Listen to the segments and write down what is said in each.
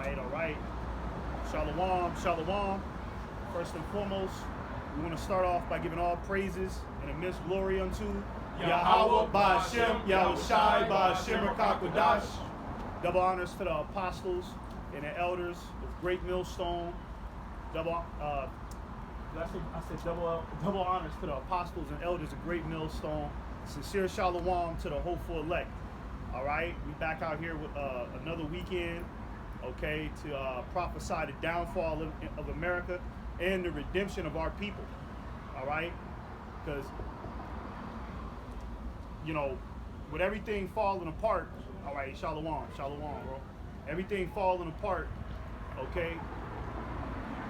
All right. Shalom, shalom. First and foremost, we want to start off by giving all praises and immense glory unto Yahweh, Ba'Shem, Yahushai, Ba'Shem, Rakakwadash. Double honors to the apostles and the elders of Great Millstone. Double honors to the apostles and elders of Great Millstone. Sincere shalom to the hopeful elect. All right, we back out here with another weekend, okay, to prophesy the downfall of America and the redemption of our people. All right, because, you know, with everything falling apart, all right, shalom, bro. Everything falling apart, okay,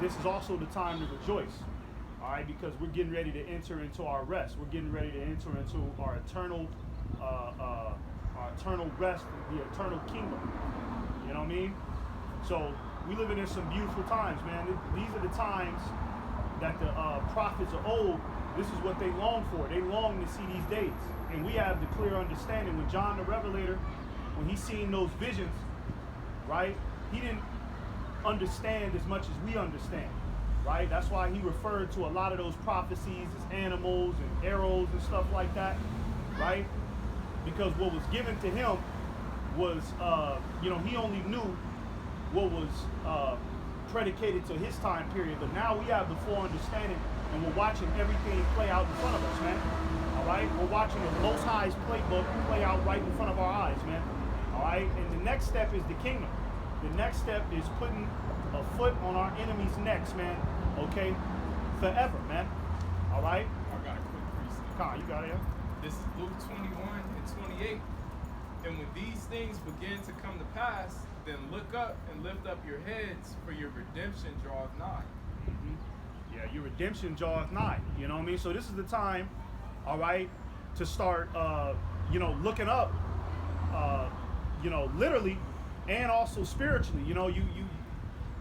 this is also the time to rejoice. All right, because we're getting ready to enter into our rest. We're getting ready to enter into our eternal rest, the eternal kingdom. You know what I mean? So we living in some beautiful times, man. These are the times that the prophets of old, this is what they long for. They long to see these days. And we have the clear understanding. When John the Revelator, when he seen those visions, right, he didn't understand as much as we understand, right? That's why he referred to a lot of those prophecies as animals and arrows and stuff like that, right? Because what was given to him was, he only knew what was predicated to his time period. But now we have the full understanding, and we're watching everything play out in front of us, man. All right? We're watching the Most High's playbook play out right in front of our eyes, man. All right? And the next step is the kingdom. The next step is putting a foot on our enemies' necks, man. Okay? Forever, man. All right? I got a quick precept. Con, you got it, yeah? This is Luke 21 and 28. And when these things begin to come to pass, then look up and lift up your heads, for your redemption draweth nigh. Mm-hmm. Yeah, your redemption draweth nigh. You know what I mean? So this is the time, all right, to start, looking up, literally and also spiritually. You know,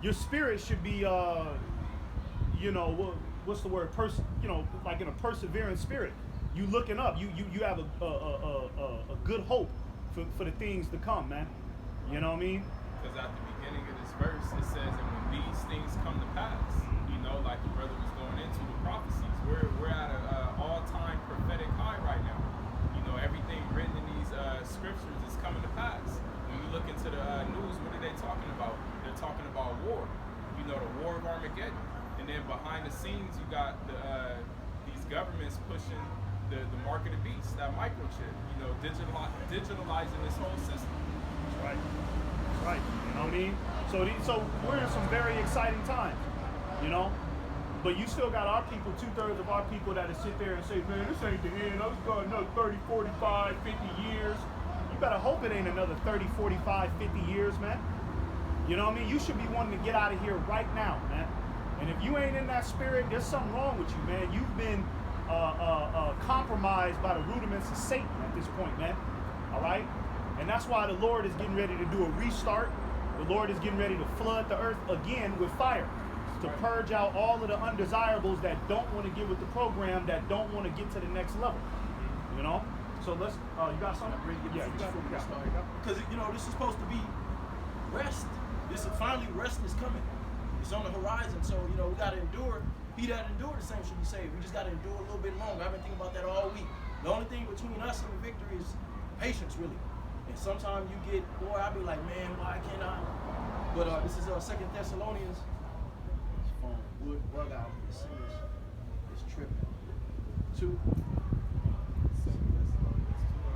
your spirit should be, what's the word? Like in a persevering spirit. You looking up. You have a good hope for the things to come, man. You know what I mean? Because at the beginning of this verse, it says, and when these things come to pass, like the brother was going into the prophecies, we're at an all-time prophetic high right now. Everything written in these scriptures is coming to pass. When you look into the news, what are they talking about? They're talking about war. The war of Armageddon. And then behind the scenes, you got these governments pushing the mark of the beast, that microchip, digitalizing this whole system. That's right. You know what I mean? So we're in some very exciting times, but you still got our people, 2/3 of our people that sit there and say, man, this ain't the end. I'm going another 30, 45, 50 years. You better hope it ain't another 30, 45, 50 years, man. You know what I mean? You should be wanting to get out of here right now, man. And if you ain't in that spirit, there's something wrong with you, man. You've been compromised by the rudiments of Satan at this point, man. All right? And that's why the Lord is getting ready to do a restart. The Lord is getting ready to flood the earth again with fire to purge out all of the undesirables that don't want to get with the program, that don't want to get to the next level. So let's, you got something? Yeah, because, this is supposed to be rest. Finally rest is coming. It's on the horizon, so, we got to endure. He that endured the same should be saved. We just got to endure a little bit longer. I've been thinking about that all week. The only thing between us and the victory is patience, really. And sometimes you get, I'll be like, man, why can't I? But this is 2 Thessalonians. This phone would bug out. This thing is tripping. 2 Thessalonians 1:7.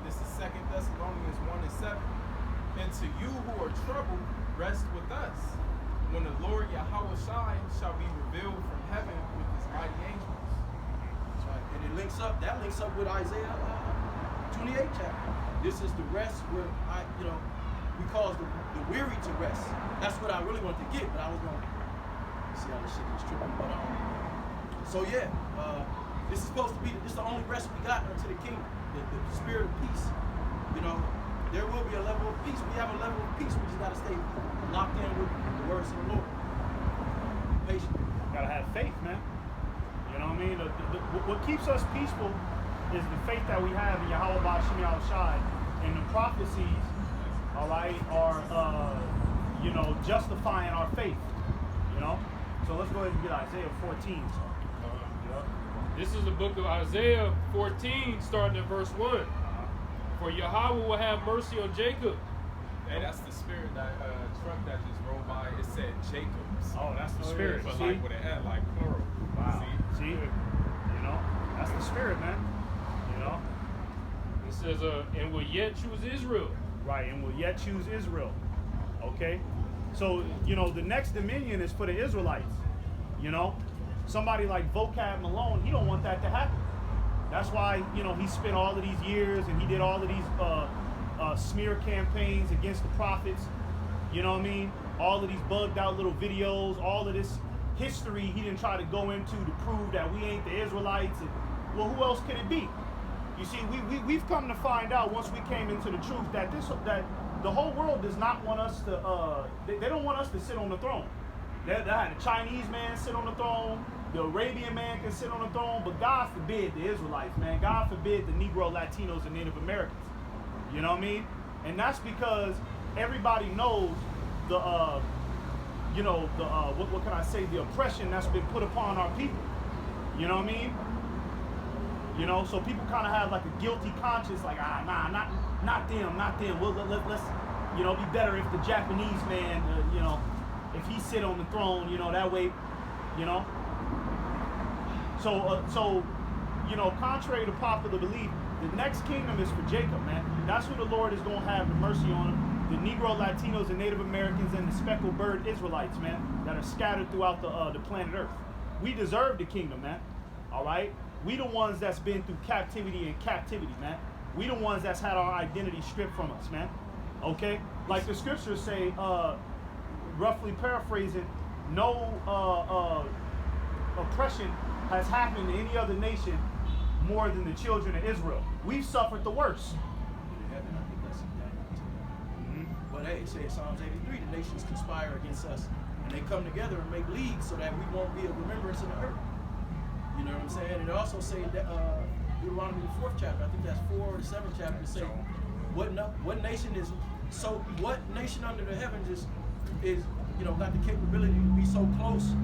This is 2 Thessalonians 1:7. And to you who are troubled, rest with us, when the Lord Yahweh shall be revealed from heaven with his mighty angels. That's right. And it links up with Isaiah 28 chapter. This is the rest where we cause the weary to rest. That's what I really wanted to get, but I was going to see how this shit is tripping. But this is supposed to be this is the only rest we got unto the kingdom. The spirit of peace. There will be a level of peace. We have a level of peace. We just got to stay locked in with the words of the Lord. Patient. Gotta have faith, man. I mean? What keeps us peaceful is the faith that we have in Yahweh Ba'Shem Yahushai, and the prophecies, all right, are, you know, justifying our faith, you know? So let's go ahead and get Isaiah 14. This is the book of Isaiah 14, starting at verse 1. For Yahweh will have mercy on Jacob. Hey, that's the spirit that truck that just rolled by. It said Jacob's. Oh, that's the spirit. But See? like with an L, like plural. Wow. See? You know, that's the spirit, man. You know? It says, and will yet choose Israel. Right, and will yet choose Israel. Okay? So, you know, the next dominion is for the Israelites. You know? Somebody like Vocab Malone, he don't want that to happen. That's why, you know, he spent all of these years and he did all of these smear campaigns against the prophets. You know what I mean? All of these bugged out little videos, all of this history he didn't try to go into to prove that we ain't the Israelites. And, well, who else could it be? You see, we've come to find out once we came into the truth that that the whole world does not want us to, they don't want us to sit on the throne. They had the Chinese man sit on the throne, the Arabian man can sit on the throne, but God forbid the Israelites, man. God forbid the Negro, Latinos, and Native Americans. You know what I mean? And that's because everybody knows the, you know, the, what can I say, the oppression that's been put upon our people. You know what I mean? You know, so people kind of have like a guilty conscience, like, not them. Well, let's, you know, be better if the Japanese man, you know, if he sit on the throne, you know, that way, you know. So, you know, contrary to popular belief, the next kingdom is for Jacob, man. That's who the Lord is going to have mercy on. The Negro, Latinos, and Native Americans, and the speckled bird Israelites, man, that are scattered throughout the planet Earth. We deserve the kingdom, man. All right? We the ones that's been through captivity, man. We the ones that's had our identity stripped from us, man. Okay? Like the scriptures say, roughly paraphrasing, no oppression has happened to any other nation more than the children of Israel. We've suffered the worst. But hey, it says Psalms 83, the nations conspire against us, and they come together and make leagues so that we won't be a remembrance in the earth. You know what I'm saying? And it also say that Deuteronomy the 4th chapter, I think that's 4 or the 7th chapter, say what nation under the heavens is you know, got the capability to be so close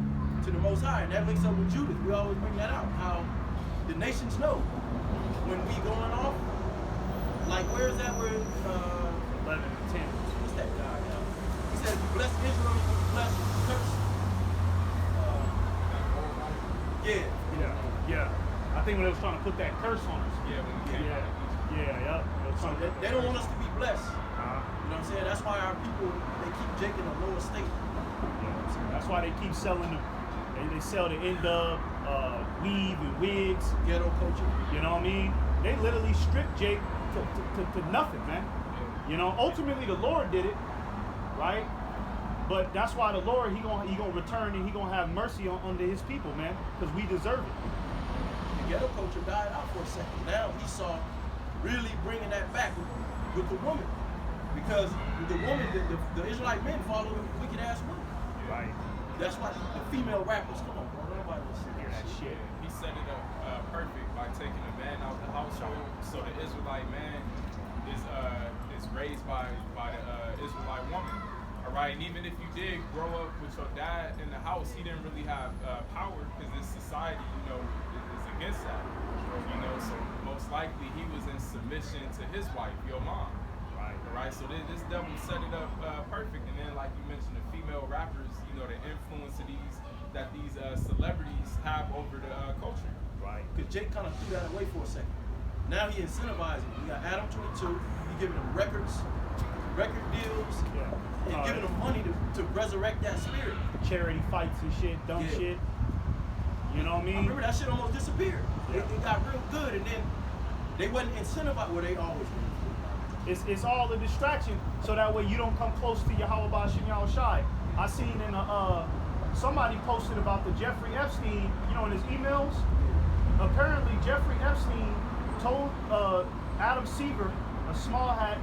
to the Most High. And that links up with Judith. We always bring that out, how the nations know when we going off. Like, where is that? Where 11 and 10. What's that guy now? He said, if you bless Israel, you bless curse. Yeah. I think when they was trying to put that curse on us. Yeah. So they don't want us to be blessed. You know what I'm saying? That's why our people, they keep Jake in a lower state. That's why they keep selling them. They sell the NW, weave and wigs. Ghetto culture. You know what I mean? They literally stripped Jake to nothing, man. You know, ultimately the Lord did it, right? But that's why the Lord, he gonna return and he gonna have mercy unto his people, man, because we deserve it. The ghetto culture died out for a second. Now he saw really bringing that back with the woman. Because the woman, the Israelite men follow wicked ass women. Right. That's why the female rappers, come on, bro, nobody wants to hear that shit. He set it up perfect by taking a man out the household, so the Israelite man is raised by the Israelite woman. All right, and even if you did grow up with your dad in the house, he didn't really have power because this society, you know, is against that. You know, so most likely he was in submission to his wife, your mom. Right, so this devil set it up perfect, and then like you mentioned, the female rappers, you know, the influence of these celebrities have over the culture. Right, because Jake kind of threw that away for a second. Now he incentivizing. We got Adam 22. He giving them record deals, and giving them money to resurrect that spirit. Charity fights and shit, dumb shit. You know what I mean? I remember that shit almost disappeared. Yeah. It got real good, and then they wasn't incentivized. Well, they always were. It's all a distraction, so that way you don't come close to Yahweh Ba'Shem Yahushai. I seen in somebody posted about the Jeffrey Epstein, you know, in his emails. Apparently, Jeffrey Epstein told Adam Seaver, the small hat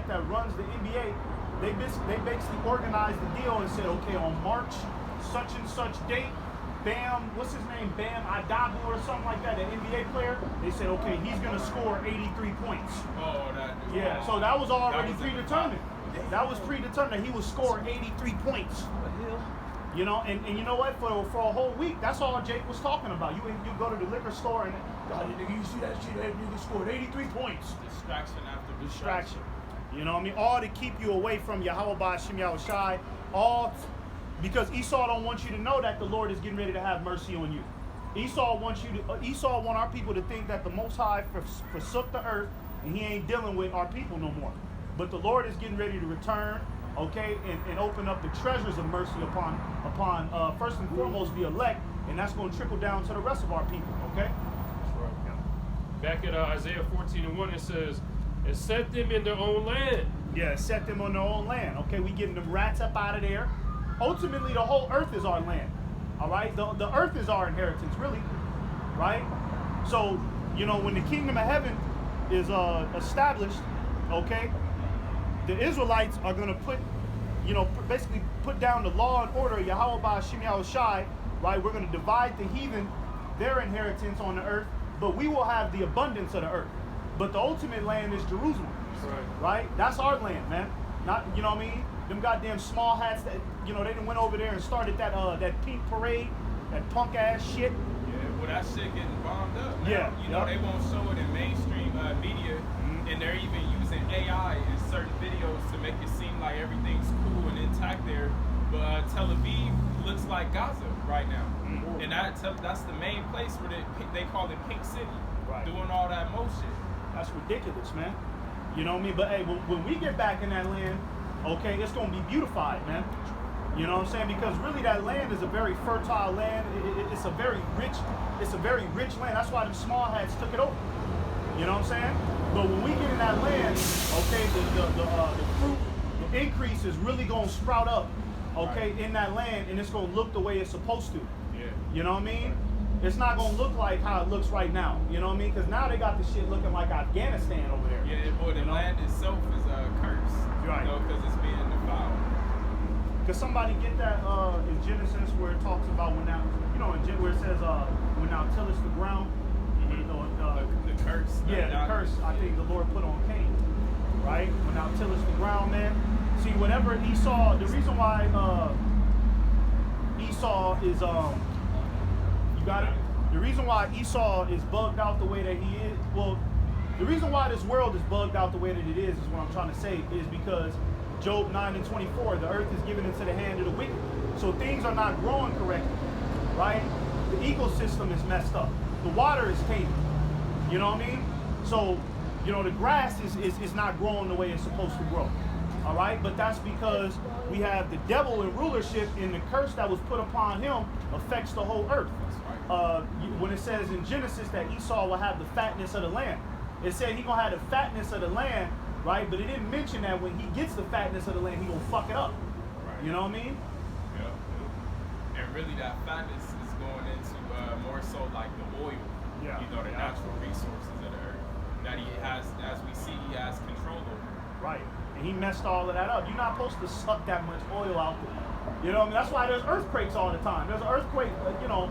that runs the NBA, they basically organized the deal and said, okay, on March such and such date, Bam, what's his name? Bam Adebayo or something like that, an NBA player. They said, okay, he's gonna score 83 points. Oh, that. Yeah, so that was already That was in the predetermined. top. That was predetermined. He would score 83 points. You know, and you know what? For a whole week, that's all Jake was talking about. You go to the liquor store and you see that shit, that nigga scored 83 points. Distraction after Distraction. You know what I mean? All to keep you away from Yahweh Ba'Shem Yahushai. All because Esau don't want you to know that the Lord is getting ready to have mercy on you. Esau want our people to think that the Most High forsook the earth and he ain't dealing with our people no more. But the Lord is getting ready to return, okay, and open up the treasures of mercy upon first and foremost the elect, and that's going to trickle down to the rest of our people, okay? Back at Isaiah 14:1, it says, "And set them in their own land." Yeah, set them on their own land. Okay, we getting them rats up out of there. Ultimately, the whole earth is our land. All right, the earth is our inheritance, really, right? So, you know, when the kingdom of heaven is established, okay, the Israelites are going to put, you know, basically put down the law and order of Yahweh Ba'Shem Yahushai, right? We're going to divide the heathen, their inheritance on the earth, but we will have the abundance of the earth. But the ultimate land is Jerusalem, right? That's our land, man. Not, you know what I mean? Them goddamn small hats that, you know, they done went over there and started that pink parade, that punk ass shit. Yeah, well, that shit getting bombed up. Now. Yeah, You know, they won't show it in mainstream media, and they're even using AI in certain videos to make it seem like everything's cool and intact there. But Tel Aviv looks like Gaza right now. And that's the main place where they call it Pink City, doing all that motion. That's ridiculous, man. You know what I mean? But hey, when we get back in that land, okay, it's gonna be beautified, man. You know what I'm saying? Because really, that land is a very fertile land. It's a very rich land. That's why the small hats took it over. You know what I'm saying? But when we get in that land, okay, the fruit, the increase is really gonna sprout up, okay, in that land, and it's gonna look the way it's supposed to. Yeah. You know what I mean? It's not gonna look like how it looks right now. You know what I mean? Because now they got the shit looking like Afghanistan over there. Yeah, boy, the land itself is cursed. Right. You know, because it's being defiled. Could somebody get that in Genesis where it talks about when now, you know, where it says when thou tillest the ground, you know, The curse. yeah, the curse I think the Lord put on Cain, right? When thou tillest the ground, man. See, whatever Esau, the reason why Esau is you got it. The reason why Esau is bugged out the way that he is, well, the reason why this world is bugged out the way that it is what I'm trying to say, is because Job 9:24, the earth is given into the hand of the wicked. So things are not growing correctly, right? The ecosystem is messed up. The water is tainted. You know what I mean? So, you know, the grass is not growing the way it's supposed to grow. All right? But that's because we have the devil in rulership, and the curse that was put upon him affects the whole earth. When it says in Genesis that Esau will have the fatness of the land, it said he's going to have the fatness of the land, right? But it didn't mention that when he gets the fatness of the land, he's going to fuck it up. Right. You know what I mean? Yeah. And really that fatness is going into more so like the oil, you know, the natural resources of the earth that he has, as we see, he has control over. Right. And he messed all of that up. You're not supposed to suck that much oil out there. You know what I mean? That's why there's earthquakes all the time. There's an earthquake, you know,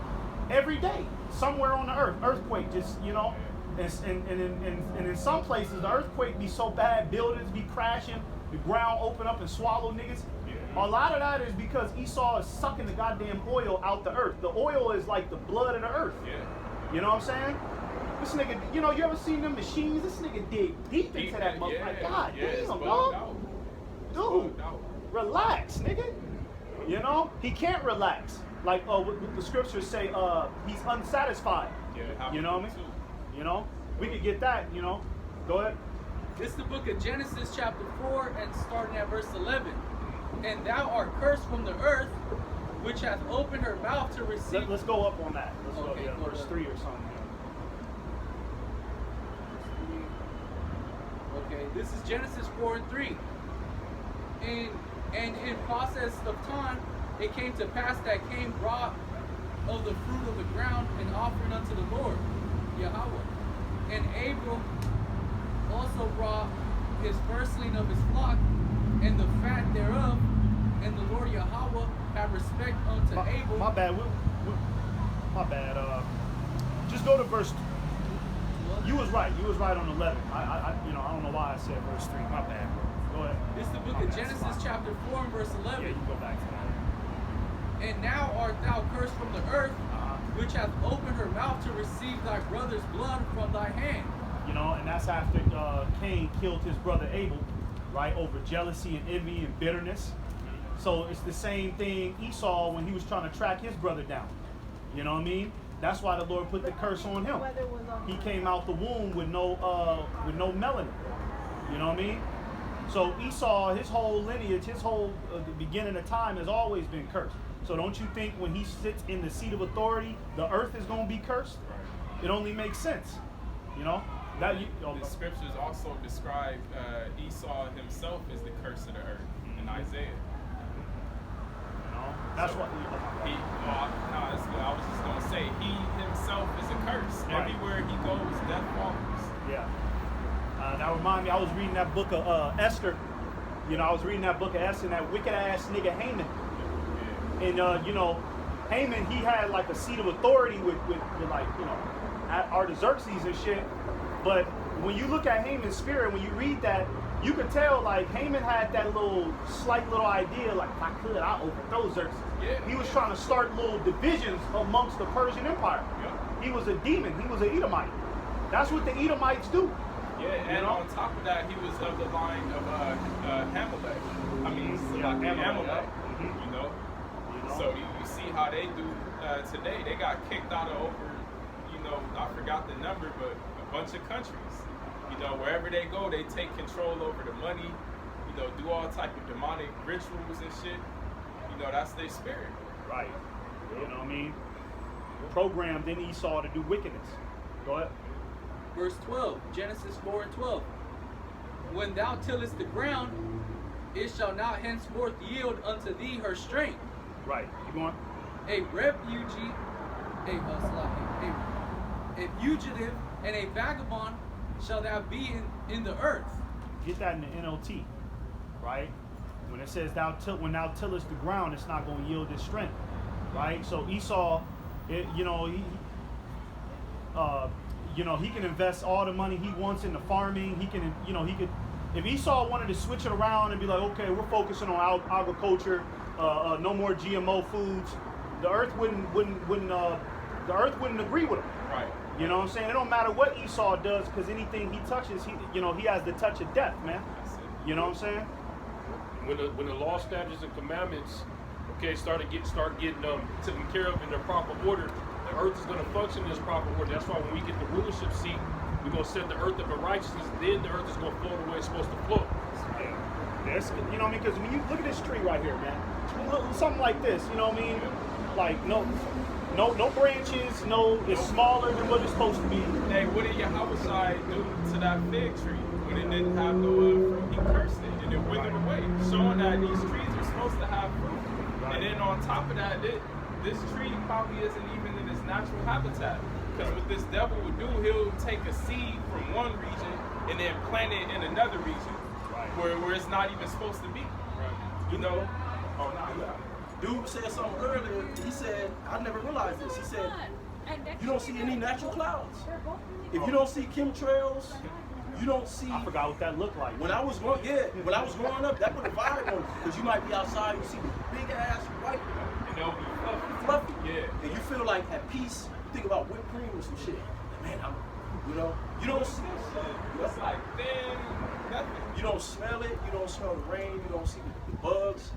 every day, somewhere on the earth. Earthquake, just, you know. And in some places, the earthquake be so bad, buildings be crashing, the ground open up and swallow niggas. A lot of that is because Esau is sucking the goddamn oil out the earth. The oil is like the blood of the earth. Yeah. You know what I'm saying? This nigga, you know, you ever seen them machines? This nigga dig deep into that motherfucker. Yeah, like, God it's damn, bugged dog. out. Dude, Bugged out. relax, nigga. You know, he can't relax. Like what the scriptures say, he's unsatisfied. Yeah, you know what I mean? You know, we could get that. You know, go ahead. This is the book of Genesis chapter 4 and starting at verse 11. And thou art cursed from the earth, which hath opened her mouth to receive. Let's go up on that. Let's Okay, go, go verse ahead. 3 or something. Okay, this is Genesis 4:3. And in process of time, it came to pass that Cain brought of the fruit of the ground an offering unto the Lord, Yahweh. And Abel also brought his firstling of his flock and the fat thereof. And the Lord Yahweh had respect unto Abel. My bad. My bad. Just go to verse. You was right. You was right on 11. I don't know why I said verse 3. My bad, bro. Go ahead. This is the book My of bad. Genesis, chapter 4, and verse 11. Yeah, you can go back to that. And now art thou cursed from the earth, Uh-huh. which hath opened her mouth to receive thy brother's blood from thy hand. You know, and that's after Cain killed his brother Abel, right, over jealousy and envy and bitterness. So it's the same thing Esau when he was trying to track his brother down. You know what I mean? That's why the Lord put the curse on him. He came out the womb with no melanin. You know what I mean? So Esau, his whole lineage, his whole the beginning of time has always been cursed. So don't you think when he sits in the seat of authority, the earth is going to be cursed? It only makes sense. You know? That The scriptures also describe Esau himself as the curse of the earth in Isaiah. That's So what it's good. I was just gonna say he himself is a curse. Right. Everywhere he goes, death follows. Yeah. That remind me, I was reading that book of Esther. You know, I was reading that book of Esther, and that wicked ass nigga Haman. And you know, Haman, he had like a seat of authority with like, you know, Artaxerxes and shit. But when you look at Haman's spirit, when you read that, you could tell like Haman had that slight little idea, like if I could, I'll overthrow Xerxes. Yeah. He was trying to start little divisions amongst the Persian Empire. Yeah. He was a demon. He was an Edomite. That's what the Edomites do. Yeah, and You know? on top of that, he was of the line of Amalek. I mean, Yeah, Amalek. Amalek. You know. You know? So you see how they do today. They got kicked out of over, you know, I forgot the number, but a bunch of countries. You know, wherever they go, they take control over the money. You know, do all type of demonic rituals and shit. You know, that's their spirit. Right. You know what I mean? Programmed in Esau to do wickedness. Go ahead. Verse 12, Genesis 4 and 12. When thou tillest the ground, it shall not henceforth yield unto thee her strength. Right. Keep going. A refugee, a fugitive, and a vagabond shall thou be in the earth. Get that in the NLT. Right? When it says when thou tillest the ground, it's not going to yield its strength. Right? So Esau, he can invest all the money he wants into farming. He can, if Esau wanted to switch it around and be like, okay, we're focusing on agriculture, no more GMO foods, the earth wouldn't agree with him. Right. You know what I'm saying? It don't matter what Esau does, because anything he touches, he has the touch of death, man. That's it. You know what I'm saying? When the law, statutes, and commandments, start getting taken care of in their proper order, the earth is going to function in its proper order. That's why when we get the rulership seat, we're going to set the earth up in righteousness. Then the earth is going to flow the way it's supposed to flow. Yeah. That's, you know what I mean? Because when you look at this tree right here, man, something like this, you know what I mean? Like no branches, it's smaller than what it's supposed to be. Hey, what did Yahweh do to that fig tree when it didn't have no fruit? He cursed it and it withered away, showing that these trees are supposed to have fruit. Right. And then on top of that, this tree probably isn't even in its natural habitat. Because what this devil would do, he'll take a seed from one region and then plant it in another region, Right. where it's not even supposed to be. Right. You know? Oh, no, yeah. Dude said something earlier. He said, I never realized this. He said, you don't see any natural clouds. If you don't see chemtrails, you don't see. I forgot what that looked like. When I was growing up, that put a vibe on you. Because you might be outside, you see big ass white, And they'll be fluffy. fluffy. Yeah. And you feel like at peace. You think about whipped cream or some shit. Man, you don't see it. It's like thin, nothing. You don't smell it. You don't smell the rain. You don't see the bugs.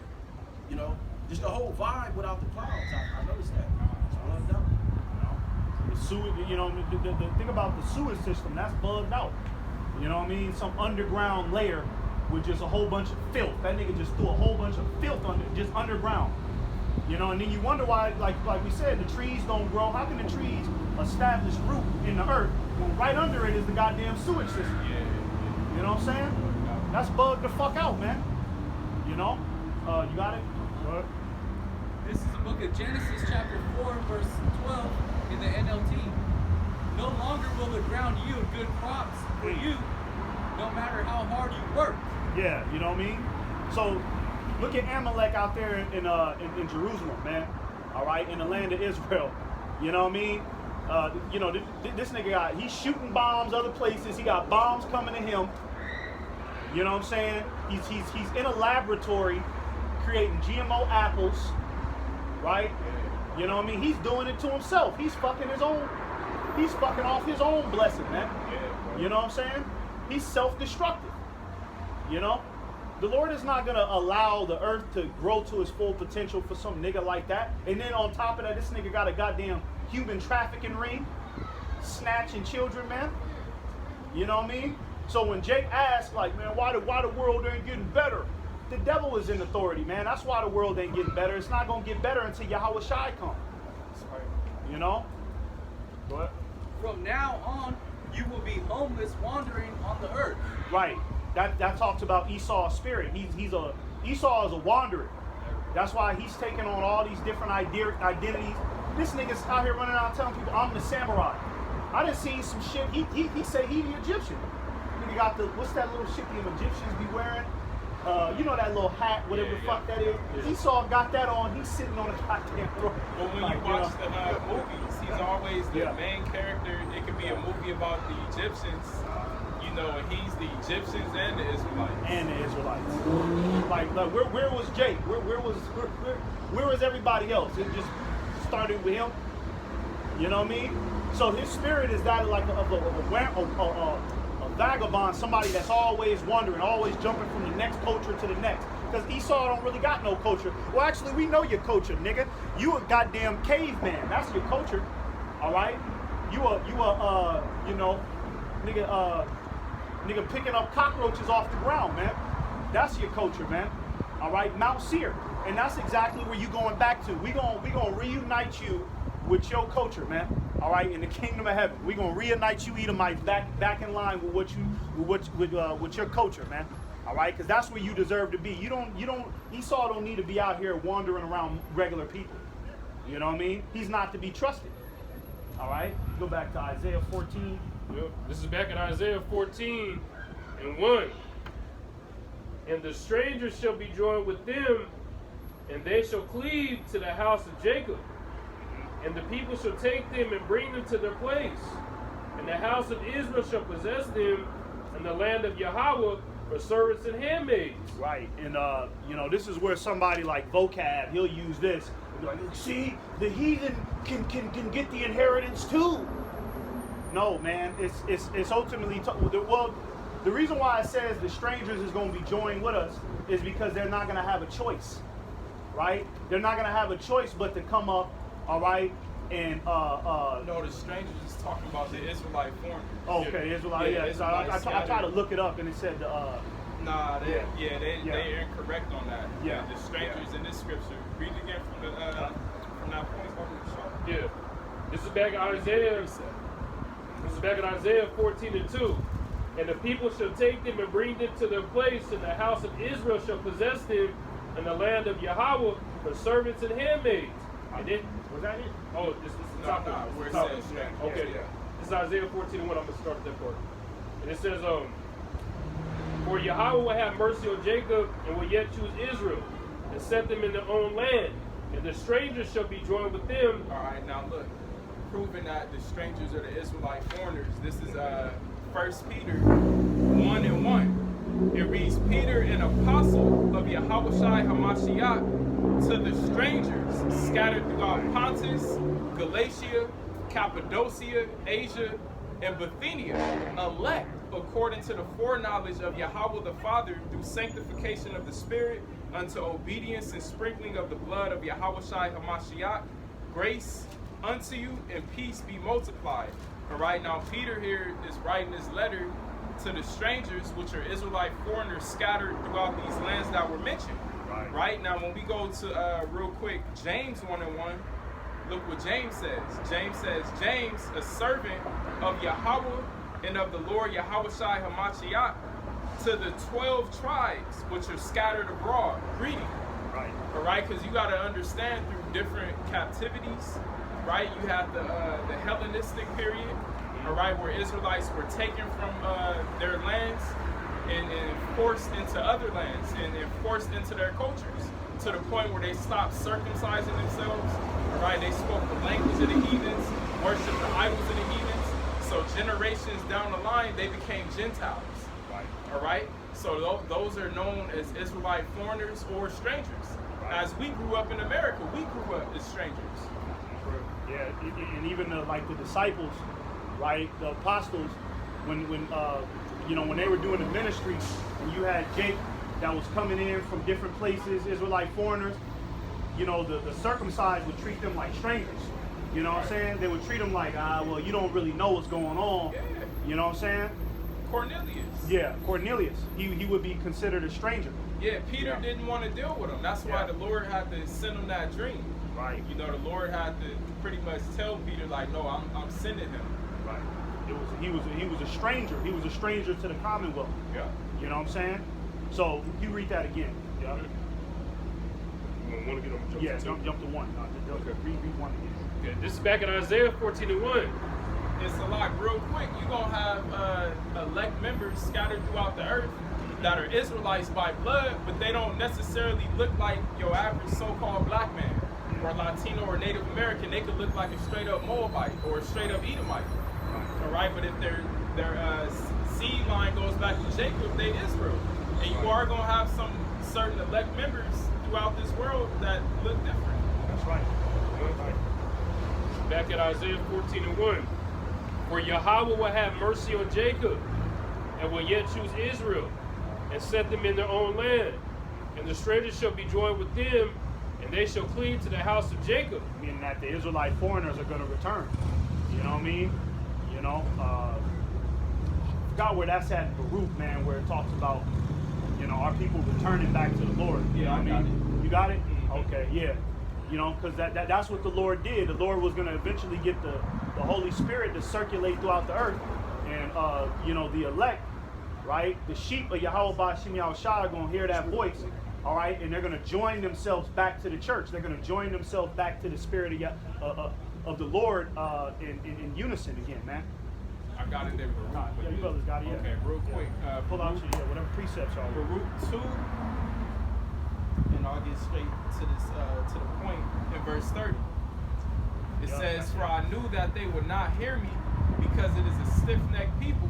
Just the whole vibe without the clouds. I noticed that. It's bugged out. The sewage, the thing about the sewage system, that's bugged out. You know what I mean? Some underground layer with just a whole bunch of filth. That nigga just threw a whole bunch of filth just underground. And then you wonder why, like we said, the trees don't grow. How can the trees establish root in the earth when right under it is the goddamn sewage system? Yeah. You know what I'm saying? That's bugged the fuck out, man. You got it? What? This is the book of Genesis, chapter 4, verse 12 in the NLT. No longer will the ground yield good crops for you, no matter how hard you work. Yeah, you know what I mean? So look at Amalek out there in Jerusalem, man. All right, in the land of Israel. You know what I mean? You know, this nigga he's shooting bombs other places. He got bombs coming to him. You know what I'm saying? He's in a laboratory creating GMO apples, right? You know what I mean? He's doing it to himself. He's fucking off his own blessing, man. You know what I'm saying? He's self-destructive. You know? The Lord is not gonna allow the earth to grow to its full potential for some nigga like that. And then on top of that, this nigga got a goddamn human trafficking ring, snatching children, man. You know what I mean? So when Jake asked, like, man, why the world ain't getting better? The devil is in authority, man. That's why the world ain't getting better. It's not gonna get better until Yahweh Shai comes. You know? Go ahead. From now on, you will be homeless, wandering on the earth. Right. That talks about Esau's spirit. Esau is a wanderer. That's why he's taking on all these different identities. This nigga's out here running around telling people, I'm the samurai. I done seen some shit. He said he the Egyptian. Nigga got what's that little shit the Egyptians be wearing? You know that little hat, whatever the fuck that is. Esau got that on. He's sitting on a goddamn road. But when you watch the movies, he's always the main character. It could be a movie about the Egyptians, you know, and he's the Egyptians and the Israelites. Like where was Jake? Where was everybody else? It just started with him. You know what I mean? So his spirit is that like a vagabond, somebody that's always wandering, always jumping from the next culture to the next. Because Esau don't really got no culture. Well, actually, we know your culture, nigga. You a goddamn caveman. That's your culture. All right? You know, nigga picking up cockroaches off the ground, man. That's your culture, man. All right? Mount Seir. And that's exactly where you going back to. We gonna reunite you with your culture, man. All right, in the kingdom of heaven, we're gonna reunite you Edomites back in line with your culture, man. All right, because that's where you deserve to be. Esau don't need to be out here wandering around regular people. You know what I mean? He's not to be trusted. All right, go back to Isaiah 14. Yep. This is back in Isaiah 14 and 1. And the strangers shall be joined with them, and they shall cleave to the house of Jacob. And the people shall take them and bring them to their place. And the house of Israel shall possess them, and the land of Yahweh for servants and handmaids. Right, and you know, this is where somebody like Vocab, he'll use this. He'll be like, see, the heathen can get the inheritance too. No, man, it's ultimately the reason why it says the strangers is going to be joined with us is because they're not going to have a choice, right? They're not going to have a choice but to come up. All right, and no, the strangers is talking about the Israelite foreigners. Oh, okay, Israelite. Yeah, so I tried to look it up, and it said Nah, they're incorrect on that. Yeah, the strangers in this scripture. Read it again from that point. Yeah, this is back in Isaiah. This is back in Isaiah 14 and 2. And the people shall take them and bring them to their place, and the house of Israel shall possess them, and the land of Yahweh for servants and handmaids. And then, was that it? Oh, this is the top one. Where it says strangers. Okay, Yeah. This is Isaiah 14 and 1. I'm going to start that part. And it says, for Yahweh will have mercy on Jacob, and will yet choose Israel, and set them in their own land. And the strangers shall be joined with them. All right, now look. Proving that the strangers are the Israelite foreigners. This is 1 Peter 1 and 1. It reads, Peter, an apostle of Yahweh Shai HaMashiach, to the strangers scattered throughout Pontus, Galatia, Cappadocia, Asia, and Bithynia, elect according to the foreknowledge of Yahweh the Father through sanctification of the Spirit unto obedience and sprinkling of the blood of Yahweh Shai HaMashiach, grace unto you and peace be multiplied. All right, now Peter here is writing this letter to the strangers, which are Israelite foreigners scattered throughout these lands that were mentioned. Right, now when we go to real quick James 1 and 1, look what James says. James says, James, a servant of Yahweh and of the Lord Yahweh Shai HaMashiach, to the 12 tribes which are scattered abroad, greeting. Right. All right, because you got to understand through different captivities. Right, you have the Hellenistic period, all right, where Israelites were taken from their lands and forced into other lands and forced into their cultures to the point where they stopped circumcising themselves All right, they spoke the language of the heathens, worshiped the idols of the heathens. So generations down the line, they became Gentiles. Right. All right, so those are known as Israelite foreigners or strangers. Right. As we grew up in America, we grew up as strangers. Yeah, and even the disciples, right? The apostles, when they were doing the ministry, and you had Jake that was coming in from different places, Israelite foreigners, the circumcised would treat them like strangers. You know what I'm saying? They would treat them like, well, you don't really know what's going on. Yeah. You know what I'm saying? Cornelius. Yeah, Cornelius. He would be considered a stranger. Yeah, Peter didn't want to deal with him. That's why the Lord had to send him that dream. Right. The Lord had to pretty much tell Peter, like, no, I'm sending him. Right. He was a stranger. He was a stranger to the Commonwealth. Yeah. You know what I'm saying? So you read that again. Yeah. You want to get on jump Yeah. to Jump to one. Okay. Read one again. Okay, this is back in Isaiah 14:1. It's a lot. Real quick, you're going to have elect members scattered throughout the earth that are Israelites by blood, but they don't necessarily look like your average so-called black man or Latino or Native American. They could look like a straight-up Moabite or a straight-up Edomite. All right, but if their seed line goes back to Jacob, they Israel. And you are going to have some certain elect members throughout this world that look different. That's right. Back at Isaiah 14:1. For Yahweh will have mercy on Jacob, and will yet choose Israel, and set them in their own land. And the strangers shall be joined with them, and they shall cleave to the house of Jacob. Meaning that the Israelite foreigners are going to return. You know what I mean? I forgot where that's at in Baruch, man, where it talks about, our people returning back to the Lord. You know what I mean? You got it? Okay, yeah. Because that's what the Lord did. The Lord was going to eventually get the Holy Spirit to circulate throughout the earth. And, the elect, right? The sheep of Yahweh Ba'Shem Yahushua are going to hear that voice, all right? And they're going to join themselves back to the church. They're going to join themselves back to the Spirit of the Lord in unison again, man. I got it there, Baruch. Yeah, you brothers got it, yeah. Okay, real quick. Pull out your, whatever precepts are. Baruch 2, and I'll get straight to this to the point in verse 30. It says, "For I knew that they would not hear me, because it is a stiff-necked people.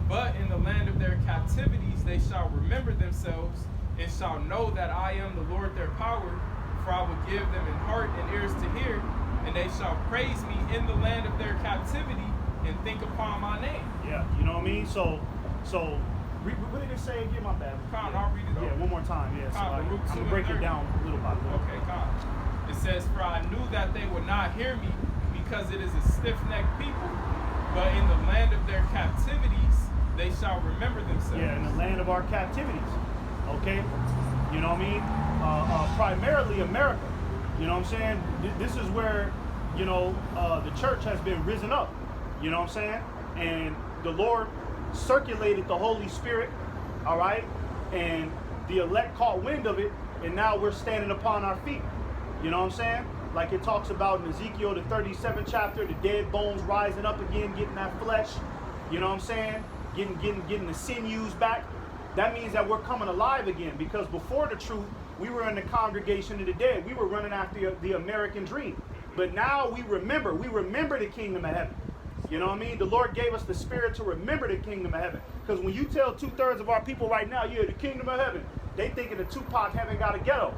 But in the land of their captivities they shall remember themselves, and shall know that I am the Lord their power. For I will give them an heart and ears to hear, and they shall praise me in the land of their captivity, and think upon my name." Yeah, you know what I mean? So what did it say again? My bad. Con, I'll read it over. Yeah, one more time. Yeah, so Con, I'm Baruch 2 gonna break and it 30. down little by little. Okay, Con. It says, "For I knew that they would not hear me, because it is a stiff-necked people. But in the land of their captivities they shall remember themselves." Yeah, in the land of our captivities. Okay, you know what I mean? Primarily America. You know what I'm saying? This is where the church has been risen up. You know what I'm saying? And the Lord circulated the Holy Spirit, all right? And the elect caught wind of it, and now we're standing upon our feet. You know what I'm saying? Like it talks about in Ezekiel, the 37th chapter, the dead bones rising up again, getting that flesh. You know what I'm saying? Getting the sinews back. That means that we're coming alive again, because before the truth, we were in the congregation of the dead. We were running after the American dream. But now we remember the kingdom of heaven. You know what I mean? The Lord gave us the spirit to remember the kingdom of heaven. Because when you tell 2/3 of our people right now, yeah, the kingdom of heaven, they thinking the Tupac haven't got a ghetto.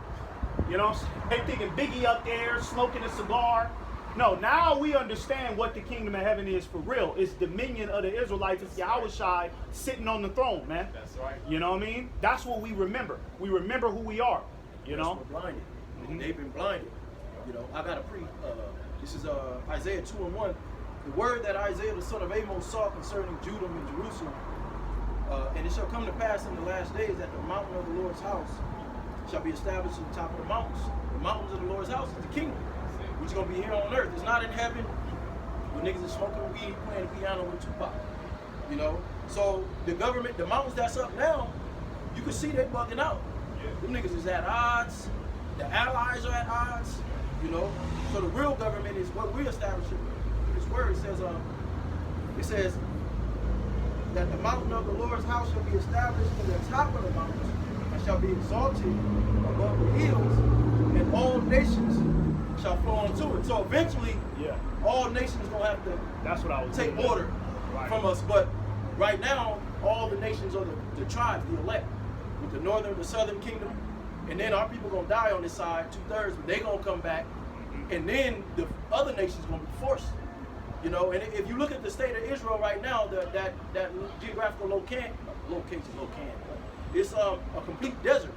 You know what I'm saying? They thinking Biggie up there smoking a cigar. No, now we understand what the kingdom of heaven is for real. It's dominion of the Israelites. It's Yahushua sitting on the throne, man. That's right. You know what I mean? That's what we remember. We remember who we are. You know? We're blinded. They've been blinded. I got a this is Isaiah 2:1. The word that Isaiah the son of Amos saw concerning Judah and Jerusalem. And it shall come to pass in the last days that the mountain of the Lord's house shall be established on the top of the mountains. The mountains of the Lord's house is the kingdom, which is going to be here on earth. It's not in heaven where niggas is smoking weed, playing the piano with Tupac. So the government, the mountains that's up now, you can see they bugging out. Them niggas is at odds. The allies are at odds. So the real government is what we're establishing. This word says that the mountain of the Lord's house shall be established in the top of the mountains, and shall be exalted above the hills, and all nations shall flow onto it. So eventually, Yeah. all nations gonna have to That's what I was take getting at. order Right. from us. But right now, all the nations are the tribes, the elect, with the northern, the southern kingdom, and then our people gonna die on this side, 2/3, but they gonna come back, and then the other nations gonna be forced. You know, and if you look at the state of Israel right now, that geographical location, it's a complete desert.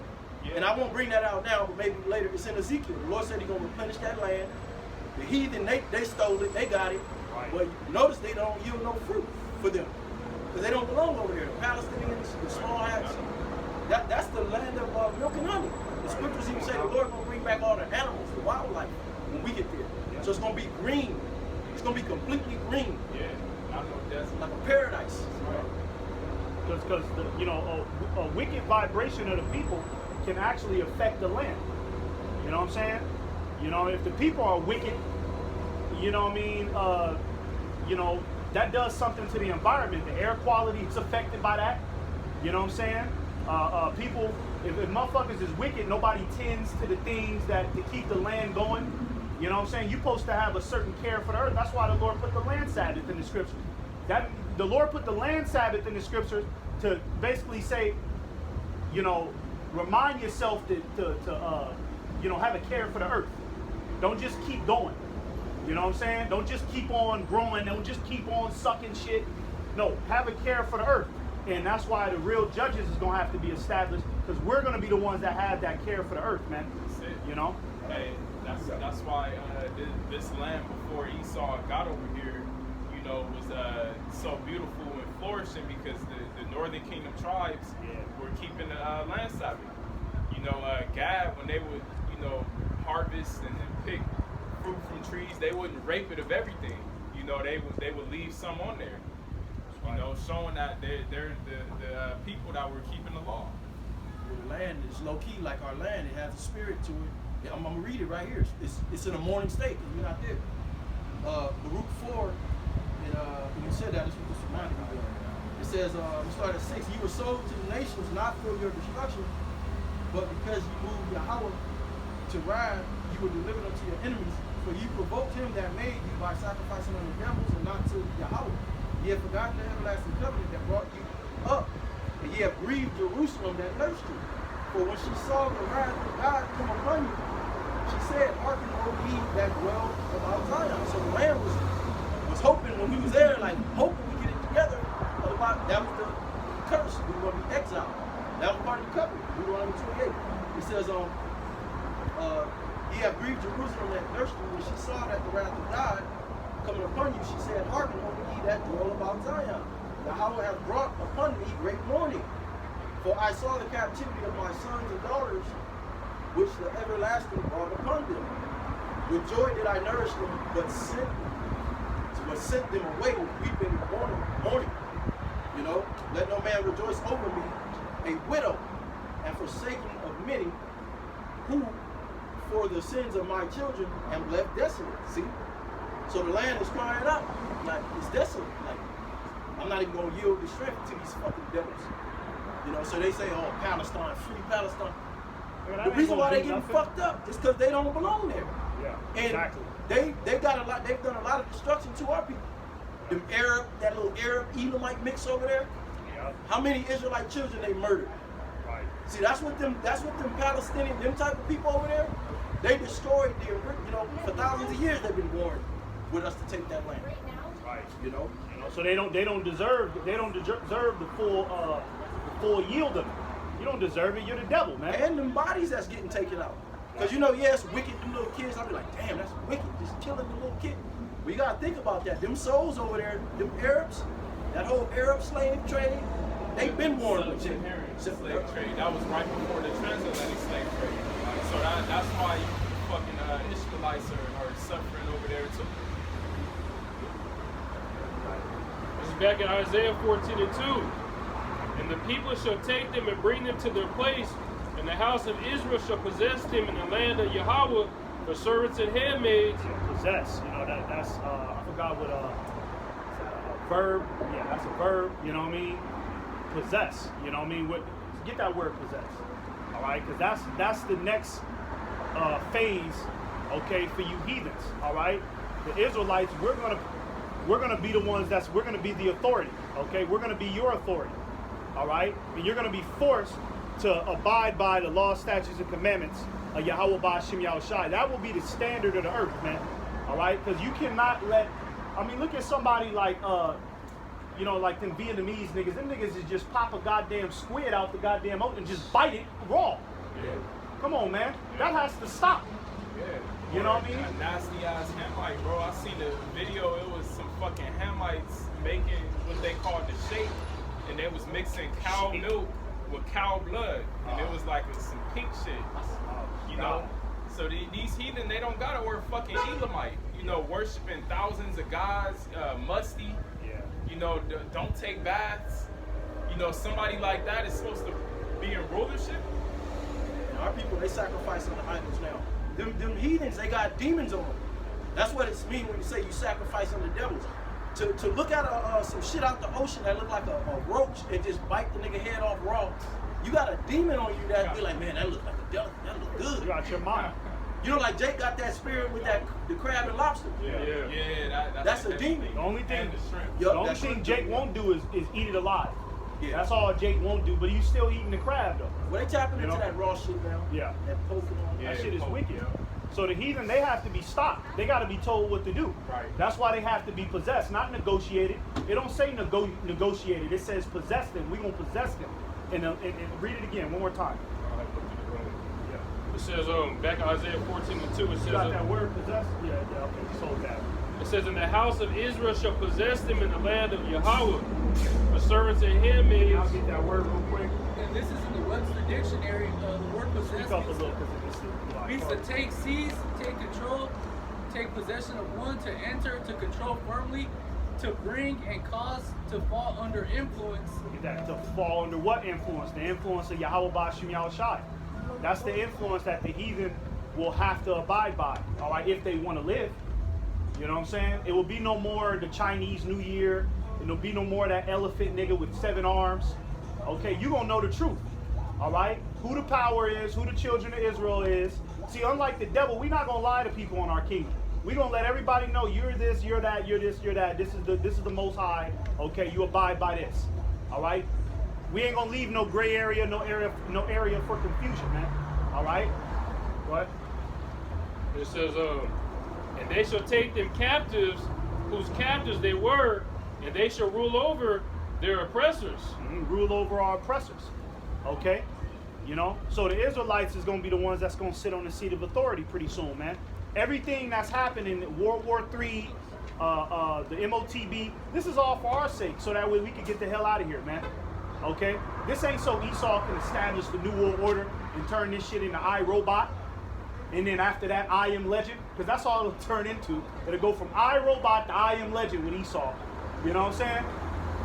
And I won't bring that out now, but maybe later. It's in Ezekiel. The Lord said He's gonna replenish that land. The heathen, they stole it, they got it. Right. But notice they don't yield no fruit for them, because they don't belong over there. The Palestinians, the small hats, that's the land of milk and honey. The scriptures even say the Lord gonna bring back all the animals, the wildlife, when we get there. So it's gonna be green. It's gonna be completely green, Yeah, I know that's like a paradise. Because a wicked vibration of the people can actually affect the land. You know what I'm saying? You know, if the people are wicked, you know what I mean, that does something to the environment. The air quality is affected by that. You know what I'm saying? People, if motherfuckers is wicked, nobody tends to the things that to keep the land going. You know what I'm saying? You're supposed to have a certain care for the earth. That's why the Lord put the land Sabbath in the scriptures. That the Lord put the land Sabbath in the scriptures to basically say, remind yourself to have a care for the earth. Don't just keep going. You know what I'm saying? Don't just keep on growing. Don't just keep on sucking shit. No, have a care for the earth. And that's why the real judges is going to have to be established, because we're going to be the ones that have that care for the earth, man. That's it. You know? Hey, that's why this land before Esau got over here, was so beautiful and flourishing, because the northern kingdom tribes were keeping the land Sabbath. Gad, when they would, harvest and pick fruit from trees, they wouldn't rape it of everything. They would leave some on there. Showing that they're the people that were keeping the law. The land is low key like our land. It has a spirit to it. Yeah, I'm gonna read it right here. It's in a morning state, because we're not there. Baruch 4, when you said that, this was just reminded me of. It says, we start at 6. You were sold to the nations not for your destruction, but because you moved Yahweh to ride, you were delivered unto your enemies. For you provoked him that made you by sacrificing unto devils and not to Yahweh. Ye have forgotten the everlasting covenant that brought you up, and ye have grieved Jerusalem that nursed you. For when she saw the wrath of God come upon you, she said, hearken, O ye that dwell about Zion. So the land was hoping, when we was there, like hoping we get it together. Otherwise, that was the curse. We were going to be exiled. That was part of the covenant. Deuteronomy 28. It says, ye have grieved Jerusalem that nursed you. When she saw that the wrath of God coming upon you, she said, hearken, O ye that dwell about Zion. Yahweh hath brought upon me great mourning. For I saw the captivity of my sons and daughters, which the everlasting brought upon them. With joy did I nourish them, but sent them away with weeping and mourning. Let no man rejoice over me, a widow, and forsaken of many, who for the sins of my children am left desolate. See? So the land is crying out, like it's desolate. Like, I'm not even gonna yield the strength to these fucking devils. So they say, oh, Palestine, free Palestine. The reason why they getting fucked up is because they don't belong there. Yeah, And exactly. they've done a lot of destruction to our people. Them that little Arab Elamite mix over there. Yeah. How many Israelite children they murdered? Right. See, that's what them Palestinian, them type of people over there, they destroyed for thousands of years they've been warring with us to take that land. Right. So they don't deserve the full yield of it. You don't deserve it. You're the devil, man. and them bodies that's getting taken out. Because it's wicked, them little kids. I'll be like, damn, that's wicked, just killing the little kid. We gotta think about that. Them souls over there, them Arabs, that whole Arab slave trade, they've been warring with shit. Slave trade. That was right before the transatlantic slave trade. So that's why you fucking Israelites are suffering over there too. This is back in Isaiah 14:2. And the people shall take them and bring them to their place, and the house of Israel shall possess them in the land of Yahweh for servants and handmaids. Possess. That's I forgot what a verb. Yeah, that's a verb. You know what I mean? Possess. You know what I mean? Get that word possess. All right, because that's the next phase okay, for you heathens, all right? The Israelites, we're gonna be the ones we're gonna be the authority, okay? We're gonna be your authority, all right? And you're gonna be forced to abide by the law, statutes, and commandments of Yahweh Ba'ashem Yahushai. That will be the standard of the earth, man, all right? Because you cannot let, I mean, look at somebody like, you know, like them Vietnamese niggas. Them niggas is just pop a goddamn squid out the goddamn ocean and just bite it raw. Yeah. Come on, man. That has to stop. Yeah. You know what I mean? A nasty ass Hamite, bro. I seen the video. It was some fucking Hamites making what they called the shake, and they was mixing cow milk with cow blood, and it was like some pink shit. You know? So these heathen, they don't gotta wear fucking Elamite. You know, worshiping thousands of gods, musty. Yeah. You know, don't take baths. You know, somebody like that is supposed to be in rulership. Our people, they sacrifice on the idols now. Them heathens, they got demons on them. That's what it's mean when you say you sacrifice on the devils. To look at some shit out the ocean that look like a roach and just bite the nigga head off raw, you got a demon on you that be like, man, that look like a devil. That look good. You out your mind. You know, like Jake got that spirit with the crab and lobster. Yeah, That's a demon. The only thing, And the shrimp. the only thing Jake won't do is eat it alive. Yeah. That's all Jake won't do, but he's still eating the crab though. Well, they tapping You into know? that raw shit now. Yeah. That Pokemon. Yeah. That shit is Pope, wicked. yeah. So the heathen, they have to be stopped. They got to be told what to do. Right. That's why they have to be possessed, not negotiated. It don't say negotiated. It says possess them. We're going to possess them. And read it again one more time. It says, back in Isaiah 14:2, it You says, got that word possess? Yeah, okay. Sold that. it says, and the house of Israel shall possess them in the land of Yahweh. The servants and handmaids. I'll get that word real quick. And this is in the Webster Dictionary. The word Speak possess up a little because it's means to take, seize, take control, take possession of one, to enter, to control firmly, to bring and cause to fall under influence. Get that. To fall under what influence? The influence of Yahweh Ba'ashem Yahushai. That's the influence that the heathen will have to abide by, all right, if they want to live. You know what I'm saying? It will be no more the Chinese New Year. It'll be no more that elephant nigga with 7 arms. Okay, you gonna know the truth, all right? Who the power is, who the children of Israel is. See, unlike the devil, we're not gonna lie to people on our kingdom. We're gonna let everybody know you're this, you're that, you're this, you're that. This is the Most High. Okay, you abide by this, all right? We ain't gonna leave no gray area, no area for confusion, man. All right? What? It says, and they shall take them captives, whose captives they were, and they shall rule over their oppressors. Rule over our oppressors. Okay? You know? So the Israelites is gonna be the ones that's gonna sit on the seat of authority pretty soon, man. Everything that's happening, World War III, the MOTB, this is all for our sake, so that way we can get the hell out of here, man. Okay? This ain't so Esau can establish the New World Order and turn this shit into iRobot. And then after that, I Am Legend. Because that's all it'll turn into. It'll go from iRobot to I Am Legend with Esau. You know what I'm saying?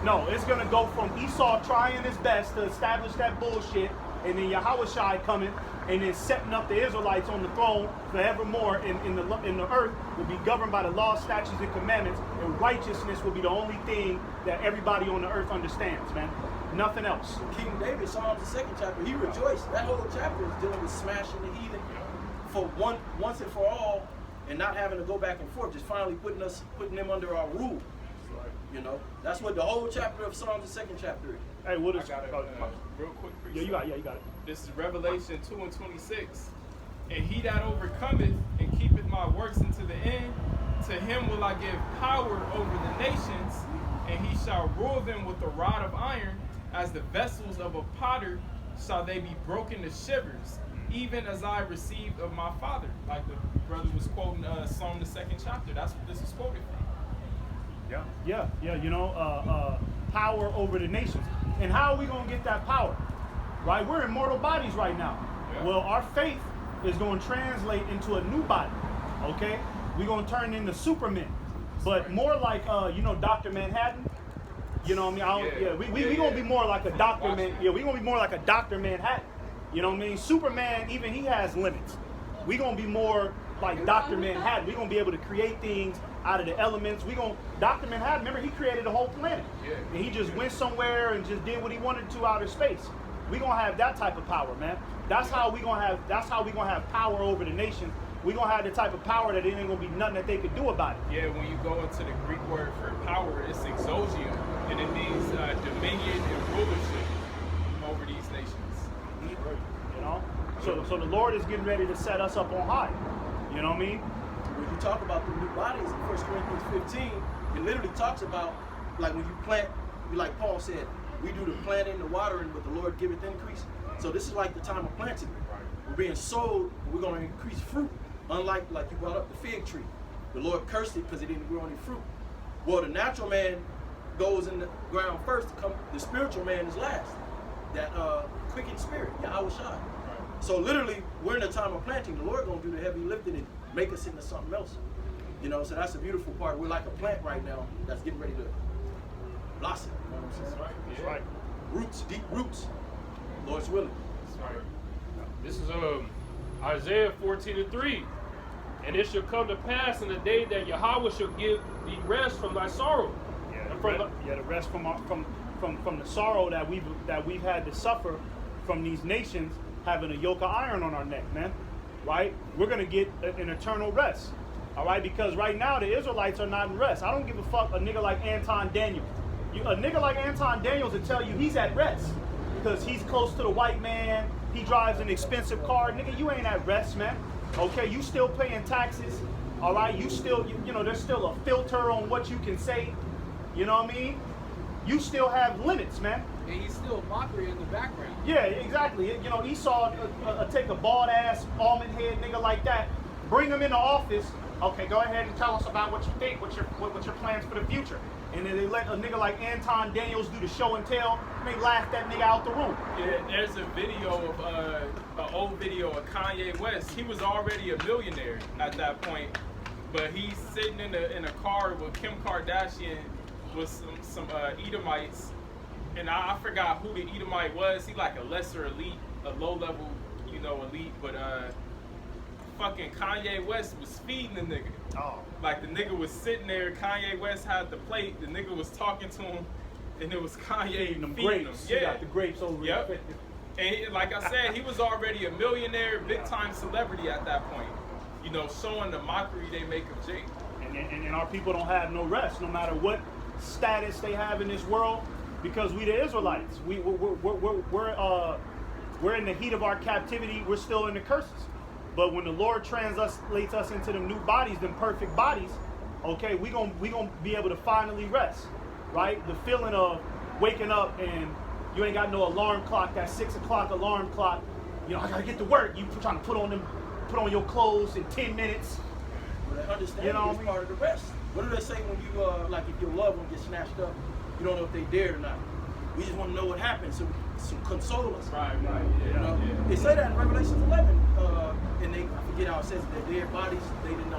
No, it's going to go from Esau trying his best to establish that bullshit, and then Yahushai coming, and then setting up the Israelites on the throne forevermore in the earth will be governed by the law, statutes, and commandments, and righteousness will be the only thing that everybody on the earth understands, man. Nothing else. King David, Psalms the 2nd chapter, he rejoiced. That whole chapter is dealing with smashing the heathen for once and for all, and not having to go back and forth, just finally putting them under our rule. You know, that's what the whole chapter of Psalms the 2nd chapter is. Hey, what is I got it real quick for you. Yeah, you got it. This is Revelation 2:26. And he that overcometh and keepeth my works unto the end, to him will I give power over the nations, and he shall rule them with a rod of iron, as the vessels of a potter shall they be broken to shivers, even as I received of my Father. Like the brother was quoting Psalm the 2nd chapter. That's what this is quoted from. Yeah. You know, power over the nations. And how are we going to get that power? Right? We're in mortal bodies right now. Yeah. Well, our faith is going to translate into a new body. Okay? We're going to turn into Superman. But more like, you know, Dr. Manhattan. You know what I mean? We're going to be more like a Dr. Man. Yeah, we're going to be more like a Dr. Manhattan. You know what I mean? Superman, even he has limits. We're going to be more like Dr. Manhattan. We're going to be able to create things out of the elements. Dr. Manhattan, remember, he created the whole planet. Yeah. And he just went somewhere and just did what he wanted to outer space. We're going to have that type of power, man. That's how we're going to have power over the nations, we're going to have the type of power that it ain't going to be nothing that they could do about it. Yeah, when you go into the Greek word for power, it's exousia, and it means dominion and rulership over these nations. You know? So the Lord is getting ready to set us up on high. You know what I mean? When you talk about the new bodies in 1 Corinthians 15, it literally talks about, like when you plant, like Paul said, we do the planting, the watering, but the Lord giveth increase. So this is like the time of planting. We're being sowed, we're going to increase fruit. Unlike, like you brought up, the fig tree. The Lord cursed it because it didn't grow any fruit. Well, the natural man goes in the ground first. The spiritual man is last. That quickened spirit, Yahweh Shai. So literally, we're in the time of planting. The Lord going to do the heavy lifting and make us into something else. You know, so that's a beautiful part. We're like a plant right now that's getting ready to blossom. You know what I'm saying? That's right. That's right. Roots, deep roots. Lord's willing. That's right. This is Isaiah 14:3. And it shall come to pass in the day that Yahweh shall give thee rest from thy sorrow. Yeah, And from the rest from the sorrow that we've had to suffer from these nations having a yoke of iron on our neck, man. Right? We're gonna get an eternal rest. All right, because right now the Israelites are not in rest. I don't give a fuck a nigga like Anton Daniels. A nigga like Anton Daniels will tell you he's at rest because he's close to the white man. He drives an expensive car. Nigga, you ain't at rest, man. Okay, you still paying taxes. All right, you still, you know, there's still a filter on what you can say. You know what I mean? You still have limits, man. And he's still mockery in the background. Yeah, exactly. You know, Esau take a bald ass, almond head nigga like that, bring him into office. Okay, go ahead and tell us about what you think, what's your plans for the future. And then they let a nigga like Anton Daniels do the show and tell, and they laugh that nigga out the room. Yeah, there's a video of an old video of Kanye West. He was already a millionaire at that point, but he's sitting in a car with Kim Kardashian with some Edomites, and I forgot who the Edomite was. He like a lesser elite, a low level, you know, elite, but fucking Kanye West was feeding the nigga. Oh. Like the nigga was sitting there, Kanye West had the plate, the nigga was talking to him, and it was Kanye feeding them grapes. Yeah. He got the grapes over Yep. his face. And like I said, he was already a millionaire, big time celebrity at that point. You know, showing the mockery they make of Jake. And our people don't have no rest, no matter what status they have in this world, because we the Israelites. We're in the heat of our captivity. We're still in the curses. But when the Lord translates us into them new bodies, them perfect bodies, okay, we gonna be able to finally rest, right? The feeling of waking up and you ain't got no alarm clock, that 6 o'clock alarm clock. You know, I gotta get to work. You trying to put on your clothes in 10 minutes. But understand, You know what I it's mean? part of the rest. What do they say when you like if your loved one gets snatched up, you don't know if they dead or not? We just want to know what happened, so console us. Right, You know? They say that in Revelation 11, and I forget how it says it. Their dead bodies. They didn't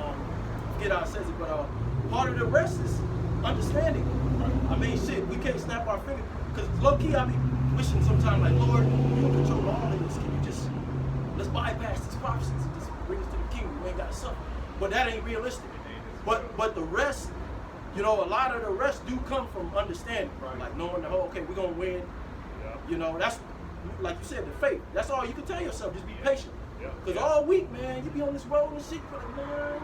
forget how it says it, but part of the rest is understanding. I mean, shit, we can't snap our finger because low key I be wishing sometimes like, Lord, you control all of this. Can you just let's bypass these prophecies and just bring us to the kingdom? We ain't got to suffer. But that ain't realistic. But the rest, you know, a lot of the rest do come from understanding, like knowing the whole. Okay, we're gonna win. Yeah. You know, that's like you said, the faith. That's all you can tell yourself. Just be patient. Yeah. Because all week, man, you be on this road and shit. You're like, man.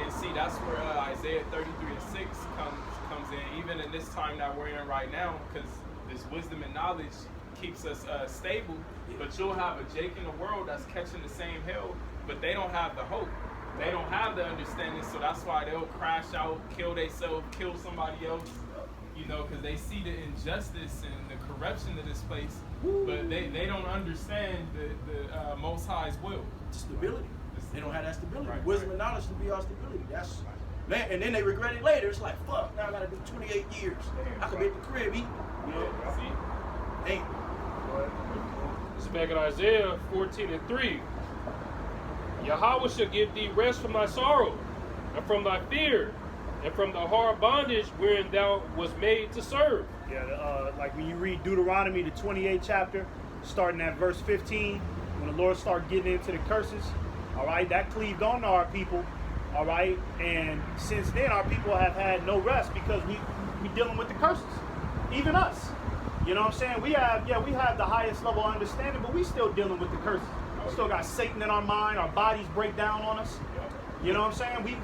And see, that's where Isaiah 33:6 comes in, even in this time that we're in right now, because this wisdom and knowledge keeps us stable. But you'll have a Jake in the world that's catching the same hell, but they don't have the hope. They don't have the understanding, so that's why they'll crash out, kill themselves, kill somebody else, you know, because they see the injustice and the corruption of this place, but they don't understand the Most High's will. Stability. They don't have that stability. Right, Wisdom and knowledge to be our stability. That's man, and then they regret it later. It's like, fuck, now I gotta do 28 years. I could be at the crib eating. You know, See? ain't. This is back in Isaiah 14:3. Yahweh shall give thee rest from thy sorrow, and from thy fear, and from the hard bondage wherein thou was made to serve. Yeah, like when you read Deuteronomy, the 28th chapter, starting at verse 15, when the Lord started getting into the curses, all right, that cleaved on to our people, all right, and since then our people have had no rest because we dealing with the curses, even us. You know what I'm saying? We have the highest level of understanding, but we still dealing with the curses. We still got Satan in our mind. Our bodies break down on us. You know what I'm saying?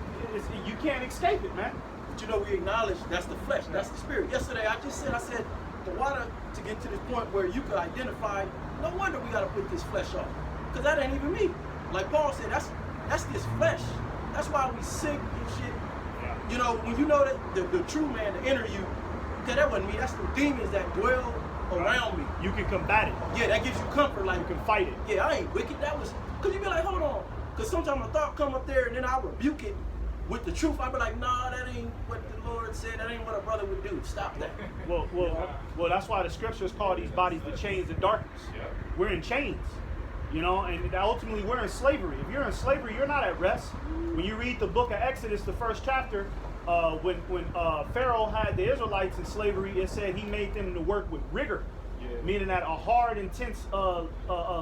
You can't escape it, man. But you know, we acknowledge that's the flesh, that's the spirit. Yesterday, I said, the water to get to this point where you could identify, no wonder we got to put this flesh off. Because that ain't even me. Like Paul said, that's this flesh. That's why we sick and shit. Yeah. You know, when you know that the true man, the inner you, okay, that wasn't me. That's the demons that dwell around me. You can combat it. Yeah, that gives you comfort. Like, You can fight it. yeah, I ain't wicked. That was, because you be like, hold on. Because sometimes a thought come up there and then I rebuke it with the truth. I be like, nah, that ain't what the Lord said. That ain't what a brother would do. Stop that. Well, that's why the scriptures call these bodies the chains of darkness. Yeah. We're in chains, you know, and ultimately we're in slavery. If you're in slavery, you're not at rest. When you read the book of Exodus, the first chapter, when Pharaoh had the Israelites in slavery, it said he made them to work with rigor, meaning that a hard, intense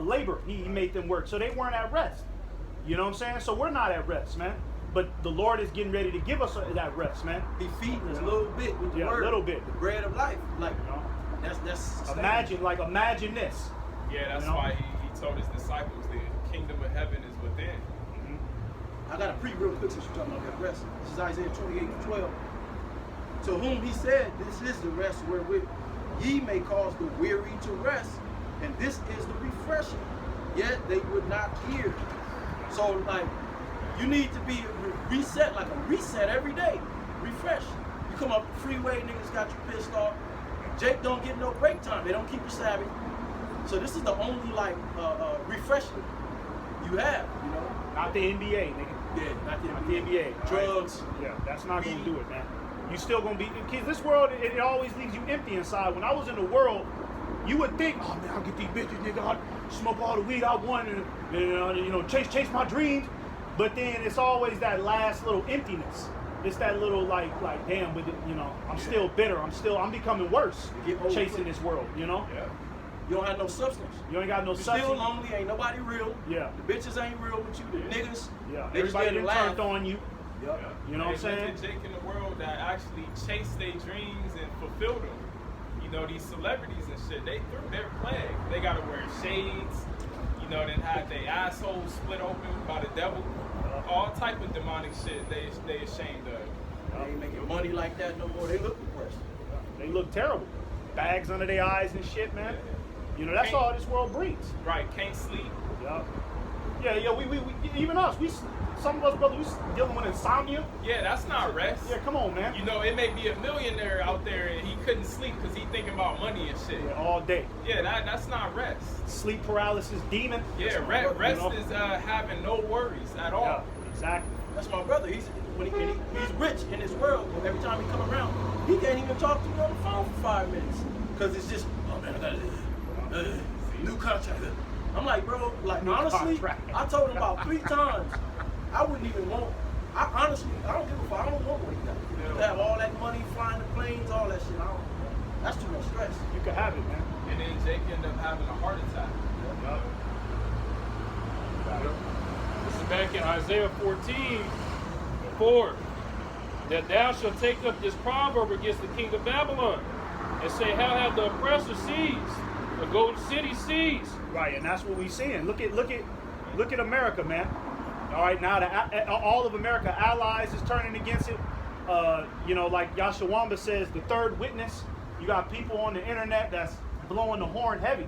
labor. He made them work, so they weren't at rest. You know what I'm saying? So we're not at rest, man. But the Lord is getting ready to give us that rest, man. He feeding us a little bit with the word. A little bit. The bread of life. Like, You know? that's Imagine this. Yeah, that's You know? why he told his disciples the kingdom of heaven is within. I got a pre real quick since you're talking about that rest. This is Isaiah 28:12. To whom he said, this is the rest wherewith ye may cause the weary to rest, and this is the refreshing. Yet they would not hear. So, like, you need to be reset, like a reset every day. Refresh. You come up the freeway, niggas got you pissed off. Jake don't get no break time. They don't keep you savvy. So this is the only refreshing you have, you know. Not the NBA, nigga. Yeah, not the Not the NBA. Drugs. Yeah, that's not gonna do it, man. You still gonna be, kids. This world, it always leaves you empty inside. When I was in the world, you would think, oh man, I'll get these bitches, nigga. I'll smoke all the weed I want, and you know, chase my dreams. But then it's always that last little emptiness. It's that little like damn, with it, you know, I'm still bitter. I'm becoming worse chasing this world, you know. Yeah. You don't have no substance. You ain't got no You substance. still lonely. Ain't nobody real. Yeah. The bitches ain't real with you. The niggas. Yeah. They just Everybody there to done laugh. turned on you. Yep. You know what I'm saying? There's Jake in the world that actually chase their dreams and fulfill them. You know, these celebrities and shit, they're plagued. They gotta wear shades, you know, then have their assholes split open by the devil. All type of demonic shit they ashamed of. They ain't making money like that no more. They look depressed. They look terrible. Bags under their eyes and shit, man. You know, that's all this world brings. Right, can't sleep. Yeah, we even us, some of us brothers, we dealing with insomnia. Yeah, that's not rest. Yeah, come on, man. You know, it may be a millionaire out there and he couldn't sleep because he thinking about money and shit. Yeah, all day. Yeah, that's not rest. Sleep paralysis, demon. Yeah, rest is having no worries at all. Yeah, exactly. That's my brother. He's rich in this world. But every time he come around, he can't even talk to me on the phone for 5 minutes because it's just, oh man, I got new contract. I'm like, bro, like New honestly, contract. I told him about 3 times. I wouldn't even want. Honestly, I don't give a fuck. I don't want what he got. You can have all that money, flying the planes, all that shit. That's too much stress. You can have it, man. And then Jake ended up having a heart attack. This is back in Isaiah 14:4. That thou shalt take up this proverb against the king of Babylon and say, how have the oppressor seized? The golden city seized. Right, and that's what we seeing. Look at America, man. All right, now all of America allies is turning against it. You know, like Yashawamba says, the third witness. You got people on the internet that's blowing the horn heavy.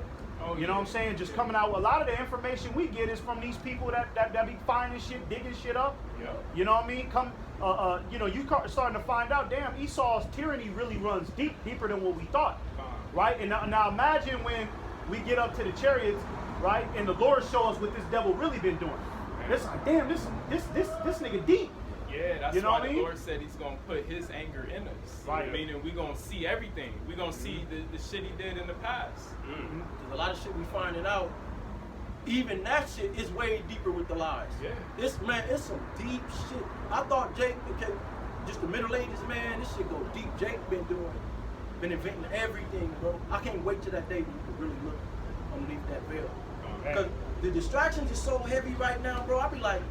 You know what I'm saying? Just coming out. A lot of the information we get is from these people that be finding shit, digging shit up. Yeah. You know what I mean? You know, you starting to find out. Damn, Esau's tyranny really runs deeper than what we thought, right? And now imagine when we get up to the chariots, right? And the Lord show us what this devil really been doing. It's like, damn, this nigga deep. Yeah, that's You know why what I the mean? Lord said he's going to put his anger in us. Right. Meaning we're going to see everything. We're going to see the shit he did in the past. There's a lot of shit we finding out. Even that shit is way deeper with the lies. Yeah. It's some deep shit. I thought Jake became just the Middle Ages, man. This shit go deep. Jake been inventing everything, bro. I can't wait till that day when you can really look underneath that veil. Because the distractions is so heavy right now, bro. I be like,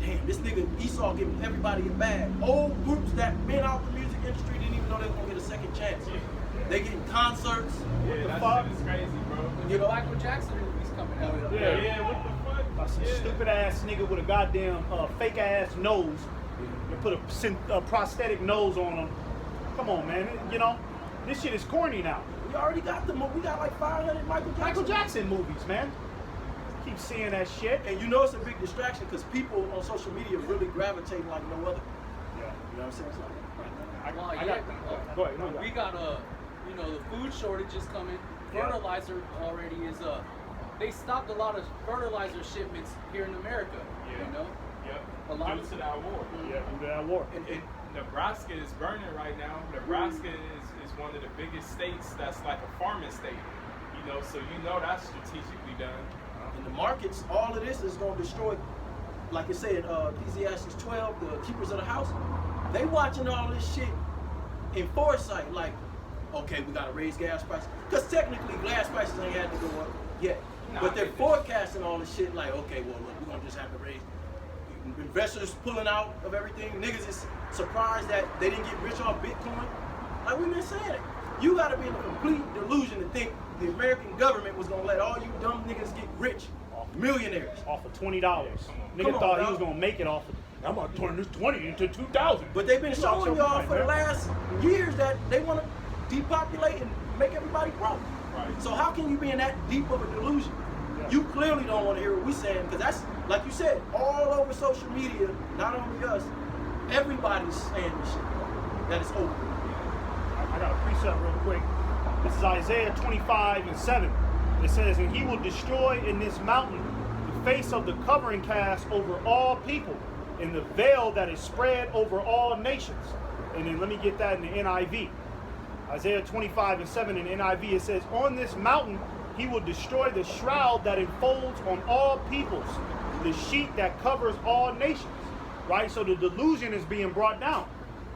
damn, this nigga Esau giving everybody a bag. Old groups that been out the music industry didn't even know they was gonna get a second chance. They getting concerts. Yeah, that fuck? shit is crazy, bro. When your Michael Jackson movie's coming out. Yeah. Yeah, what the fuck? By some stupid ass nigga with a goddamn fake ass nose. They put a prosthetic nose on him. Come on, man. You know, this shit is corny now. We already got we got like 500 Michael Jackson movies, man. Keep seeing that shit. And you know it's a big distraction because people on social media really gravitate like no other. Yeah. You know what I'm saying? It's like, I got. Go ahead. No, we got you know, the food shortage is coming. Yeah. Fertilizer already is they stopped a lot of fertilizer shipments here in America. Yeah. You know, Yep. A lot due of- to that war. Yeah, due to that war. And Nebraska is burning right now. Nebraska is one of the biggest states that's like a farming state. You know, so you know that's strategically done. in the markets, all of this is going to destroy, like it said, Ecclesiastes 12, the keepers of the house, they watching all this shit in foresight, like, okay, we got to raise gas prices. Because technically, gas prices ain't had to go up yet. Nah, but they're they did. forecasting all this shit like, okay, well, look, we're going to just have to raise. Investors pulling out of everything. Niggas is surprised that they didn't get rich off Bitcoin. Like we've been saying it. You got to be in a complete delusion to think the American government was going to let all you dumb niggas get rich. Millionaires. Off of $20. Come Nigga on, thought he dog. was gonna make it off of. I'm gonna turn this 20 into 2,000. But they've been Stop showing your y'all mind, for the man. last years that they want to depopulate and make everybody broke. Right. So how can you be in that deep of a delusion? Yeah. You clearly don't want to hear what we're saying, because that's, like you said, all over social media, not only us, everybody's saying this shit, that it's over. I got a precept real quick. This is Isaiah 25:7. It says, "And he will destroy in this mountain the face of the covering cast over all people, and the veil that is spread over all nations." And then let me get that in the NIV. Isaiah 25:7 in NIV, it says, "On this mountain he will destroy the shroud that enfolds on all peoples, the sheet that covers all nations." Right? So the delusion is being brought down.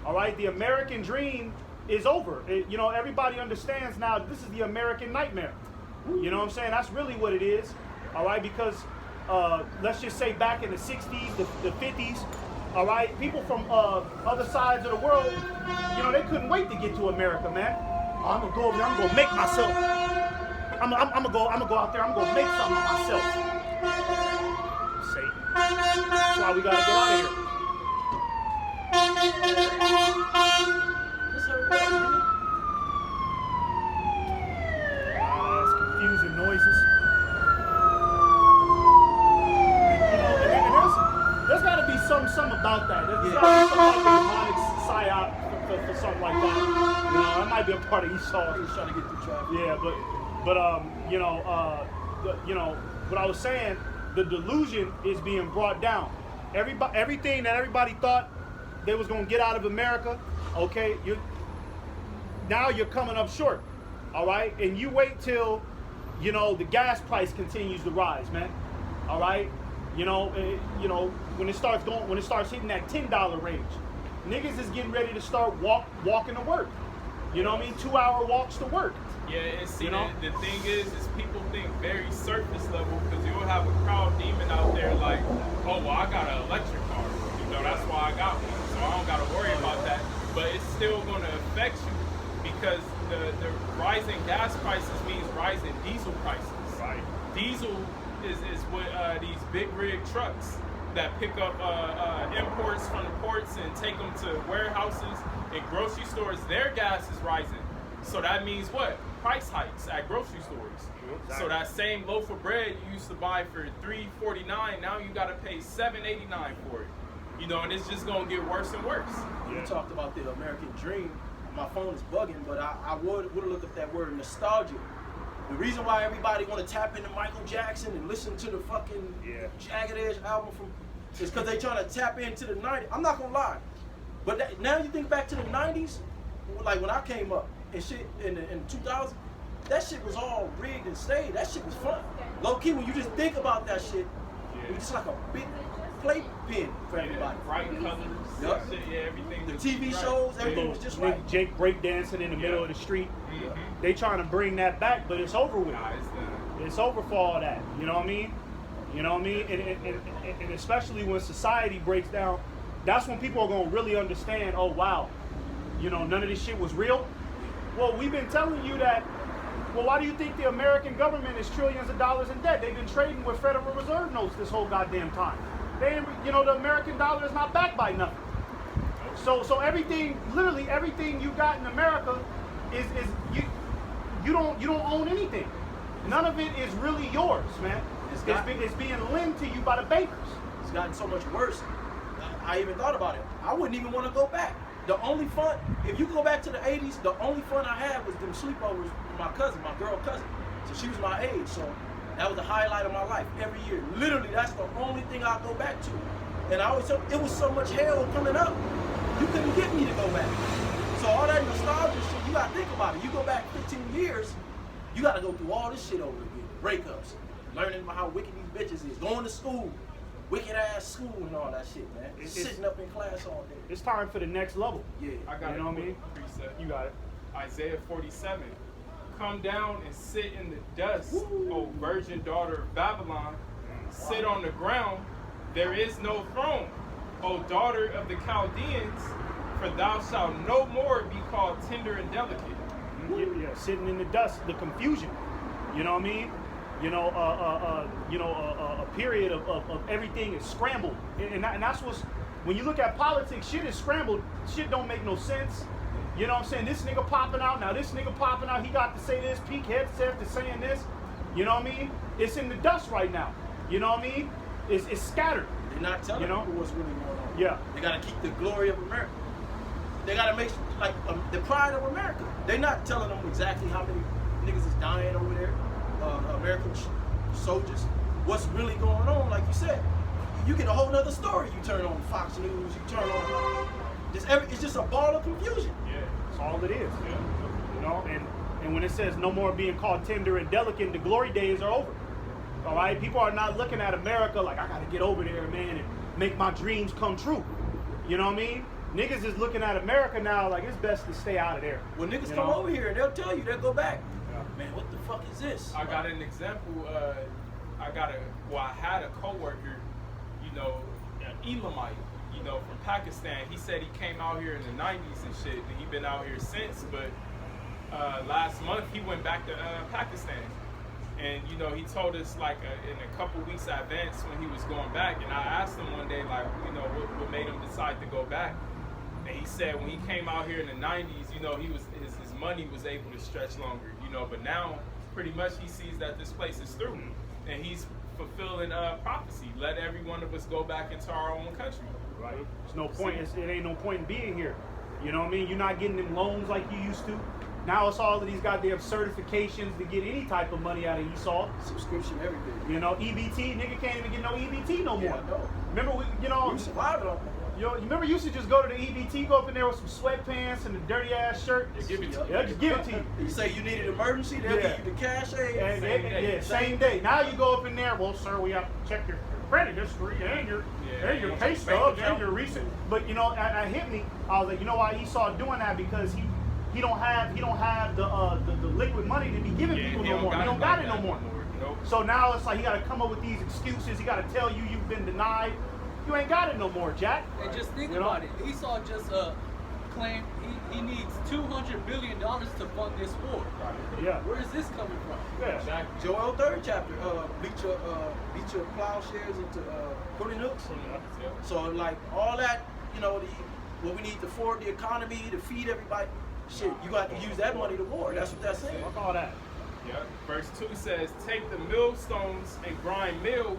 All right? The American dream is over. You know, everybody understands now this is the American nightmare. You know what I'm saying? That's really what it is. All right? Because let's just say back in the 60s, the 50s, all right, people from other sides of the world, you know, they couldn't wait to get to America, man. I'm gonna go over there, I'm gonna make myself. I'm gonna go out there, I'm gonna make something of myself. Satan. That's why we gotta get out of here. This everybody do. It's confusing noises. You know, and there's got to be something about that. There's got to be some like demonic psyop for something like that. You know, that might be a part of Esau. He's trying to get through traffic. Yeah, but you know, what I was saying, the delusion is being brought down. Everything that everybody thought they was gonna get out of America, okay, now you're coming up short. All right, and you wait till, you know, the gas price continues to rise, man. All right, you know, when it starts hitting that $10 range, niggas is getting ready to start walking to work. You know what I mean? 2-hour walks to work. Yeah, and see, You know? the thing is people think very surface level, because you'll have a crowd demon out there like, oh, well, I got an electric car. You know, that's why I got one. So I don't got to worry about that. But it's still going to affect you, because the rising gas prices means rising diesel prices. Right. Diesel is what these big rig trucks that pick up imports from the ports and take them to warehouses and grocery stores, their gas is rising. So that means what? Price hikes at grocery stores. Exactly. So that same loaf of bread you used to buy for $3.49, now you got to pay $7.89 for it. You know, and it's just going to get worse and worse. You talked about the American dream. My phone is bugging, but I would have looked up that word, nostalgia. The reason why everybody want to tap into Michael Jackson and listen to the fucking Jagged Edge album is because they trying to tap into the 90s. I'm not going to lie. But now you think back to the 90s, like when I came up and shit in 2000, that shit was all rigged and staged. That shit was fun. Low key, when you just think about that shit, it was just like a big playpen for everybody. Bright colors, Yup. yeah, everything. The was TV bright. shows, everything was just right. Jake breakdancing in the middle of the street. They trying to bring that back, but it's over with. Nah, it's done. It's over for all that. You know what I mean? You know what I mean? And especially when society breaks down, that's when people are going to really understand, oh, wow, you know, none of this shit was real. Well, we've been telling you that Well, why do you think the American government is trillions of dollars in debt? They've been trading with Federal Reserve notes this whole goddamn time. They, you know, the American dollar is not backed by nothing. So everything, literally everything you got in America is you don't own anything. None of it is really yours, man. It's being lent to you by the bankers. It's gotten so much worse. I even thought about it. I wouldn't even want to go back. The only fun, if you go back to the 80s, the only fun I had was them sleepovers with my cousin, my girl cousin. So she was my age, so that was the highlight of my life every year. Literally, that's the only thing I go back to. And I always tell it was so much hell coming up, you couldn't get me to go back. So all that nostalgia shit, you gotta think about it. You go back 15 years, you gotta go through all this shit over again. Breakups, learning about how wicked these bitches is, going to school, wicked ass school and all that shit, man. Sitting up in class all day. It's time for the next level. Yeah. I got You know what I mean? Precept. You got it. Isaiah 47. Come down and sit in the dust, O virgin daughter of Babylon. Sit on the ground. There is no throne, O daughter of the Chaldeans, for thou shalt no more be called tender and delicate. Yeah, sitting in the dust, the confusion. You know what I mean? You know, a period of everything is scrambled, and that's what's, when you look at politics, shit is scrambled. Shit don't make no sense. You know what I'm saying? This nigga popping out now. This nigga popping out. He got to say this. Peak headset to saying this. You know what I mean? It's in the dust right now. You know what I mean? It's scattered. They're not telling people what's really going on. Yeah. They gotta keep the glory of America. They gotta make like the pride of America. They're not telling them exactly how many niggas is dying over there. American soldiers. What's really going on? Like you said, you get a whole nother story. You turn on Fox News. You turn on. It's just a ball of confusion. Yeah, that's all it is. Yeah. You know, and when it says no more being called tender and delicate, the glory days are over. All right, people are not looking at America like I gotta get over there, man, and make my dreams come true. You know what I mean? Niggas is looking at America now like it's best to stay out of there. When niggas You come know? over here, they'll tell you, they'll go back. Man, what the fuck is this? I got an example. I had a coworker, you know, an Elamite, you know, from Pakistan. He said he came out here in the 90s and shit, and he been out here since. But last month he went back to Pakistan, and you know, he told us like in a couple weeks advance when he was going back. And I asked him one day, like, you know, what made him decide to go back? And he said when he came out here in the 90s, you know, his money was able to stretch longer, you know, but now pretty much he sees that this place is through, and he's fulfilling prophecy. Let every one of us go back into our own country. Right. There's no point. It ain't no point in being here. You know what I mean? You're not getting them loans like you used to. Now it's all of these goddamn certifications to get any type of money out of Esau. Subscription, everything. You know, EBT, nigga can't even get no EBT no more. Yeah, I know. Remember, We survived on you remember you used to just go to the EBT, go up in there with some sweatpants and a dirty ass shirt. They give it to you. Yeah, just give it to you. You say you needed emergency, they'll give you the cash aid. And same day. Now you go up in there, well, sir, we have to check your credit history and your pay stubs and your recent. But you know, that hit me. I was like, you know why Esau doing that? Because he don't have the liquid money to be giving people no more. He don't got it no more. Nope. So now it's like he got to come up with these excuses. He got to tell you you've been denied. You ain't got it no more, Jack. And just think You know? about it. Esau just claimed he needs $200 billion to fund this war. Yeah. Where is this coming from? Yeah. Exactly. Joel 3rd chapter, beat your plowshares into pruning hooks. Yeah. So like all that, you know, what we need to forward the economy, to feed everybody, shit, you got to use that money to war. That's what that's saying. Fuck all that. Yeah. Verse 2 says, take the millstones and grind meal,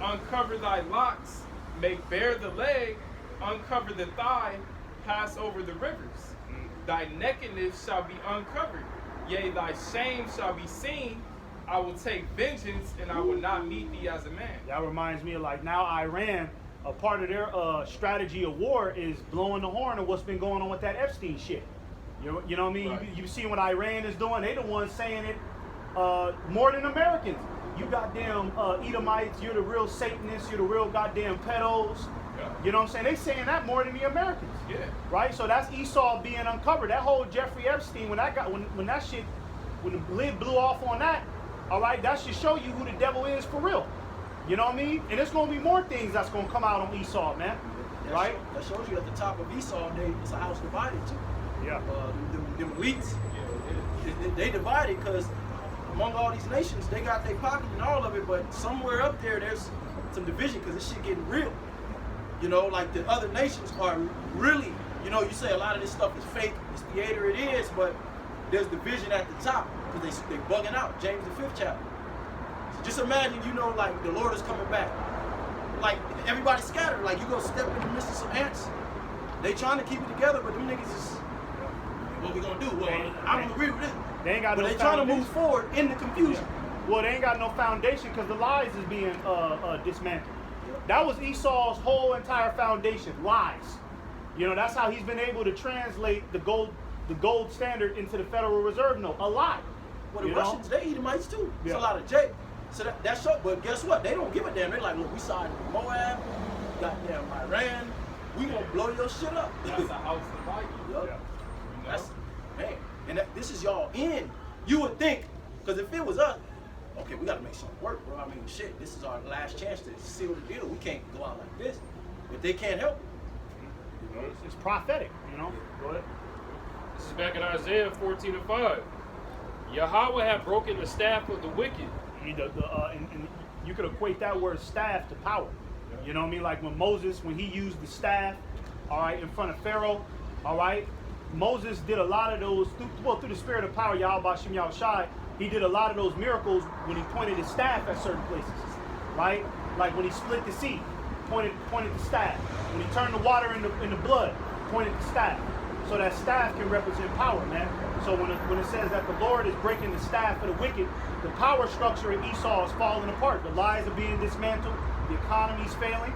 uncover thy locks, make bare the leg, uncover the thigh, pass over the rivers. Thy nakedness shall be uncovered, yea, thy shame shall be seen. I will take vengeance, and I will not meet thee as a man. That reminds me of like now Iran, a part of their strategy of war is blowing the horn of what's been going on with that Epstein shit. You know what I mean? Right. You see what Iran is doing? They the ones saying it more than Americans. You goddamn Edomites, you're the real Satanists, you're the real goddamn pedos. Yeah. You know what I'm saying? They saying that more than the Americans. Yeah. Right? So that's Esau being uncovered. That whole Jeffrey Epstein, when the lid blew off on that, all right, that should show you who the devil is for real. You know what I mean? And there's gonna be more things that's gonna come out on Esau, man. Right? That shows you at the top of Esau, it's a house divided too. Yeah. Them elites. Yeah, it is. They divided because among all these nations, they got their pocket and all of it, but somewhere up there's some division because this shit getting real. You know, like the other nations are really, you know, you say a lot of this stuff is fake, it's theater, it is, but there's division at the top because they bugging out. James the 5th chapter. So just imagine, you know, like the Lord is coming back. Like everybody scattered, like you go step in the midst of some ants. They trying to keep it together, but them niggas is, what we gonna do? Well, I don't agree with it. They ain't got but no they trying to foundation. move forward in the confusion. Well, they ain't got no foundation because the lies is being dismantled. That was Esau's whole entire foundation, lies. You know, that's how he's been able to translate the gold standard into the Federal Reserve note, a lie. Well, the You Russians, know? they Edomites too. It's Yeah. a lot of J. So that's so. But guess what? They don't give a damn. They're like, look, we siding with Moab, goddamn Iran. We gonna blow your shit up. That's a house divided. Yup. Yeah. You know? That's man. And this is y'all in. You would think, because if it was us, okay, we gotta make something work, bro. I mean, shit, this is our last chance to seal the deal. We can't go out like this. But they can't help it. You know, it's prophetic, you know. Go ahead. This is back in Isaiah 14:5. Yahweh had broken the staff of the wicked. And you could equate that word staff to power. You know what I mean? Like when Moses, when he used the staff, all right, in front of Pharaoh, all right, Moses did a lot of those, through the spirit of power, Yahweh Shem Yahushai, he did a lot of those miracles when he pointed his staff at certain places, right? Like when he split the sea, pointed the staff. When he turned the water into blood, pointed the staff. So that staff can represent power, man. So when it says that the Lord is breaking the staff of the wicked, the power structure in Esau is falling apart. The lies are being dismantled. The economy's failing,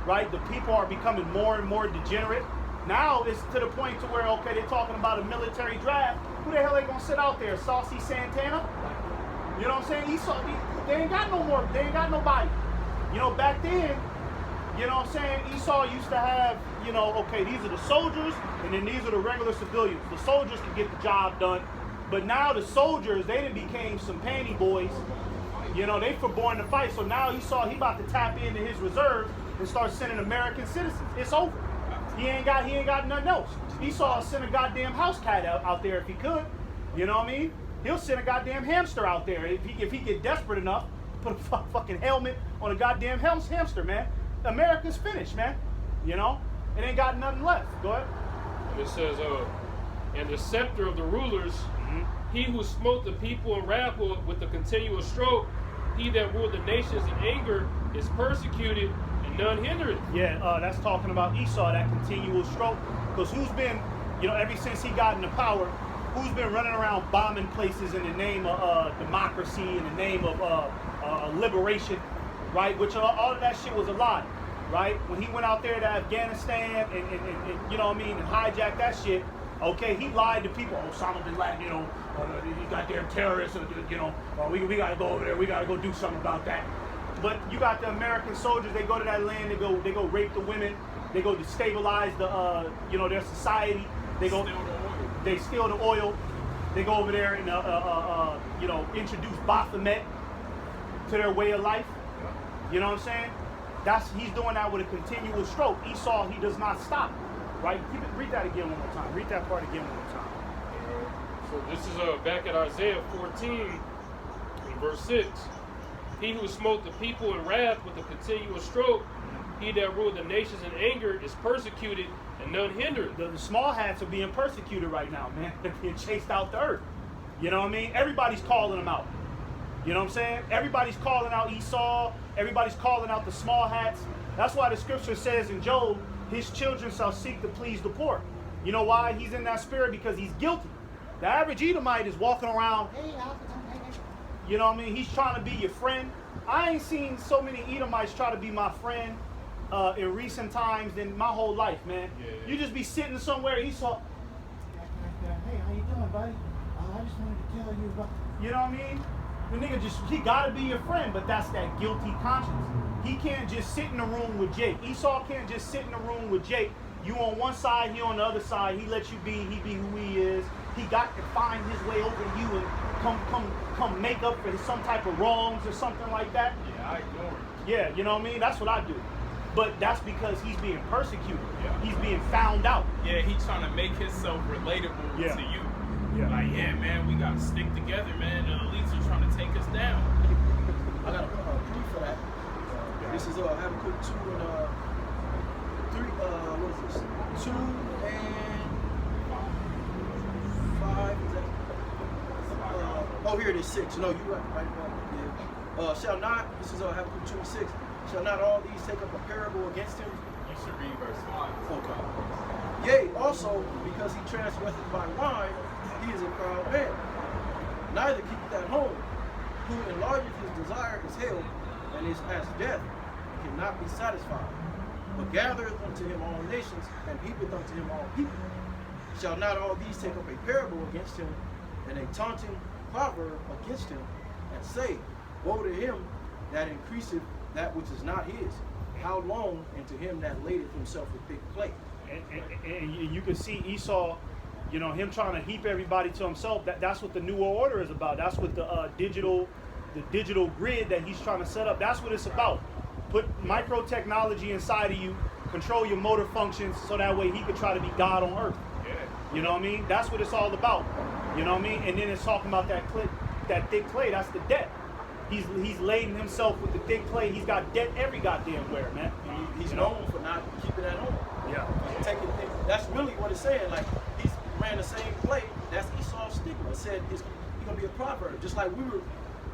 right? The people are becoming more and more degenerate. Now it's to the point to where, okay, they're talking about a military draft. Who the hell they gonna sit out there? Saucy Santana? You know what I'm saying? Esau, they ain't got no more, they ain't got nobody. You know, back then, you know what I'm saying? Esau used to have, you know, okay, these are the soldiers, and then these are the regular civilians. The soldiers can get the job done. But now the soldiers, they done became some panty boys. You know, they forborn to fight. So now Esau, he about to tap into his reserves and start sending American citizens. It's over. He ain't got nothing else. Esau will send a goddamn house cat out there if he could. You know what I mean? He'll send a goddamn hamster out there if he get desperate enough. Put a fucking helmet on a goddamn hamster, man. America's finished, man. You know, it ain't got nothing left. Go ahead. And it says, and the scepter of the rulers, he who smote the people in wrath with a continual stroke, he that ruled the nations in anger is persecuted, and none hindered. Yeah, that's talking about Esau, that continual stroke. Because who's been, you know, ever since he got into power, who's been running around bombing places in the name of democracy, in the name of liberation, right? Which all of that shit was a lie, right? When he went out there to Afghanistan and you know what I mean, and hijacked that shit, okay, he lied to people. Osama bin Laden, you know, these goddamn terrorists, you know, we gotta go over there, we gotta go do something about that. But you got the American soldiers, they go to that land, they go rape the women, they go destabilize the you know, their society, they steal the oil, they go over there and you know, introduce Baphomet to their way of life. You know what I'm saying? He's doing that with a continual stroke. Esau, he does not stop. Right? Read that again one more time. Read that part again one more time. So this is back at Isaiah 14, in verse 6. He who smote the people in wrath with a continual stroke, he that ruled the nations in anger is persecuted, and none hindered. The small hats are being persecuted right now, man. They're being chased out the earth. You know what I mean? Everybody's calling them out. You know what I'm saying? Everybody's calling out Esau. Everybody's calling out the small hats. That's why the scripture says in Job, his children shall seek to please the poor. You know why he's in that spirit? Because he's guilty. The average Edomite is walking around, you know what I mean? He's trying to be your friend. I ain't seen so many Edomites try to be my friend in recent times than my whole life, man. Yeah. You just be sitting somewhere, Esau. Hey, how you doing, buddy? I just wanted to tell you about, you know what I mean? The nigga he gotta be your friend, but that's that guilty conscience. He can't just sit in the room with Jake. Esau can't just sit in the room with Jake. You on one side, he on the other side. He lets you be, he be who he is. He got to find his way over to you and come make up for some type of wrongs or something like that. Yeah, I ignore it. Yeah, you know what I mean? That's what I do. But that's because he's being persecuted. Yeah. He's being found out. Yeah, he's trying to make himself relatable Yeah. to you. Yeah. Like, yeah, man, we gotta stick together, man. The elites are trying to take us down. I got a proof for that. This is Habakkuk 2 and 3. What is this? 2 and 5. Is that? Oh, here it is 6. No, you right. Yeah. Shall not? This is Habakkuk 2 and 6. Shall not all these take up a parable against him? You should read verse 5. Okay. Yea, also because he transgresseth by wine, he is a proud man. Neither keepeth at home, who enlargeth his desire is hell, and is as death, and cannot be satisfied. But gathereth unto him all nations, and heapeth unto him all people. Shall not all these take up a parable against him, and a taunting proverb against him, and say, Woe to him that increaseth that which is not his? How long, and to him that ladeth himself with big clay? And you can see Esau, you know, him trying to heap everybody to himself. That's what the New World Order is about. That's what the digital grid that he's trying to set up. That's what it's about. Put micro technology inside of you, control your motor functions, so that way he could try to be God on earth. Yeah. You know what I mean? That's what it's all about. You know what I mean? And then it's talking about that thick clay. That's the debt. He's laden himself with the thick clay. He's got debt every goddamn where, man. He's known for not keeping at home. Yeah. Taking things. That's really what it's saying. Like, he's ran the same play. That's Esau's stigma. It said he's gonna be a proverb, just like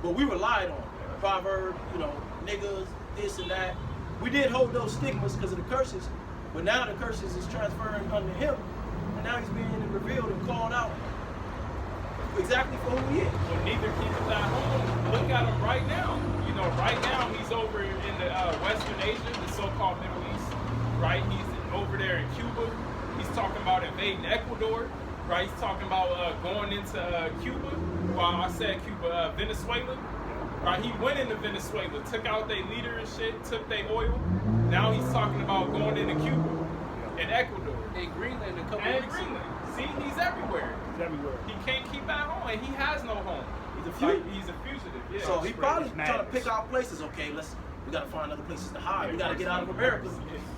we relied on proverb. You know, niggas, this and that. We did hold those stigmas because of the curses, but now the curses is transferring under him, and now he's being revealed and called out exactly for who he is. Well, neither keepeth at home. Look at him right now. You know, right now he's over in the Western Asia, the so-called Middle East. Right? He's over there in Cuba. He's talking about invading Ecuador. Right? He's talking about going into Cuba. Well, I said Cuba, Venezuela. Right? He went into Venezuela, took out their leader and shit, took their oil. Now he's talking about going into Cuba and Ecuador. In Greenland a couple And weeks ago. Greenland. See, he's everywhere. He's everywhere. He can't keep at home, and he has no home. He's a fugitive. He's a fugitive. Yeah. So he probably It's trying to madness. pick out places. Okay, we gotta find other places to hide. Yeah, We gotta get out of America.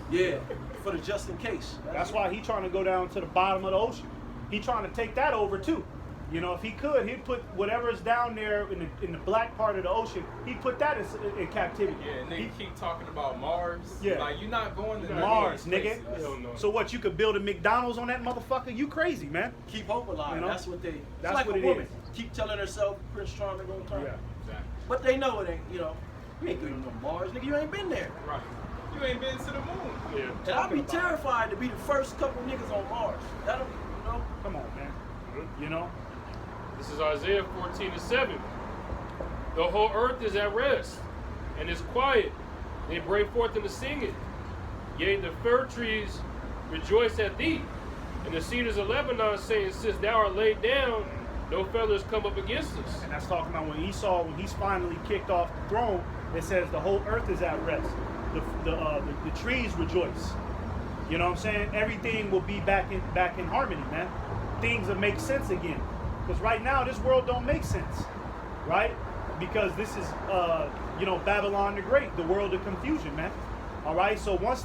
Yeah, for the just in case. That's why he's trying to go down to the bottom of the ocean. He's trying to take that over too. You know, if he could, he'd put whatever is down there in the black part of the ocean. He'd put that in captivity. Yeah, and they keep talking about Mars. Yeah. Like, you're not going to none of Mars, these nigga. places. Hell no. So what? You could build a McDonald's on that motherfucker? You crazy, man? Keep hope alive. You know? That's what they. It's That's like what a it woman. is. Keep telling herself Prince Charming gonna come. Yeah. Exactly. But they know it ain't. You know, you ain't going to no Mars, nigga. You ain't been there. Right. You ain't been to the moon. Yeah. And I'd be terrified to be the first couple niggas on Mars. That'll, you know. Come on, man. You know? This is Isaiah 14:7. The whole earth is at rest and is quiet. They break forth into singing. Yea, the fir trees rejoice at thee, and the cedars of Lebanon saying, Since thou art laid down, no feathers come up against us. And that's talking about when Esau, when he's finally kicked off the throne, it says the whole earth is at rest. The trees rejoice. You know what I'm saying? Everything will be back in harmony, man. Things will make sense again. Because right now, this world don't make sense, right? Because this is, Babylon the Great, the world of confusion, man. All right. So once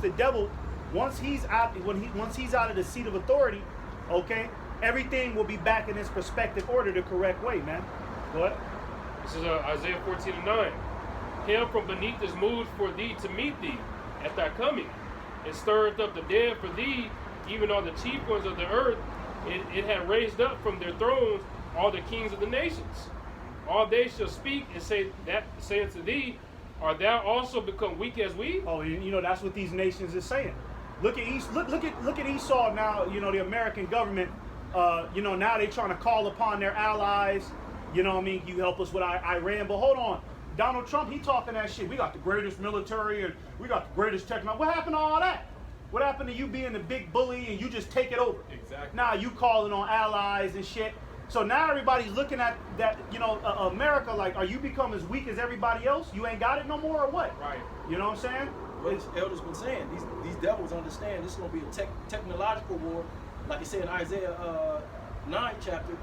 he's out of the seat of authority, okay, everything will be back in its perspective order the correct way, man. Go ahead. This is Isaiah 14:9. Him from beneath is moved for thee to meet thee at thy coming. It stirreth up the dead for thee, even all the chief ones of the earth. It had raised up from their thrones all the kings of the nations. All they shall speak and say unto thee, Art thou also become weak as we? Oh, you know, that's what these nations is saying. Look at Esau now. You know, the American government. Now they trying to call upon their allies. You know what I mean? You help us with Iran, but hold on. Donald Trump, he talking that shit. We got the greatest military and we got the greatest technology. What happened to all that? What happened to you being the big bully and you just take it over? Exactly. Now you calling on allies and shit. So now everybody's looking at that, America like, are you become as weak as everybody else? You ain't got it no more or what? Right. You know what I'm saying? What the elders been saying, these devils understand this is gonna be a technological war, like it said in Isaiah 9 chapter,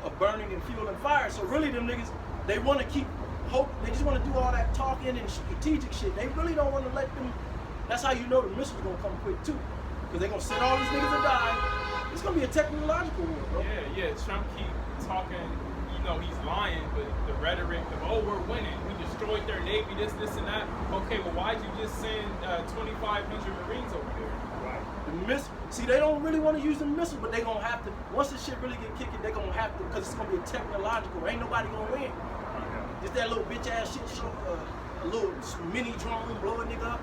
of burning and fuel and fire. So really them niggas, they want to keep hope. They just want to do all that talking and strategic shit. They really don't want to let them. That's how you know the missiles gonna come quick too, because they gonna send all these niggas to die. It's gonna be a technological war, bro. Yeah. Trump keep talking, you know, he's lying, but the rhetoric of, oh, we're winning. We destroyed their Navy, this, and that. Okay, well, why'd you just send 2,500 Marines over there? Right. See, they don't really want to use the missiles, but they gonna have to. Once this shit really get kicking, they gonna have to, because it's gonna be a technological. Ain't nobody gonna win. Just that little bitch ass shit show, a little mini drone blow a nigga up.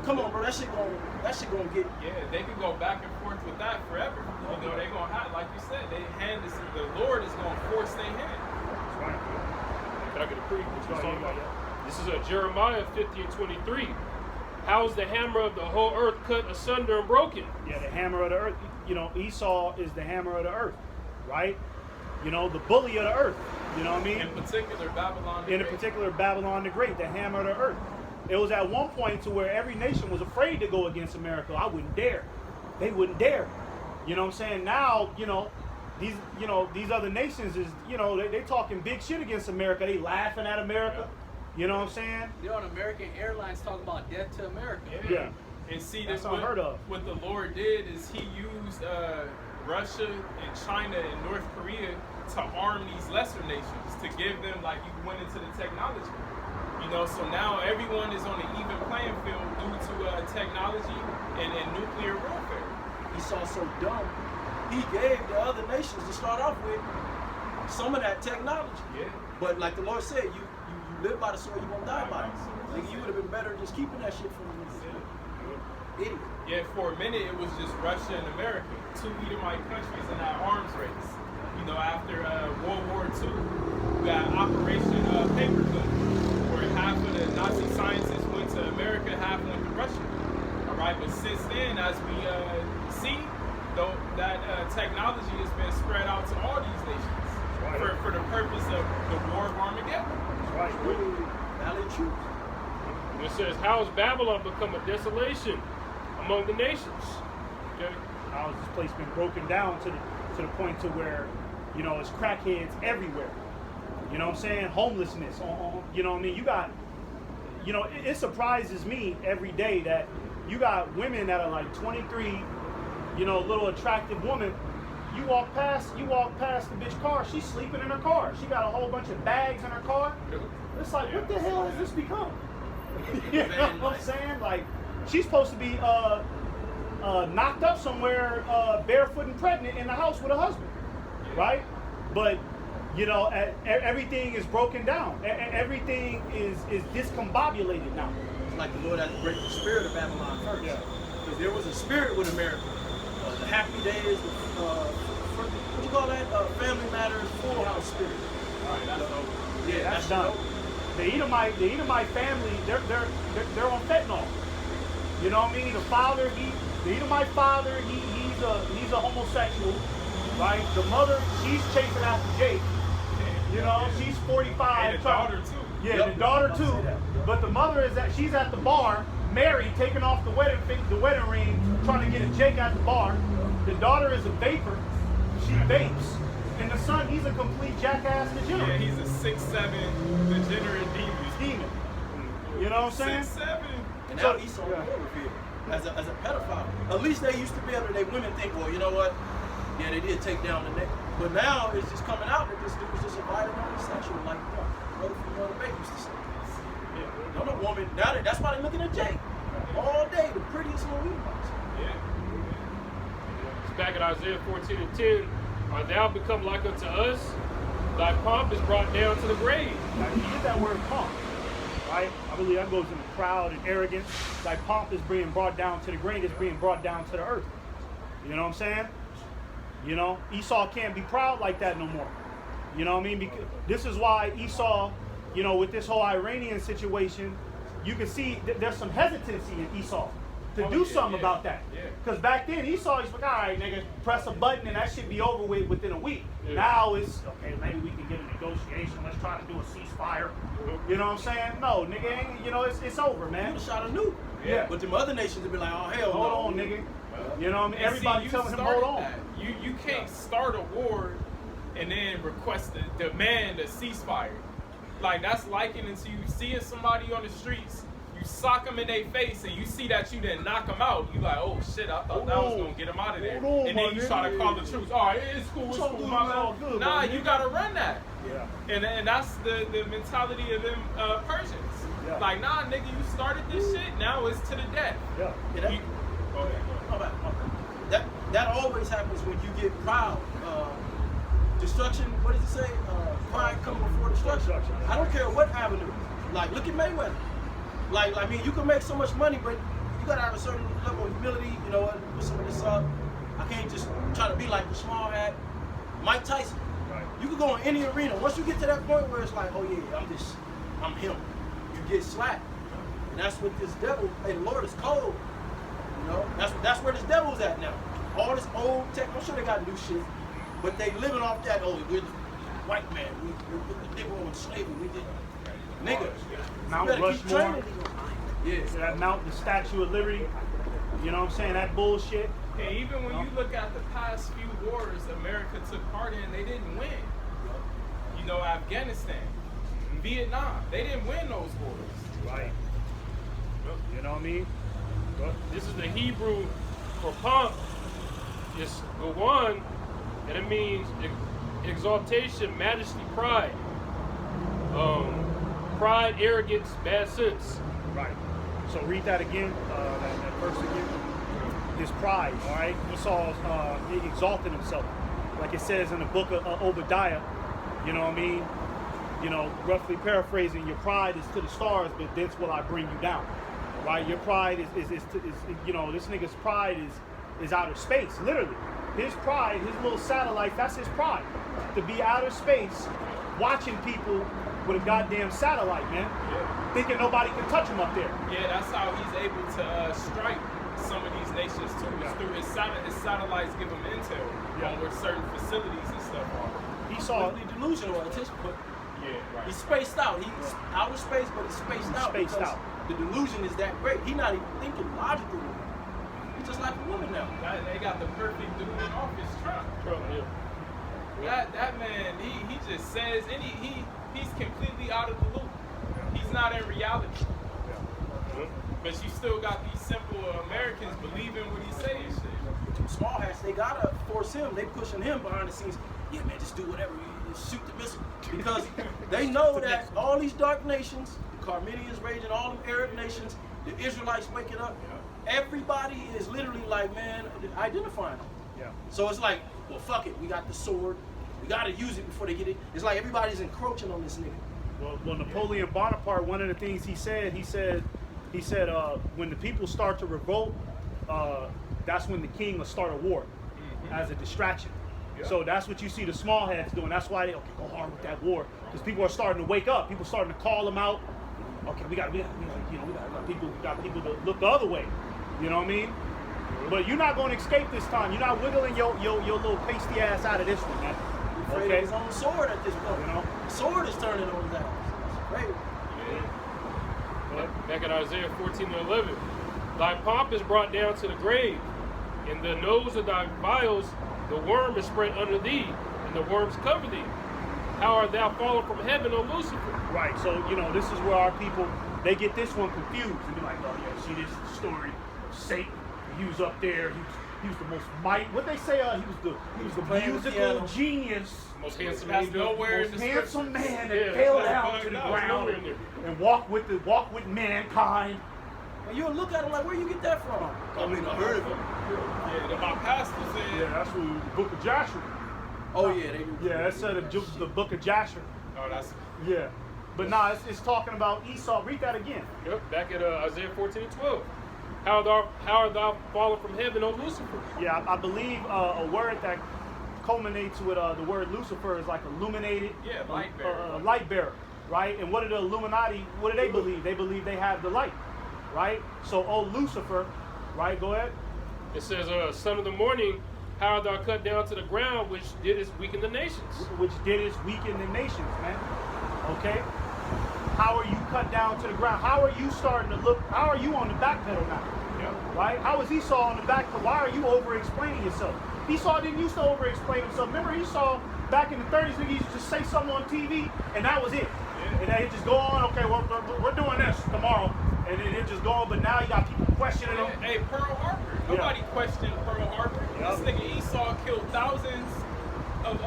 Come on, bro, that shit gonna get. Yeah, they can go back and forth with that forever. You know, they gonna have, like you said, the Lord is gonna force their hand. That's right. Can I get a preview? What you Go talking ahead, about? This is Jeremiah 50 and 23. How is the hammer of the whole earth cut asunder and broken? Yeah, the hammer of the earth. You know, Esau is the hammer of the earth, right? You know, the bully of the earth. You know what I mean? In particular, Babylon the In Great. particular, Babylon the Great, the hammer of the earth. It was at one point to where every nation was afraid to go against America. I wouldn't dare. They wouldn't dare. You know what I'm saying? Now, these other nations is, they talking big shit against America. They laughing at America. You know what I'm saying? They're on American Airlines talking about death to America. Yeah. And see, That's this unheard of. what the Lord did is He used Russia and China and North Korea to arm these lesser nations, to give them, like you went into the technology. You know, so now everyone is on an even playing field due to technology and nuclear warfare. Esau so dumb, he gave the other nations to start off with some of that technology. Yeah. But like the Lord said, you live by the sword, you won't die by it. Like, you would have been better just keeping that shit from you. Idiot. Yeah, for a minute it was just Russia and America, two Edomite countries in that arms race. You know, after World War II, we got Operation Paperclip, where half of the Nazi scientists went to America, half went to Russia. All right, but since then, as we see, though, that technology has been spread out to all these nations for the purpose of the War of Armageddon. Right. Valid truth. And it says, how has Babylon become a desolation among the nations? Okay. How has this place been broken down to the point to where, it's crackheads everywhere. You know what I'm saying? Homelessness. You know what I mean? You got, it surprises me every day that you got women that are like 23, little attractive woman. You walk past the bitch car, she's sleeping in her car. She got a whole bunch of bags in her car. It's like, what the hell has this become? You know what I'm saying? Like, she's supposed to be knocked up somewhere, barefoot and pregnant in the house with a husband, right? But everything is broken down. Everything is discombobulated now. It's like the Lord had to break the spirit of Babylon first. Yeah. Because there was a spirit with America. The happy days, what you call that? Family Matters, Full House spirit. Right, that's dope. Yeah, That's done. The Edomite family, they're on fentanyl. You know what I mean? The Edomite father, he's a homosexual, right? The mother, she's chasing after Jake. She's 45. And the daughter too. Yeah, Yep. the daughter I'll too. say that. But the mother she's at the bar, married, taking off the wedding ring, trying to get a Jake at the bar. The daughter is a vapor. She vapes. And the son, he's a complete jackass degenerate. Yeah, he's a 6'7" degenerate demon. You know what I'm saying? 6'7". And So- now Esau yeah. over here as a pedophile. At least they used to be able to, they women think, well, you know what? Yeah, they did take down the neck. But now it's just coming out that this dude was just a violent homosexual, like Brother from Northern Bay used to say. Yeah, no woman, now that's why they're looking at Jake all day, the prettiest little Edomites. It's back at Isaiah 14 and 10. Art thou become like unto us? Thy pomp is brought down to the grave. Now, you get that word pomp, right? I believe that goes in the proud and arrogance. Like pomp is being brought down to the grave, it's being brought down to the earth. You know what I'm saying? Esau can't be proud like that no more. You know what I mean? Because this is why Esau, with this whole Iranian situation, you can see there's some hesitancy in Esau to do something about that. Because back then Esau, he's like, all right, nigga, press a button and that should be over with within a week. Yeah. Now it's, okay, maybe we can get a negotiation. Let's try to do a ceasefire. You know what I'm saying? No, nigga, it's over, You man. would have shot a nuke. Yeah. But them other nations would be like, oh, hell Hold no. on, nigga. You know what I mean? And Everybody see, you telling him, started hold on. that. You can't start a war and then demand a ceasefire. Like, that's likening to you seeing somebody on the streets, you sock them in their face and you see that you didn't knock them out, you like, oh shit, I thought that was gonna get them out of there. Hold on, And then you my try to nigga. call the truth. All right, it's cool, It's all good, my it's all bad. good, Nah, my you nigga. gotta run that. Yeah. And that's the mentality of them Persians. Yeah. Like, nah, nigga, you started this shit, now it's to the death. Yeah. Yeah, that, You- go ahead. my bad. That always happens when you get proud. Destruction, what does it say? Pride comes before destruction. I don't care what avenue. Like, look at Mayweather. Like, I mean, you can make so much money, but you gotta have a certain level of humility. You know what? Put some of this up. I can't just try to be like the small hat. Mike Tyson. Right. You can go in any arena. Once you get to that point where it's like, oh yeah, I'm him. You get slapped. And that's what this devil, hey, the Lord is cold. You know, that's where this devil's at now. All this old tech, I'm sure they got new shit, but they living off that, oh, we're the white man, we put the nigga on slavery, we did. Nigga, Mount you better keep Rushmore. training these. So that Mount, the Statue of Liberty, you know what I'm saying? That bullshit. And even when you look at the past few wars America took part in, they didn't win. You know, Afghanistan, Vietnam, they didn't win those wars. Right. You know what I mean? This is the Hebrew for pomp. It's Gawan, and it means exaltation, majesty, pride. Pride, arrogance, bad sense. Right. So read that again, that verse again. His pride, all right? Esau he exalted himself. Like it says in the book of Obadiah, you know what I mean? You know, roughly paraphrasing, your pride is to the stars, but thence will I bring you down. Right? Your pride is you know, this nigga's pride is outer space, literally. His pride, his little satellite, that's his pride. To be outer space, watching people with a goddamn satellite, man. Yeah. Thinking nobody can touch him up there. Yeah, that's how he's able to strike some of these nations too. It's through his satellites give him intel on where certain facilities and stuff are. Esau, Completely delusional at this point. Yeah, right. He's spaced out. He's outer space, but he's spaced out. spaced because out. The delusion is that great. He's not even thinking logically. He's just like a woman now. They got the perfect dude in office, Trump. That man, he just says he's completely out of the loop. He's not in reality. But you still got these simple Americans believing what he's saying. Shit. Small hats, they gotta force him. They pushing him behind the scenes. Yeah, man, just do whatever. You shoot the missile because they know that all these dark nations, the Carmenians raging, all them Arab nations, the Israelites waking up. Everybody is literally like, man, identifying them. yeah. So it's like, well, fuck it. We got the sword. We gotta use it before they get it. It's like everybody's encroaching on this nigga. Well, Napoleon Bonaparte, one of the things he said, when the people start to revolt, that's when the king will start a war as a distraction. So that's what you see the small heads doing. That's why they go hard with that war, because people are starting to wake up. People starting to call them out. Okay, we got people to look the other way. You know what I mean? But you're not going to escape this time. You're not wiggling your little pasty ass out of this one, man. He's afraid of his own sword at this point. You know? The sword is turning on his ass. That's crazy. Back in Isaiah 14:11, thy pomp is brought down to the grave, in the nose of thy vials the worm is spread under thee, and the worms cover thee. How art thou fallen from heaven, O Lucifer? Right. So this is where our people they get this one confused and be like, oh yeah, see this is the story of Satan. He was up there. He was the most what they say? He was the musical piano. genius. Most handsome That's angel. nowhere in Most the handsome scriptures. man that Yeah, fell it's down like to the bugged out. ground It's nowhere in and walk with mankind. And you'll look at him like, where you get that from? I mean, I heard of him. Yeah, my pastor said. Yeah, that's what the Book of Joshua. Oh yeah, they do. Yeah, that's the Book of Joshua. Oh, that's. Yeah, but nah, it's talking about Esau. Read that again. Yep, back at Isaiah 14:12. How art thou fallen from heaven, O Lucifer? Yeah, I believe a word that culminates with the word Lucifer is like illuminated. Yeah, light bearer. Light bearer, right? And what do the Illuminati? What do they believe? They believe they have the light, right? So, Lucifer, right? Go ahead. It says, son of the morning, how art thou cut down to the ground, which didst weaken the nations? Which did is weaken the nations, man. Okay. How are you cut down to the ground? How are you starting to look? How are you on the back pedal now? Yeah. Right? How is Esau on the back pedal? Why are you over-explaining yourself? Esau didn't used to over-explain himself. Remember Esau back in the 30s, niggas used to just say something on TV, and that was it. And then he'd just go on, okay, we're doing this tomorrow. and then it just going. But now you got people questioning them. Hey, Pearl Harbor. Nobody questioned Pearl Harbor. Yep. This nigga Esau killed thousands of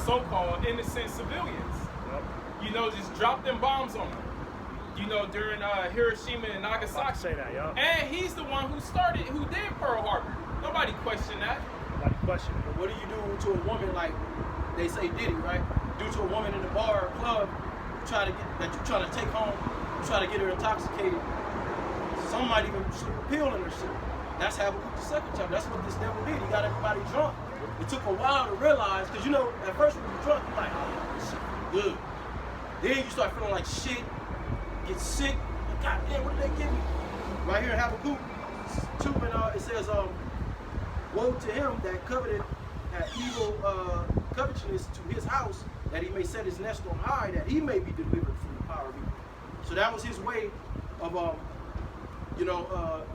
so-called innocent civilians. Yep. You know, just dropped them bombs on them. You know, during Hiroshima and Nagasaki. Say that, yo. And he's the one who did Pearl Harbor. Nobody questioned that. Nobody questioning. But what do you do to a woman like they say Diddy, right? Do to a woman in the bar or club, you try to take home, you try to get her intoxicated. Some might even slip a pill in her shit. That's Habakkuk the second chapter. That's what this devil did. He got everybody drunk. It took a while to realize, because you know, at first when you're drunk, you're like, oh, this shit good. Then you start feeling like shit, get sick. Like, God damn, what did they give me? Right here in Habakkuk 2, and it says, woe to him that coveted evil covetousness to his house, that he may set his nest on high, that he may be delivered from the power of evil. So that was his way of, let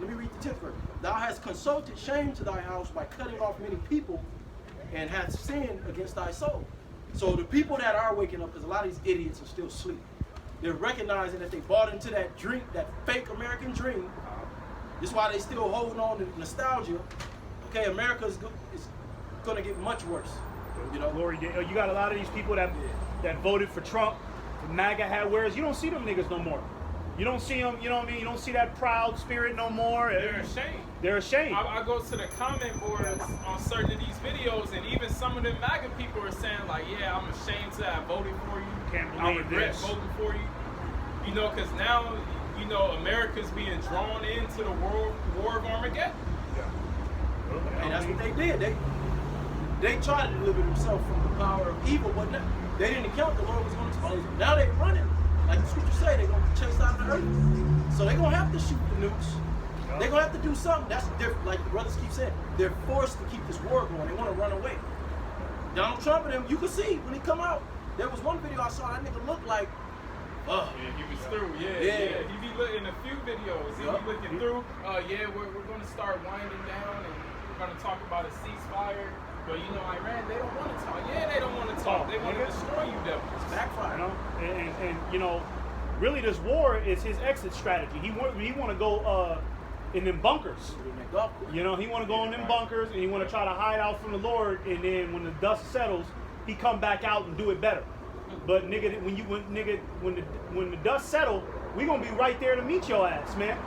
me read the 10th verse. Thou hast consulted shame to thy house by cutting off many people, and hast sinned against thy soul. So the people that are waking up, because a lot of these idiots are still asleep, they're recognizing that they bought into that dream, that fake American dream. This is why they still holding on to nostalgia. Okay, America is going to get much worse. You know, Glory, you got a lot of these people that voted for Trump, for MAGA hat wearers. You don't see them niggas no more. You don't see them, you know what I mean? You don't see that proud spirit no more. They're ashamed. They're ashamed. I go to the comment boards on certain of these videos, and even some of the MAGA people are saying, like, yeah, I'm ashamed to have voted for you. Can't I believe regret this. voting for you. You know, because now, you know, America's being drawn into the war of Armageddon. and that's what they did. They tried to deliver themselves from the power of evil, but they didn't account the Lord was going to expose them. Now they're running. Like the scripture say, they're going to chase out the earth. So they're going to have to shoot the nukes. They're going to have to do something. That's different. Like the brothers keep saying, they're forced to keep this war going. They want to run away. Donald Trump and him, you can see when he come out, there was one video I saw, that nigga looked like, Yeah, he was through. Yeah. He be looking a few videos. He be looking through. We're going to start winding down, and we're going to talk about a ceasefire. But you know, Iran, they don't want to talk. Yeah, they don't want to talk. They want to destroy you, devils. it's backfire. You know, and you know, really, this war is his exit strategy. He want to go in them bunkers. You know, he want to go in them bunkers, and he want to try to hide out from the Lord. And then when the dust settles, he come back out and do it better. But nigga, when the dust settle, we gonna be right there to meet your ass, man.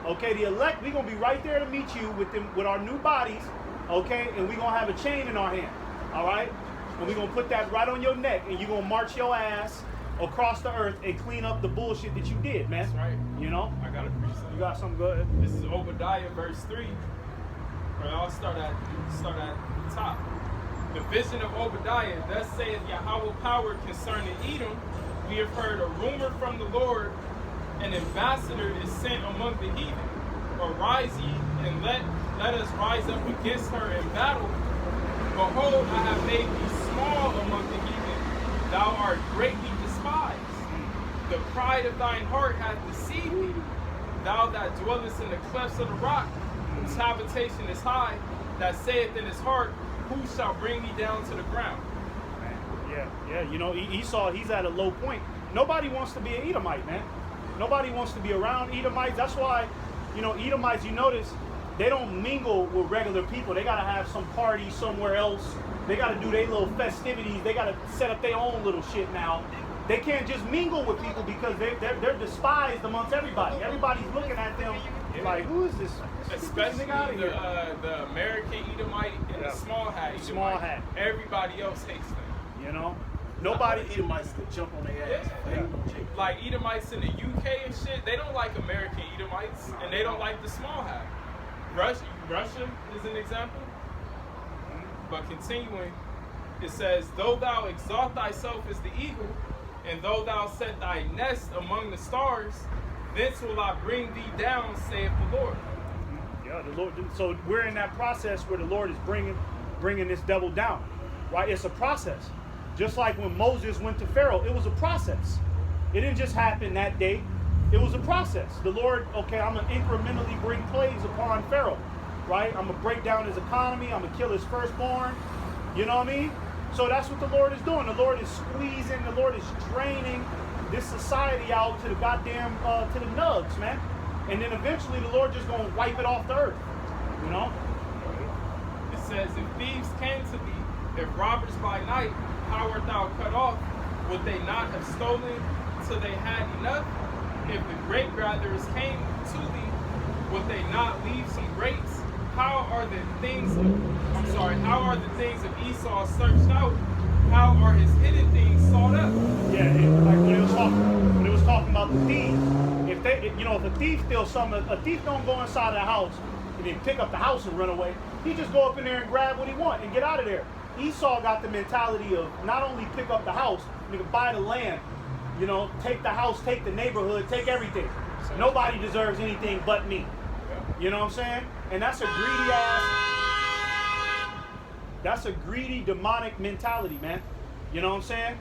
Okay, the elect, we gonna be right there to meet you with our new bodies. Okay, and we gonna have a chain in our hand. All right, and we gonna put that right on your neck, and you gonna march your ass across the earth and clean up the bullshit that you did, man. That's right. You know. I got a precept. You got something good? This is Obadiah verse 3. Right, I'll start at the top. The vision of Obadiah, thus saith Yahweh power concerning Edom. We have heard a rumor from the Lord, an ambassador is sent among the heathen. Arise ye, and let us rise up against her in battle. Behold, I have made thee small among the heathen. Thou art greatly despised. The pride of thine heart hath deceived thee. Thou that dwellest in the clefts of the rock, whose habitation is high, that saith in his heart, who shall bring me down to the ground? Yeah. You know, Esau, he's at a low point. Nobody wants to be an Edomite, man. Nobody wants to be around Edomites. That's why, you know, Edomites, you notice, they don't mingle with regular people. They gotta have some party somewhere else. They gotta do their little festivities. They gotta set up their own little shit now. They can't just mingle with people because they're despised amongst everybody. Everybody's looking at them like, who is this? Especially Get this nigga out of here. the American Edomite and the small hat Edomite. Small hat. Everybody else hates them. You know, nobody. Edomites that jump on their ass. Yeah. Like Edomites in the UK and shit, they don't like American Edomites, and they don't like the small hat. Russia is an example. But continuing, it says, though thou exalt thyself as the eagle, and though thou set thy nest among the stars, thence will I bring thee down, saith the Lord. Yeah, the Lord. So we're in that process where the Lord is bringing this devil down, right? It's a process. Just like when Moses went to Pharaoh, it was a process. It didn't just happen that day. It was a process. The Lord, okay, I'm gonna incrementally bring plagues upon Pharaoh, right? I'm gonna break down his economy. I'm gonna kill his firstborn. You know what I mean? So that's what the Lord is doing. The Lord is squeezing. The Lord is draining this society out to the goddamn to the nugs, man. And then eventually the Lord just gonna wipe it off the earth. You know? It says, if thieves came to thee, if robbers by night, how art thou cut off? Would they not have stolen till they had enough? If the grape gatherers came to thee, would they not leave some grapes? How are the things of Esau searched out? How are his hidden things sought up? Yeah, like when it was talking about the thieves. If a thief steals something, a thief don't go inside of the house and then pick up the house and run away. He just go up in there and grab what he want and get out of there. Esau got the mentality of not only pick up the house, nigga, buy the land, take the house, take the neighborhood, take everything. Nobody deserves anything but me. You know what I'm saying? And that's a greedy demonic mentality, man. You know what I'm saying?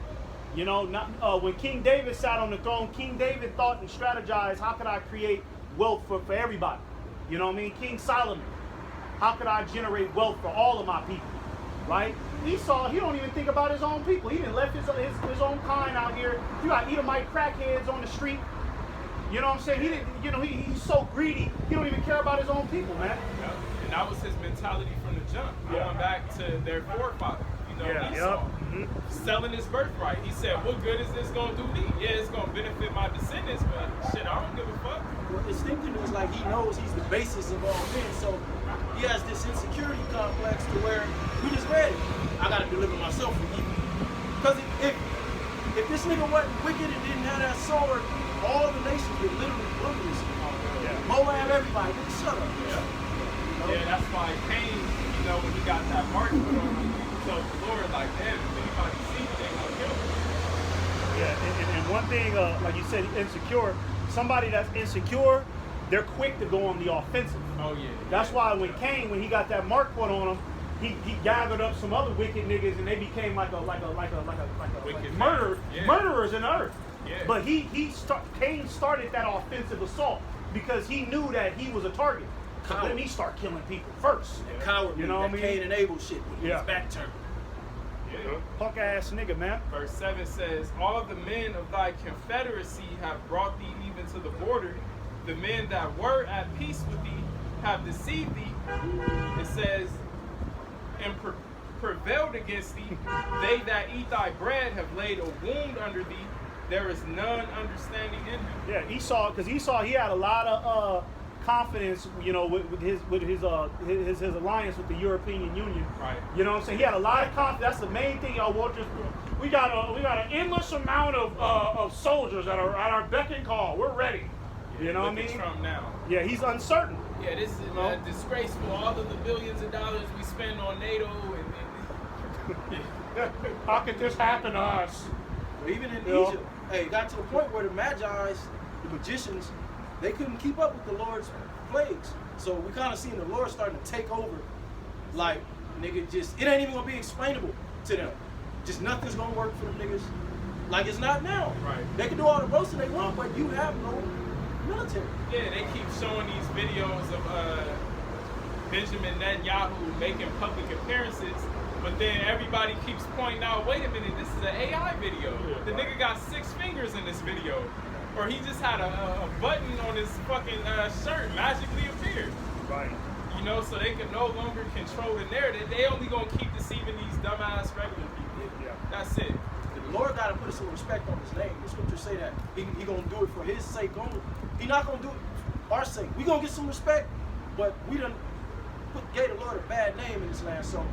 When King David sat on the throne, King David thought and strategized, how could I create wealth for everybody? You know what I mean? King Solomon, how could I generate wealth for all of my people? Right? Esau, he don't even think about his own people. He didn't left his own kind out here. You got Edomite crackheads on the street. You know what I'm saying? He didn't, he's so greedy, he don't even care about his own people, man. Yep. And that was his mentality from the jump. Going back to their forefather, Esau. Selling his birthright. He said, what good is this going to do me? Yeah, it's going to benefit my descendants, but shit, I don't give a fuck. Well, instinctively, it's like he knows he's the basis of all men, so he has this insecurity complex to where we just read it. I got to deliver myself from you. Because if this nigga wasn't wicked and didn't have that sword, all the nations would literally wilderness. Moab, everybody, nigga, shut up. Yeah, that's why Cain, when he got that mark put on him, he told the Lord, like, damn, if anybody see me, they gonna kill me. Yeah, and one thing, like you said, insecure. Somebody that's insecure, they're quick to go on the offensive. Oh yeah. That's why when Cain, when he got that mark put on him, he gathered up some other wicked niggas, and they became like murderers in the earth. Yeah. But Cain started that offensive assault because he knew that he was a target. So then he start killing people first. The coward, you know what I mean? Cain and Abel shit when he was back turned. Yeah. Punk ass nigga, man. Verse 7 says, all the men of thy confederacy have brought thee even to the border. The men that were at peace with thee have deceived thee. It says, and prevailed against thee. They that eat thy bread have laid a wound under thee. There is none understanding in him. Yeah, Esau, because Esau, he had a lot of confidence, with his alliance with the European Union. Right. You know what I'm saying? He had a lot of confidence. That's the main thing, y'all. We got an endless amount of soldiers that are at our beck and call. We're ready. Yeah, you know what I mean? Trump now. Yeah, he's uncertain. Yeah, this is disgraceful. All of the billions of dollars we spend on NATO How could this happen to us? But even in Egypt, it got to the point where the Magi's, the magicians, they couldn't keep up with the Lord's plagues. So we kind of seen the Lord starting to take over. Like, nigga, it ain't even gonna be explainable to them. Just nothing's gonna work for them niggas. Like it's not now. Right. They can do all the boasting they want, but you have no military. Yeah, they keep showing these videos of Benjamin Netanyahu making public appearances, but then everybody keeps pointing out, wait a minute, this is an AI video. The nigga got 6 fingers in this video. Or he just had a button on his fucking shirt magically appeared. Right. So they can no longer control the narrative. They only gonna keep deceiving these dumbass regular people. Yeah. That's it. The Lord gotta put some respect on his name. The scriptures say that. He gonna do it for his sake only. He not gonna do it for our sake. We gonna get some respect, but we done gave the Lord a bad name in this land. So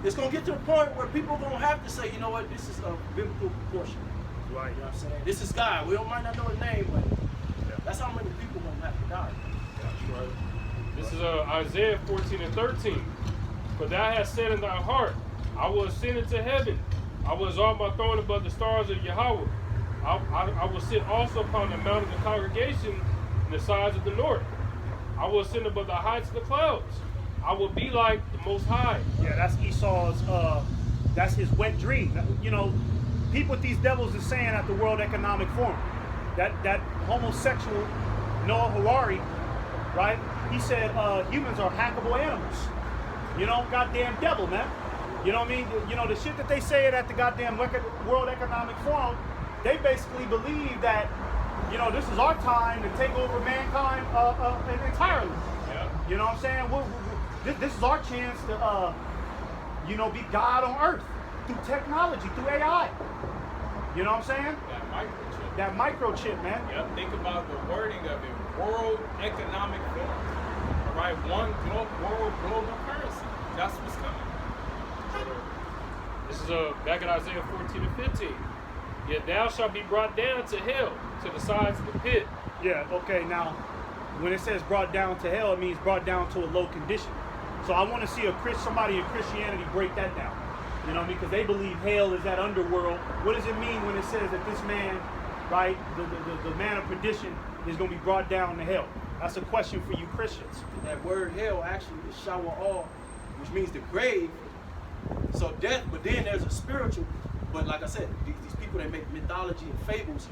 it's gonna get to the point where people gonna have to say, you know what, this is a biblical proportion. Right. You know what I'm saying? This is God. We might not know his name, but that's how many people gonna have to die. That's right. This is Isaiah 14:13. For thou hast said in thy heart, I will ascend into heaven. I will exalt my throne above the stars of Yahweh. I will sit also upon the mount of the congregation in the sides of the north. I will ascend above the heights of the clouds. I will be like the Most High. Yeah, that's Esau's, that's his wet dream. People with these devils is saying at the World Economic Forum, that homosexual Noah Harari, right? He said humans are hackable animals. Goddamn devil, man. You know what I mean? The shit that they say at the goddamn World Economic Forum, they basically believe that, you know, this is our time to take over mankind entirely. Yeah. You know what I'm saying? This is our chance to, you know, be God on earth through technology, through AI. You know what I'm saying? That microchip. That microchip, man. Yep. Think about the wording of it. World Economic Forum. All right. One world global currency. That's what's coming. This is back in Isaiah 14 and 15. Yet thou shalt be brought down to hell, to the sides of the pit. Yeah, okay, now, when it says brought down to hell, it means brought down to a low condition. So I want to see somebody in Christianity break that down. You know what I mean? Because they believe hell is that underworld. What does it mean when it says that this man, right, the man of perdition is going to be brought down to hell? That's a question for you Christians. That word hell actually is shawa'al, which means the grave. So death, but then there's a spiritual, but like I said, these people that make mythology and fables,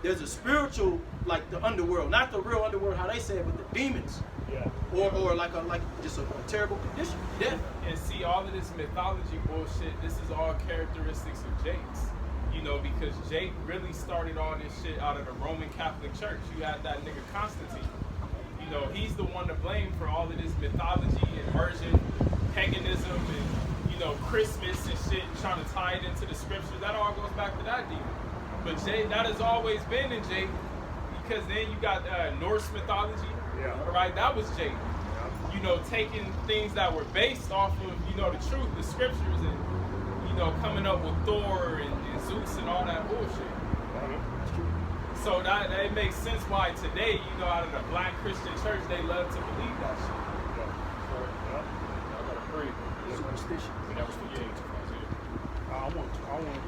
there's a spiritual, like the underworld, not the real underworld, how they say it, but the demons. Yeah. Or like just a terrible condition, death. And see, all of this mythology bullshit, this is all characteristics of Jake's. You know, because Jake really started all this shit out of the Roman Catholic Church. You had that nigga Constantine. You know, he's the one to blame for all of this mythology, immersion, paganism, and, you know, Christmas and shit, trying to tie it into the scriptures. That all goes back to that demon. But Jake, that has always been in Jake, because then you got Norse mythology. Yeah. Right, that was Jake. You know, taking things that were based off of, you know, the truth, the scriptures, and, you know, coming up with Thor and Zeus and all that bullshit. So that it makes sense why today, you know, out of the black Christian church, they love to believe that shit. I got a free. Superstition. And that was 15. I want to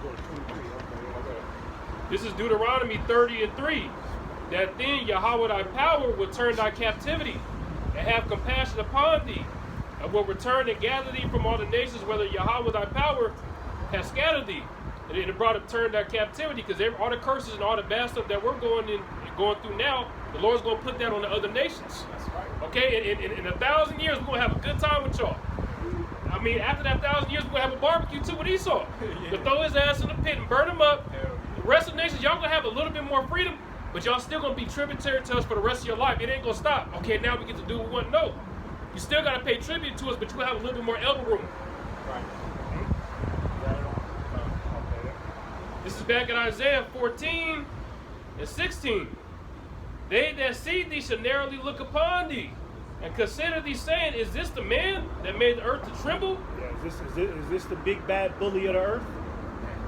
go to 23. Okay. This is Deuteronomy 30 and 3. That then Yahweh thy power will turn thy captivity, and have compassion upon thee, and will return and gather thee from all the nations, whether Yahweh thy power has scattered thee. And it brought up turn thy captivity, because all the curses and all the bad stuff that we're going through now, the Lord's going to put that on the other nations. That's right. Okay, in 1,000 years, we're going to have a good time with y'all. I mean, after that 1,000 years, we're going to have a barbecue too with Esau. Yeah. To throw his ass in the pit and burn him up. Hell yeah. The rest of the nations, y'all going to have a little bit more freedom, but y'all still going to be tributary to us for the rest of your life. It ain't going to stop. Okay, now we get to do what we want. No. You still got to pay tribute to us, but you have a little bit more elbow room. Right. This is back in Isaiah 14 and 16. They that see thee shall narrowly look upon thee, and consider thee, saying, is this the man that made the earth to tremble? Yeah, is this the big bad bully of the earth?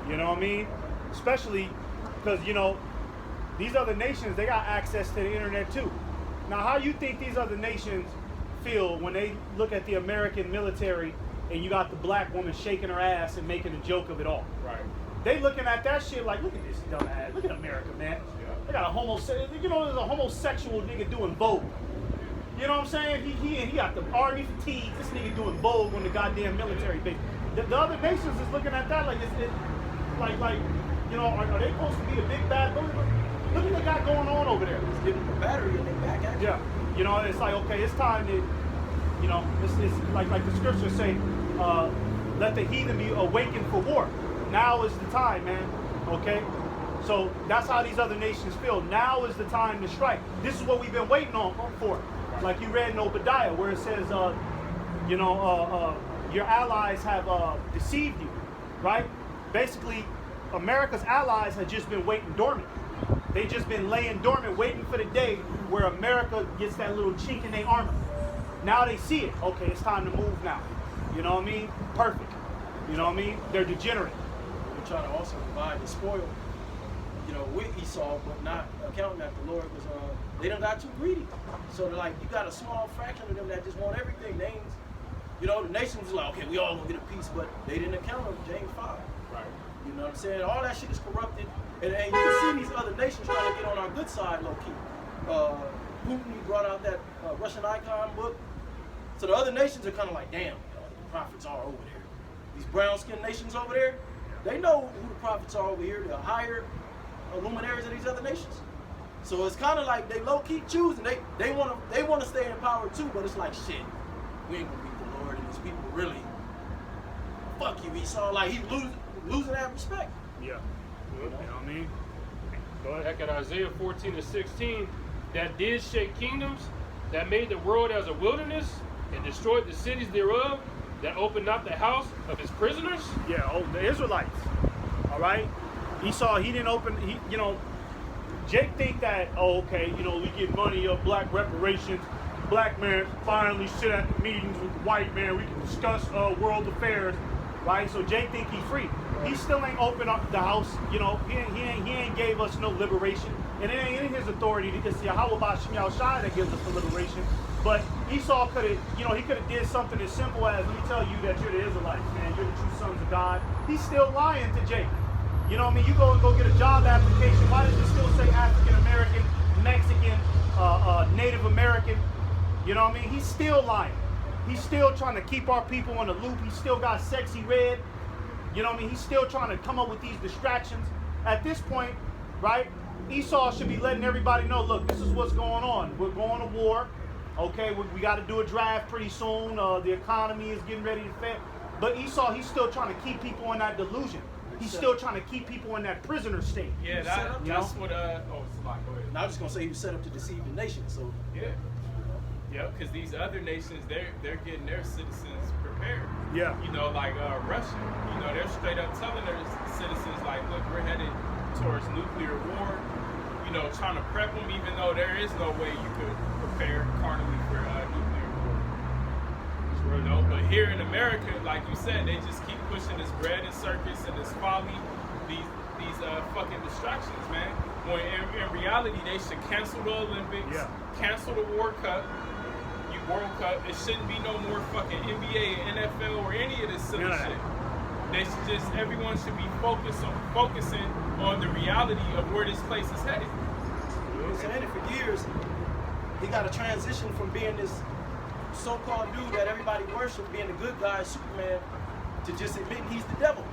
You know what I mean? Especially because, you know, these other nations, they got access to the internet too. Now, how you think these other nations feel when they look at the American military and you got the black woman shaking her ass and making a joke of it all? Right. They looking at that shit like, look at this dumb ass. Look at America, man. Yeah. They got a there's a homosexual nigga doing Vogue. You know what I'm saying? He got the army fatigues. This nigga doing Vogue on the goddamn military base. The other nations is looking at that like like you know, are they supposed to be a big bad bully? Look what they got going on over there. It's giving the battery in their back. Actually. Yeah. You know, it's like, okay, it's time to, you know, it's like the scriptures say, let the heathen be awakened for war. Now is the time, man. Okay? So that's how these other nations feel. Now is the time to strike. This is what we've been waiting on for. Like you read in Obadiah, where it says, you know, your allies have deceived you, right? Basically, America's allies have just been waiting dormant. They just been laying dormant, waiting for the day where America gets that little chink in their armor. Now they see it. Okay, it's time to move now. You know what I mean? Perfect. You know what I mean? They're degenerate. We're trying to also divide and spoil, you know, with Esau, but not accounting that the Lord was, they done got too greedy. So they're like, you got a small fraction of them that just want everything. They ain't, you know, the nation was like, okay, we all gonna get a piece, but they didn't account of James 5. Right. You know what I'm saying? All that shit is corrupted. And you can see these other nations trying to get on our good side, low-key. Putin, he brought out that Russian icon book. So the other nations are kind of like, damn, the prophets are over there. These brown-skinned nations over there, they know who the prophets are over here. They're higher luminaries of these other nations. So it's kind of like they low-key choosing. They want to stay in power too, but it's like, shit, we ain't gonna beat the Lord and these people really. Fuck you, Esau. Like he's losing that respect. Yeah. You know what I mean? Go ahead. Back at Isaiah 14:16, that did shake kingdoms, that made the world as a wilderness, and destroyed the cities thereof, that opened not the house of his prisoners. Yeah, the Israelites. All right? Esau, he didn't open, Jake think that, okay, we get money of black reparations. Black man finally sit at the meetings with the white man. We can discuss world affairs, right? So Jake think he's free. He still ain't opened up the house. He ain't gave us no liberation. And it ain't in his authority. It's Yahweh Bashim Yahushai that gives us the liberation. But Esau could have, he could have did something as simple as, let me tell you that you're the Israelites, man. You're the true sons of God. He's still lying to Jake. You know what I mean? You go get a job application. Why does it still say African American, Mexican, Native American? You know what I mean? He's still lying. He's still trying to keep our people on the loop. He's still got sexy red. You know what I mean? He's still trying to come up with these distractions. At this point, right, Esau should be letting everybody know, look, this is what's going on. We're going to war. Okay, we got to do a draft pretty soon. The economy is getting ready to fail. But Esau, he's still trying to keep people in that delusion. He's still trying to keep people in that prisoner state. Yeah, that's what. Oh, it's a lot. Go ahead. Now, I'm just gonna say he was set up to deceive the nation. So yeah. Yeah, because these other nations, they're getting their citizens prepared. Yeah. Like Russia. They're straight up telling their citizens, like, look, we're headed towards nuclear war. Trying to prep them, even though there is no way you could prepare carnally for nuclear war. But here in America, like you said, they just keep pushing this bread and circus and this folly, these fucking distractions, man. When in reality, they should cancel the Olympics, cancel the World Cup. It shouldn't be no more fucking NBA, NFL, or any of this silly shit. They should everyone should be focusing on the reality of where this place is headed. saying it for years. He got to transition from being this so-called dude that everybody worshipped, being the good guy, Superman, to just admitting he's the devil.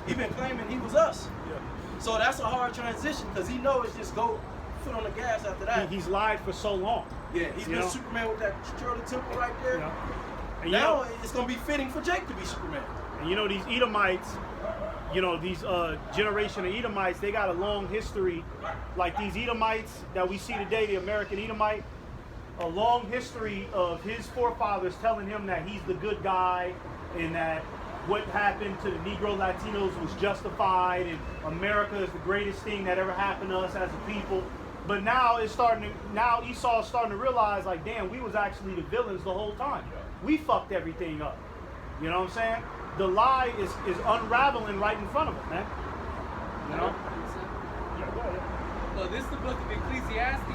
He been claiming he was us. Yeah. So that's a hard transition because he knows it's just go foot on the gas after that. He's lied for so long. Yeah, he's been Superman with that destroy the temple right there. Yeah. And now it's going to be fitting for Jake to be Superman. And these Edomites, these generation of Edomites, they got a long history. Like these Edomites that we see today, the American Edomite, a long history of his forefathers telling him that he's the good guy and that what happened to the Negro Latinos was justified and America is the greatest thing that ever happened to us as a people. But now Esau's starting to realize, like, damn, we was actually the villains the whole time. We fucked everything up. You know what I'm saying? The lie is unraveling right in front of him, man. You know? Yeah, go ahead. This is the book of Ecclesiastes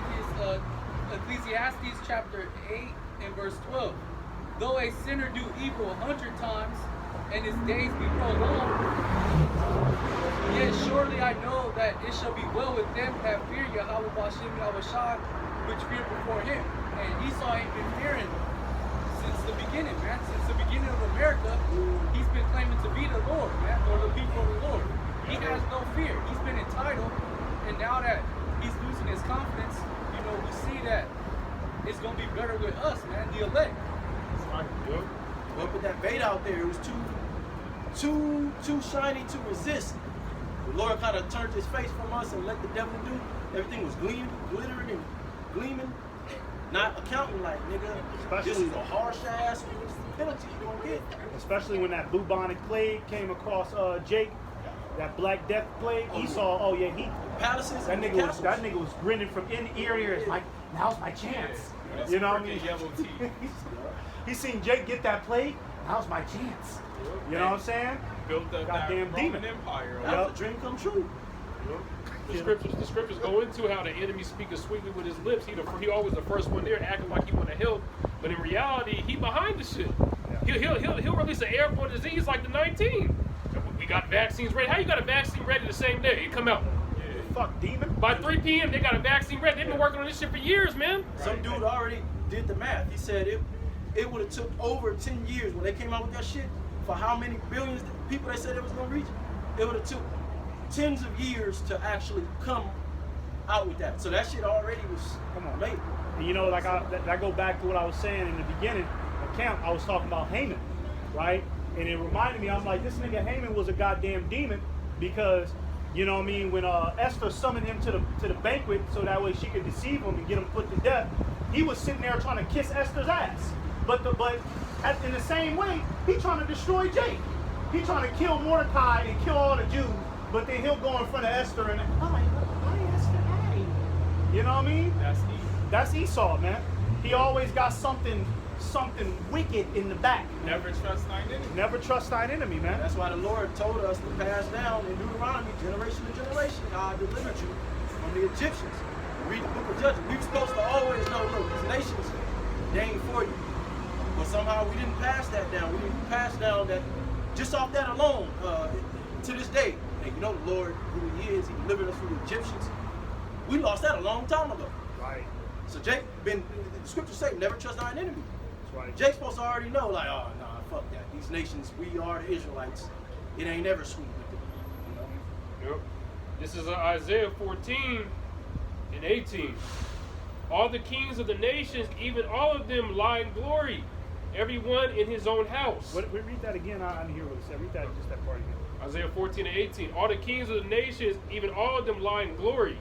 chapter 8 and verse 12. Though a sinner do evil 100 times, and his days be prolonged, yet surely I know that it shall be well with them that fear Yahweh Bashim Yahushai, which fear before him. And Esau ain't been fearing since the beginning, man. Since the beginning of America, he's been claiming to be the Lord, man, or the people of the Lord. He has no fear. He's been entitled, and now that he's losing his confidence, we see that it's gonna be better with us, man, the elect. Well, put that bait out there. It was too shiny to resist. The Lord kind of turned his face from us and let the devil do. Everything was glittering and gleaming, not accounting like, nigga, this is a harsh ass penalty you gonna get. Especially when that bubonic plague came across Jake, that Black Death plague. Esau, palaces. That nigga was grinning from ear to ear. It's like, now's my chance. You know what I mean? He seen Jake get that plague. Now's my chance. You know what I'm saying? Built up goddamn that demon Roman Empire. That was a dream come true. The scriptures go into how the enemy speaketh sweetly with his lips. He always the first one there, acting like he want to help, but in reality, he behind the shit. He'll release an airborne disease like the 19. We got vaccines ready. How you got a vaccine ready the same day? It come out. Fuck demon. By 3 p.m. they got a vaccine ready. They've been working on this shit for years, man. Some dude already did the math. He said it would have took over 10 years when they came out with that shit. For how many billions of people they said it was gonna reach, it would have took tens of years to actually come out with that. So that shit already was made. And I go back to what I was saying in the beginning of camp. I was talking about Haman, right? And it reminded me, I'm like, this nigga Haman was a goddamn demon because You know what I mean? When Esther summoned him to the banquet so that way she could deceive him and get him put to death, he was sitting there trying to kiss Esther's ass. But in the same way, he trying to destroy Jake. He trying to kill Mordecai and kill all the Jews. But then he'll go in front of Esther and why Esther daddy? You know what I mean? That's Esau, man. He always got something wicked in the back. Never trust thine enemy. Never trust thine enemy, man. That's why the Lord told us to pass down in Deuteronomy, generation to generation, how I delivered you from the Egyptians. Read the book of Judges. We were supposed to always know, look, these nations, they ain't for you. But somehow we didn't pass that down. We didn't pass down that, just off that alone, to this day. And you know the Lord, who he is, he delivered us from the Egyptians. We lost that a long time ago. Right. So Jake, the scriptures say, never trust thine enemy. That's right. Jake's supposed to already know, like, oh, nah, fuck that. These nations, we are the Israelites. It ain't ever sweet with them. You know? Yep. This is Isaiah 14 and 18. All the kings of the nations, even all of them, lie in glory, everyone in his own house. Read that again. I didn't hear what it said. Read that, just that part again. Isaiah 14 and 18. All the kings of the nations, even all of them, lie in glory,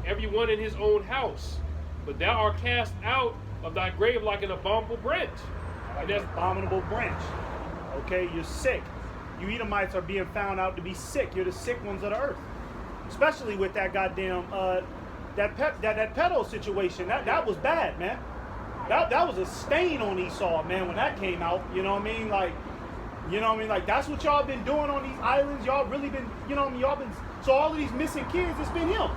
everyone in his own house. But thou art cast out of thy grave like an abominable branch. Like an abominable branch. Okay, you're sick. You Edomites are being found out to be sick. You're the sick ones of the earth. Especially with that goddamn that pedo situation. That was bad, man. That was a stain on Esau, man, when that came out. You know what I mean? Like, you know what I mean? Like, that's what y'all been doing on these islands. Y'all really been, you know what I mean? Y'all been, so all of these missing kids, it's been him.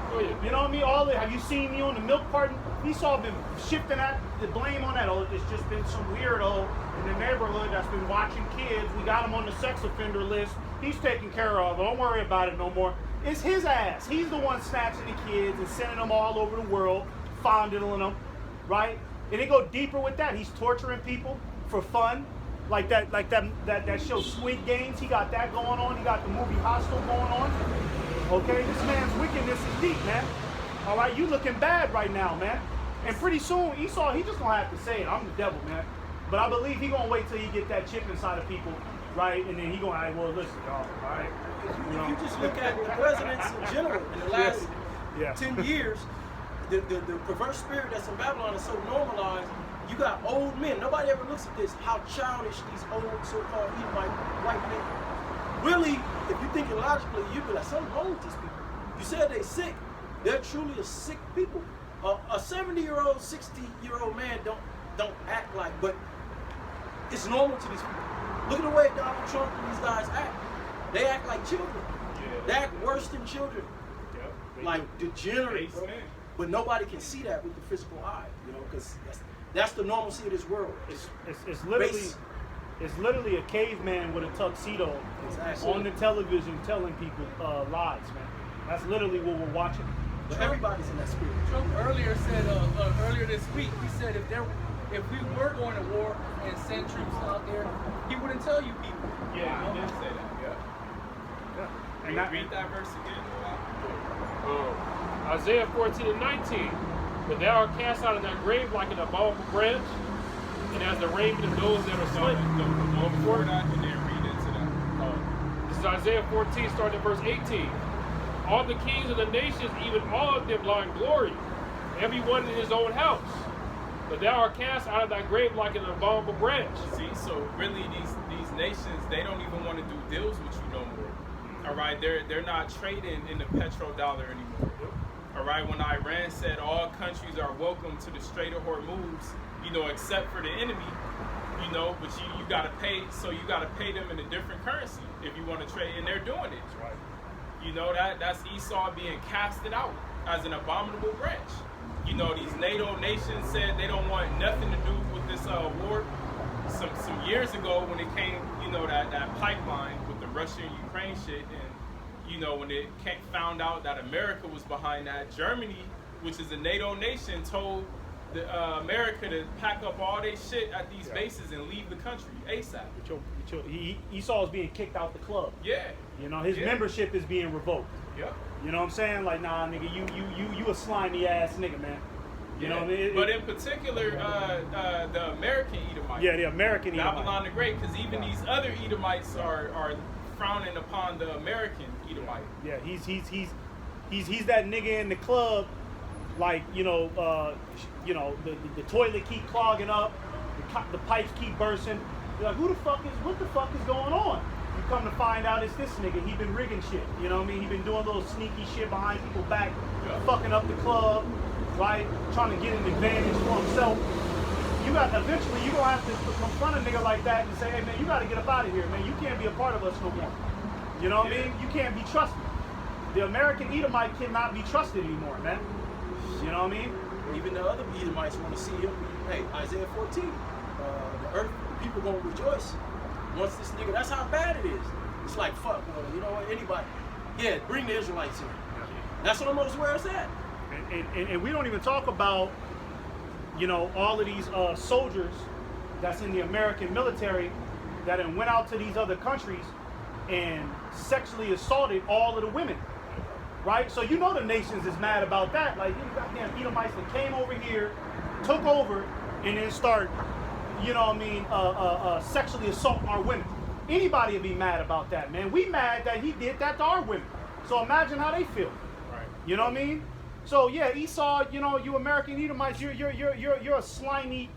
Oh, yeah. You know what I mean? Have you seen me on the milk carton? Esau been shifting the blame on that. Oh, it's just been some weirdo in the neighborhood that's been watching kids. We got him on the sex offender list. He's taken care of. Don't worry about it no more. It's his ass. He's the one snatching the kids and sending them all over the world, fondling them, right? And it go deeper with that. He's torturing people for fun. Like that show Squid Games, he got that going on. He got the movie Hostel going on. Okay, this man's wickedness is deep, man. All right, you looking bad right now, man. And pretty soon, Esau, he just gonna have to say it. I'm the devil, man. But I believe he gonna wait till he get that chip inside of people, right? And then he gonna, all right, well, listen, y'all, all right. If you just look at the presidents in general in the last 10 years, the perverse spirit that's in Babylon is so normalized. You got old men. Nobody ever looks at this, how childish these old so-called Edomite white men. Really, if you think logically, you'd be like, something wrong with these people. You said they're sick. They're truly a sick people. A 70-year-old, 60-year-old man don't act like, but it's normal to these people. Look at the way Donald Trump and these guys act. They act like children. Yeah. They act worse than children. Yep. Like degenerate, bro. But nobody can see that with the physical eye, you know, because that's the normalcy of this world. It's literally a caveman with a tuxedo on the television telling people lies, man. That's literally what we're watching. But everybody's in that spirit. Trump earlier said, earlier this week, he said if we were going to war and send troops out there, he wouldn't tell you people. Yeah, he did say that. Yeah. And read that verse again. Isaiah 14 and 19. But thou art cast out of thy grave like an abominable branch, and as the raiment of those that are slain. Go before that and then read into that. This is Isaiah 14, starting at verse 18. All the kings of the nations, even all of them, lie in glory, everyone in his own house. But thou art cast out of thy grave like an abominable branch. See, so really these nations, they don't even want to do deals with you no more. All right, they're not trading in the petrodollar anymore. All right, when Iran said all countries are welcome to the Strait of Hormuz, you know, except for the enemy, you know, but you got to pay, so you got to pay them in a different currency if you want to trade, and they're doing it. Right. You know, that's Esau being casted out as an abominable branch. You know, these NATO nations said they don't want nothing to do with this war. Some years ago when it came, you know, that pipeline with the Russia-Ukraine shit, and you know, when it found out that America was behind that, Germany, which is a NATO nation, told America to pack up all their shit at these bases and leave the country ASAP. Esau is being kicked out the club. Yeah. You know, his membership is being revoked. Yep. You know what I'm saying? Like, nah, nigga, you a slimy ass nigga, man. You know what I mean? But in particular, the American Edomites. Yeah, the American Edomites. Babylon the Great, because even these other Edomites are frowning upon the American Edomite. Yeah, he's that nigga in the club, like the toilet keep clogging up, the pipes keep bursting. You're like, what the fuck is going on? You come to find out it's this nigga. He been rigging shit. You know what I mean? He been doing little sneaky shit behind people's back, fucking up the club, right? Trying to get an advantage for himself. Eventually you gonna have to confront a nigga like that and say, hey man, you gotta get up out of here, man. You can't be a part of us no more. You know what I mean? You can't be trusted. The American Edomite cannot be trusted anymore, man. You know what I mean? Even the other Edomites want to see him. Hey, Isaiah 14. The earth, the people gonna rejoice once this nigga. That's how bad it is. It's like fuck. Well, you know what? Anybody? Yeah, bring the Israelites in. That's almost where it's at. And we don't even talk about, all of these soldiers that's in the American military that then went out to these other countries and sexually assaulted all of the women, right? So the nations is mad about that. Like, these goddamn Edomites that came over here, took over, and then start, sexually assaulting our women. Anybody would be mad about that, man. We mad that he did that to our women. So imagine how they feel. Right. You know what I mean? So yeah, Esau, you American Edomites, you're a slimy,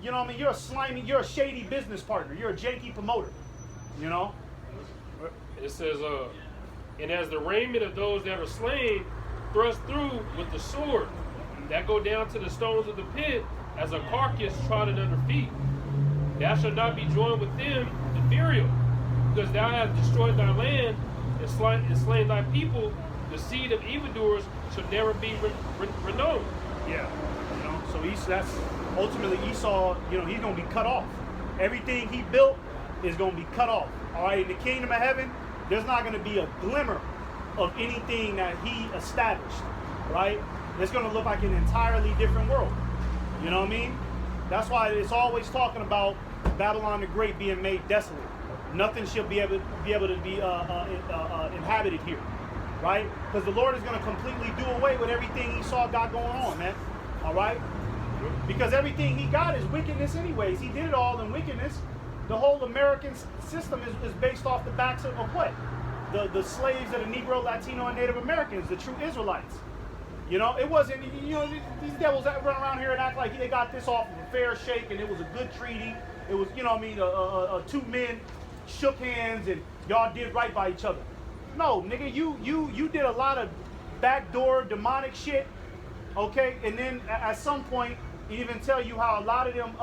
you're a slimy, you're a shady business partner. You're a janky promoter. It says, and as the raiment of those that are slain thrust through with the sword, that go down to the stones of the pit, as a carcass trodden under feet. Thou shalt not be joined with them in burial, because thou hast destroyed thy land and slain thy people. The seed of evildoers shall never be renowned. Yeah, so that's ultimately Esau. He's gonna be cut off. Everything he built is gonna be cut off. All right, in the kingdom of heaven, there's not gonna be a glimmer of anything that he established. Right? It's gonna look like an entirely different world. You know what I mean? That's why it's always talking about Babylon the Great being made desolate. Nothing shall be able to be inhabited here. Right? Because the Lord is going to completely do away with everything Esau got going on, man. All right? Because everything he got is wickedness anyways. He did it all in wickedness. The whole American system is based off the backs of what? The slaves of the Negro, Latino, and Native Americans, the true Israelites. It wasn't, these devils that run around here and act like they got this off of a fair shake and it was a good treaty. It was, two men shook hands and y'all did right by each other. No, nigga, you did a lot of backdoor demonic shit, okay? And then at some point, it even tell you how a lot of them,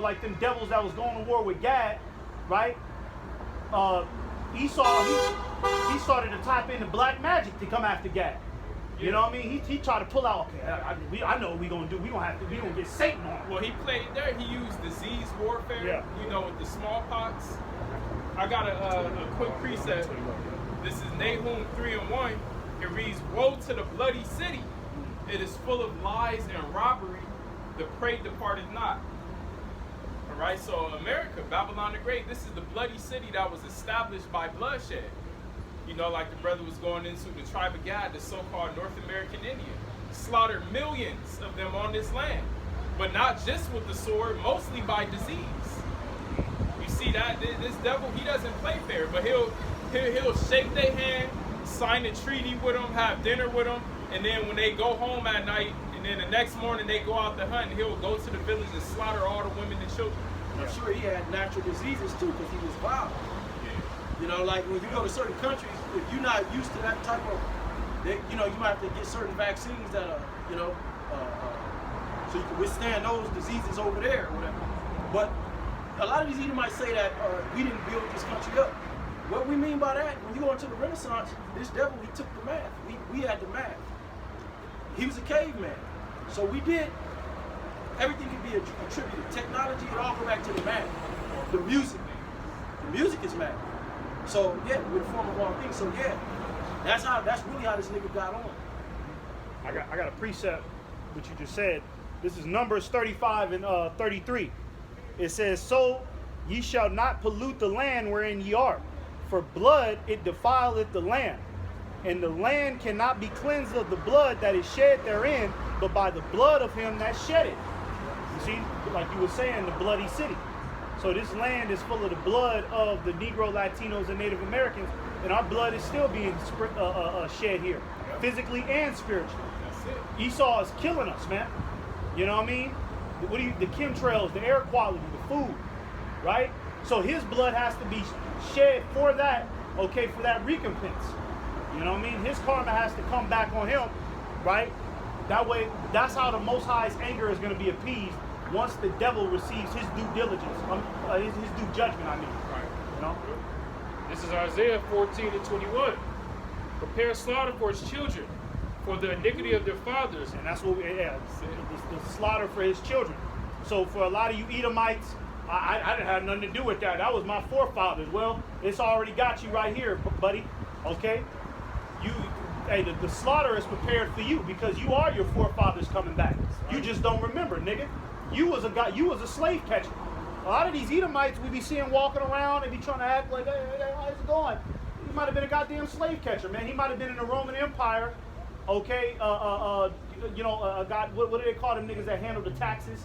like them devils that was going to war with Gad, right? Esau, he started to type into black magic to come after Gad. You know what I mean? He tried to pull out. Okay, I know what we gonna do. We gonna get Satan on. Well, he played there. He used disease warfare. Yeah. With the smallpox. I got a quick precept. This is Nahum 3:1. It reads, "Woe to the bloody city! It is full of lies and robbery. The prey departed not." All right. So America, Babylon the Great. This is the bloody city that was established by bloodshed. Like the brother was going into the tribe of Gad, the so-called North American Indian, slaughtered millions of them on this land, but not just with the sword, mostly by disease. You see that this devil, he doesn't play fair, but he'll shake their hand, sign a treaty with them, have dinner with them, and then when they go home at night, and then the next morning they go out to hunt, and he'll go to the village and slaughter all the women and children. I'm sure he had natural diseases too, because he was violent. Like when you go to certain countries, if you're not used to that type of, you might have to get certain vaccines that are, so you can withstand those diseases over there or whatever. But a lot of these Edomites say that we didn't build this country up. What we mean by that, when you go into the Renaissance, this devil, he took the math. We had the math. He was a caveman. So we did, everything can be attributed. Technology, it all go back to the math. The music. The music is math. So yeah, we're the form of all things. So yeah, that's really how this nigga got on. I got a precept, which you just said. This is Numbers 35 and 33. It says, "So ye shall not pollute the land wherein ye are, for blood it defileth the land, and the land cannot be cleansed of the blood that is shed therein, but by the blood of him that shed it." You see, like you were saying, the bloody city. So this land is full of the blood of the Negro, Latinos, and Native Americans and our blood is still being shed here, physically and spiritually. That's it. Esau is killing us, man. You know what I mean? The chemtrails, the air quality, the food, right? So his blood has to be shed for that, okay, for that recompense. You know what I mean? His karma has to come back on him, right? That way, that's how the Most High's anger is going to be appeased once the devil receives his due diligence, his due judgment, I mean. Right. You know? This is Isaiah 14:21. Prepare slaughter for his children, for the iniquity of their fathers. And that's what we, yeah, the slaughter for his children. So for a lot of you Edomites, I didn't have nothing to do with that. That was my forefathers. Well, it's already got you right here, buddy. Okay? Hey, the slaughter is prepared for you because you are your forefathers coming back. You just don't remember, nigga. You was a slave catcher. A lot of these Edomites we be seeing walking around, they be trying to act like, hey, how's it going? He might have been a goddamn slave catcher, man. He might have been in the Roman Empire, okay? You know, what do they call them niggas that handle the taxes?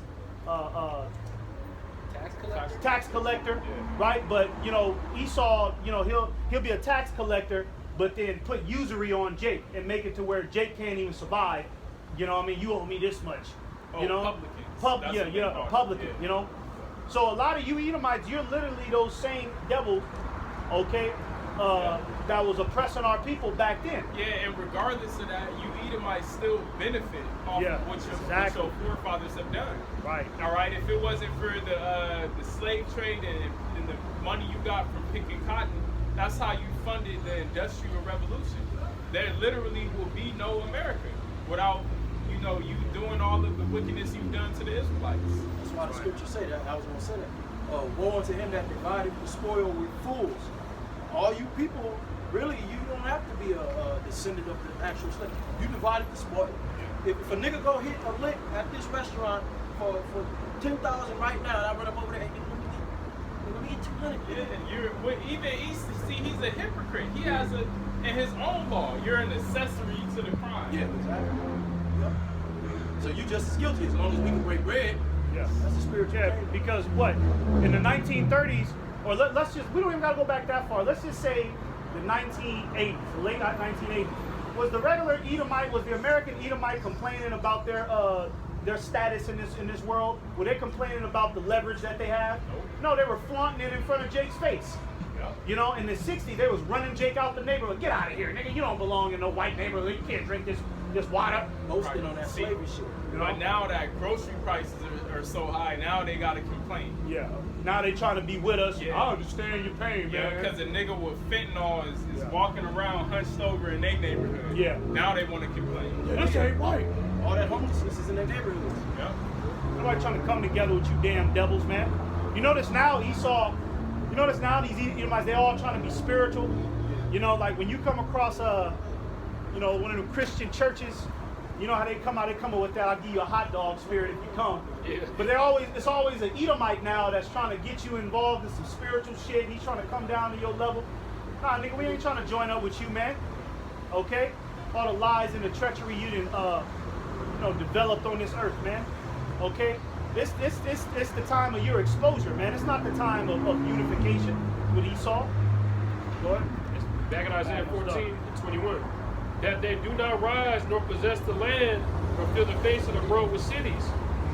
Tax collector. Tax collector, right? But you know, Esau, you know, he'll be a tax collector, but then put usury on Jake and make it to where Jake can't even survive. You know what I mean? You owe me this much. You know? Publicans. A publican, you know? So a lot of you Edomites, you're literally those same devils, okay, that was oppressing our people back then. Yeah, and regardless of that, you Edomites still benefit off of what your forefathers have done. Right. All right. If it wasn't for the slave trade and the money you got from picking cotton, that's how you funded the Industrial Revolution. There literally will be no America without, you know, you doing all of the wickedness you've done to the Israelites. That's why the scriptures say that. I was going to say that. Woe unto him that divided the spoil with fools. All you people, really, you don't have to be a descendant of the actual slave. You divided the spoil. If a nigga go hit a lick at this restaurant for 10,000 right now, and I run up over there, hey, let me get 200. Yeah, he's a hypocrite. He has in his own law, you're an accessory to the crime. Yeah, exactly. Yep. So you just as guilty as long as we can break bread. Yes. That's the spiritual Yeah, thing. because what? In the 1930s, or let's just, we don't even got to go back that far. Let's just say the 1980s, the late 1980s. Was the regular Edomite, was the American Edomite complaining about their status in this world? Were they complaining about the leverage that they have? No, they were flaunting it in front of Jake's face. You know, in the 60s, they was running Jake out the neighborhood. Get out of here, nigga. You don't belong in no white neighborhood. You can't drink this water. Boasting on that slavery shit. You know? But now that grocery prices are so high, now they got to complain. Yeah. Now they trying to be with us. Yeah. I understand your pain, Yeah, man. because a nigga with fentanyl is walking around hunched over in their neighborhood. Yeah. Now they want to complain. Yeah, this ain't right. All that homelessness is in their neighborhoods. Yeah. Nobody trying to come together with you damn devils, man. You notice now Esau, you notice now these Edomites, they all trying to be spiritual. You know, like when you come across you know, one of the Christian churches, you know how they come out with that, I'll give you a hot dog spirit if you come. Yeah. But it's always an Edomite now that's trying to get you involved in some spiritual shit. He's trying to come down to your level. Nah, nigga, we ain't trying to join up with you, man. Okay? All the lies and the treachery you done, developed on this earth, man. Okay? It's the time of your exposure, man. It's not the time of unification with Esau. Go ahead. Back in Isaiah 14:21. That they do not rise nor possess the land nor fill the face of the world with cities.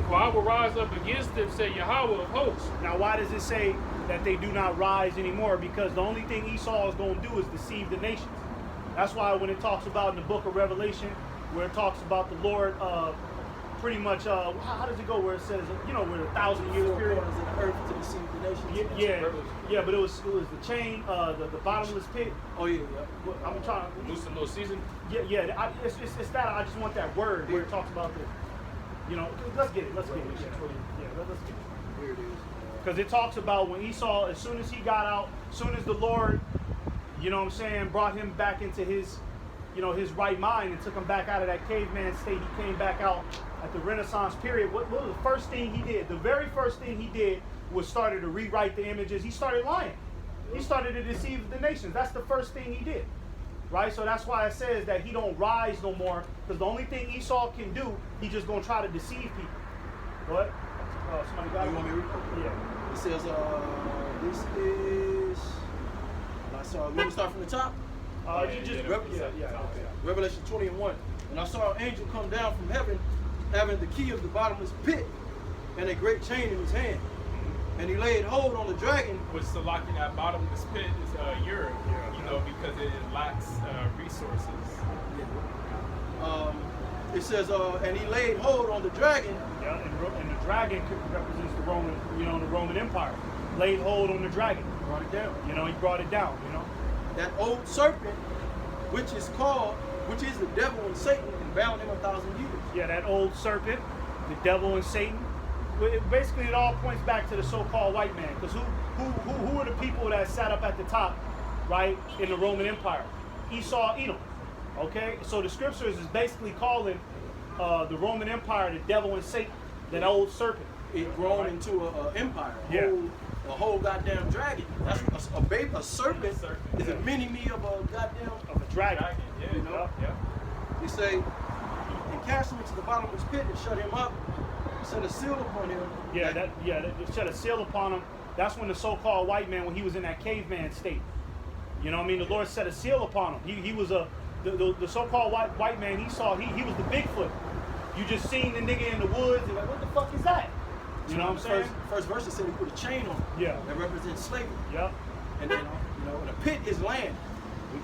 For I will rise up against them, say Yahweh of hosts. Now, why does it say that they do not rise anymore? Because the only thing Esau is going to do is deceive the nations. That's why when it talks about in the book of Revelation, where it talks about the Lord, pretty much, how does it go? Where it says, you know, where 1,000 years 4 period. corners of the earth to deceive the nations. Yeah, but it was the chain, the bottomless pit. Oh yeah. I'm trying. Loose and little season. Yeah. It's that. I just want that word where it talks about the. You know, let's get it. Let's get it. Let's get it. Here it is. Because it talks about when Esau, as soon as he got out, as soon as the Lord, you know what I'm saying, brought him back into his, you know, his right mind and took him back out of that caveman state, he came back out at the Renaissance period. What was the first thing he did? The very first thing he did was started to rewrite the images. He started lying. He started to deceive the nations. That's the first thing he did. Right? So that's why it says that he don't rise no more, because the only thing Esau can do, he just going to try to deceive people. What? Somebody got it? You want me to read it? Yeah. It says, this is saw. You want to start from the top? Revelation 20:1. And I saw an angel come down from heaven, having the key of the bottomless pit and a great chain in his hand. And he laid hold on the dragon. Which Salaki, that bottomless pit is Europe, you know, because it lacks resources. It says, and he laid hold on the dragon. Yeah, and the dragon represents the Roman, the Roman Empire. Laid hold on the dragon. Brought it down. He brought it down. That old serpent, which is the devil and Satan, and bound him 1,000 years. Yeah, that old serpent, the devil and Satan. Basically, it all points back to the so-called white man. Because who are the people that sat up at the top, right, in the Roman Empire? Esau, Edom. Okay, so the scriptures is basically calling the Roman Empire the devil and Satan, that old serpent. It grown into an empire, a whole goddamn dragon. That's a serpent is a mini-me of a goddamn dragon. They say, and cast him into the bottomless pit and shut him up, set a seal upon him. They set a seal upon him. That's when the so-called white man, when he was in that caveman state. You know what I mean? The Lord set a seal upon him. He was the so-called white man. He was the Bigfoot. You just seen the nigga in the woods and like, what the fuck is that? You know what I'm saying? First verse it said he put a chain on him. Yeah. That represents slavery. Yep. And then, and a pit is land.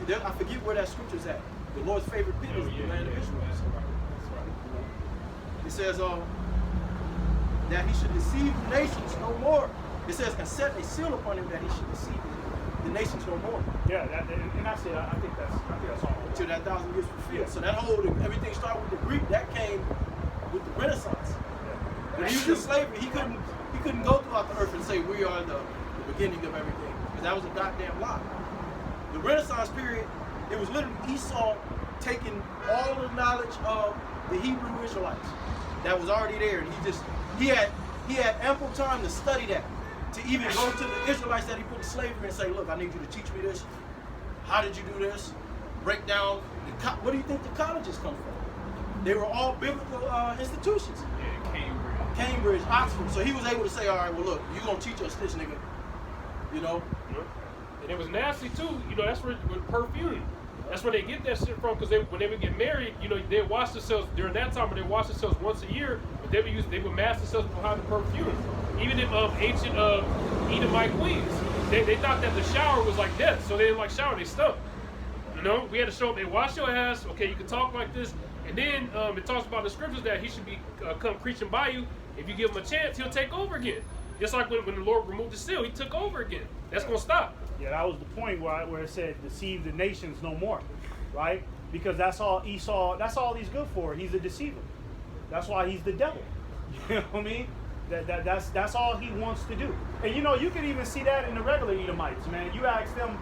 I forget where that scripture's at. The Lord's favorite pit is the land of Israel. That's right. It says that he should deceive the nations no more. It says, and set a seal upon him that he should deceive the nations no more. Yeah, and that's it. I think that's all. Until that 1,000 years fulfilled. Yeah. So that whole everything started with the Greek. That came with the Renaissance. When he was in slavery, he couldn't go throughout the earth and say we are the beginning of everything, because that was a goddamn lie. The Renaissance period, it was literally Esau taking all the knowledge of the Hebrew Israelites that was already there, and he had ample time to study that, to even go to the Israelites that he put in slavery and say, look, I need you to teach me this. How did you do this? Break down. What do you think the colleges come from? They were all biblical institutions. Yeah, Cambridge, Oxford. So he was able to say, all right, well, look, you're going to teach us this, nigga. You know? And it was nasty, too. That's where with perfume. That's where they get that shit from, because when they would get married, they wash themselves during that time, they wash themselves once a year, but they would mask themselves behind the perfume. Even in ancient Edomite queens, they thought that the shower was like death, so they didn't like shower, they stunk. We had to show them, they wash your ass, okay, you can talk like this, and then it talks about the scriptures that he should be come preaching by you. If you give him a chance, he'll take over again. Just like when the Lord removed the seal, he took over again. That's going to stop. Yeah, that was the point where it said, deceive the nations no more, right? Because that's all Esau, that's all he's good for. He's a deceiver. That's why he's the devil. You know what I mean? That's all he wants to do. And you can even see that in the regular Edomites, man. You ask them,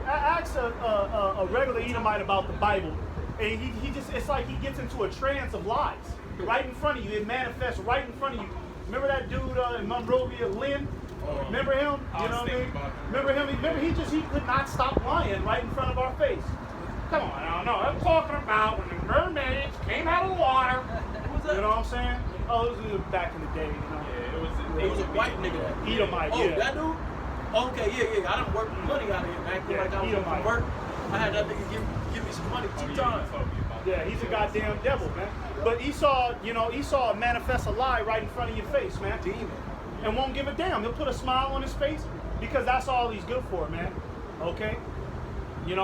ask a regular Edomite about the Bible, and he just, it's like he gets into a trance of lies right in front of you. It manifests right in front of you. Remember that dude in Monrovia, Lynn? Remember him? You know what I mean? Remember him? Remember he could not stop lying right in front of our face. Come on, I don't know. I'm talking about when the mermaids came out of the water. You know what I'm saying? Oh, this was back in the day, Yeah, it was a white nigga. Edomite, Oh, yeah. that dude? Okay, yeah. I done worked money out of here, man. Yeah, Like I was Edomite. from work. I had that nigga give me some money 2 times. Yeah, he's a goddamn devil, man. But Esau manifests a lie right in front of your face, man. Demon. And won't give a damn. He'll put a smile on his face because that's all he's good for, man. Okay? He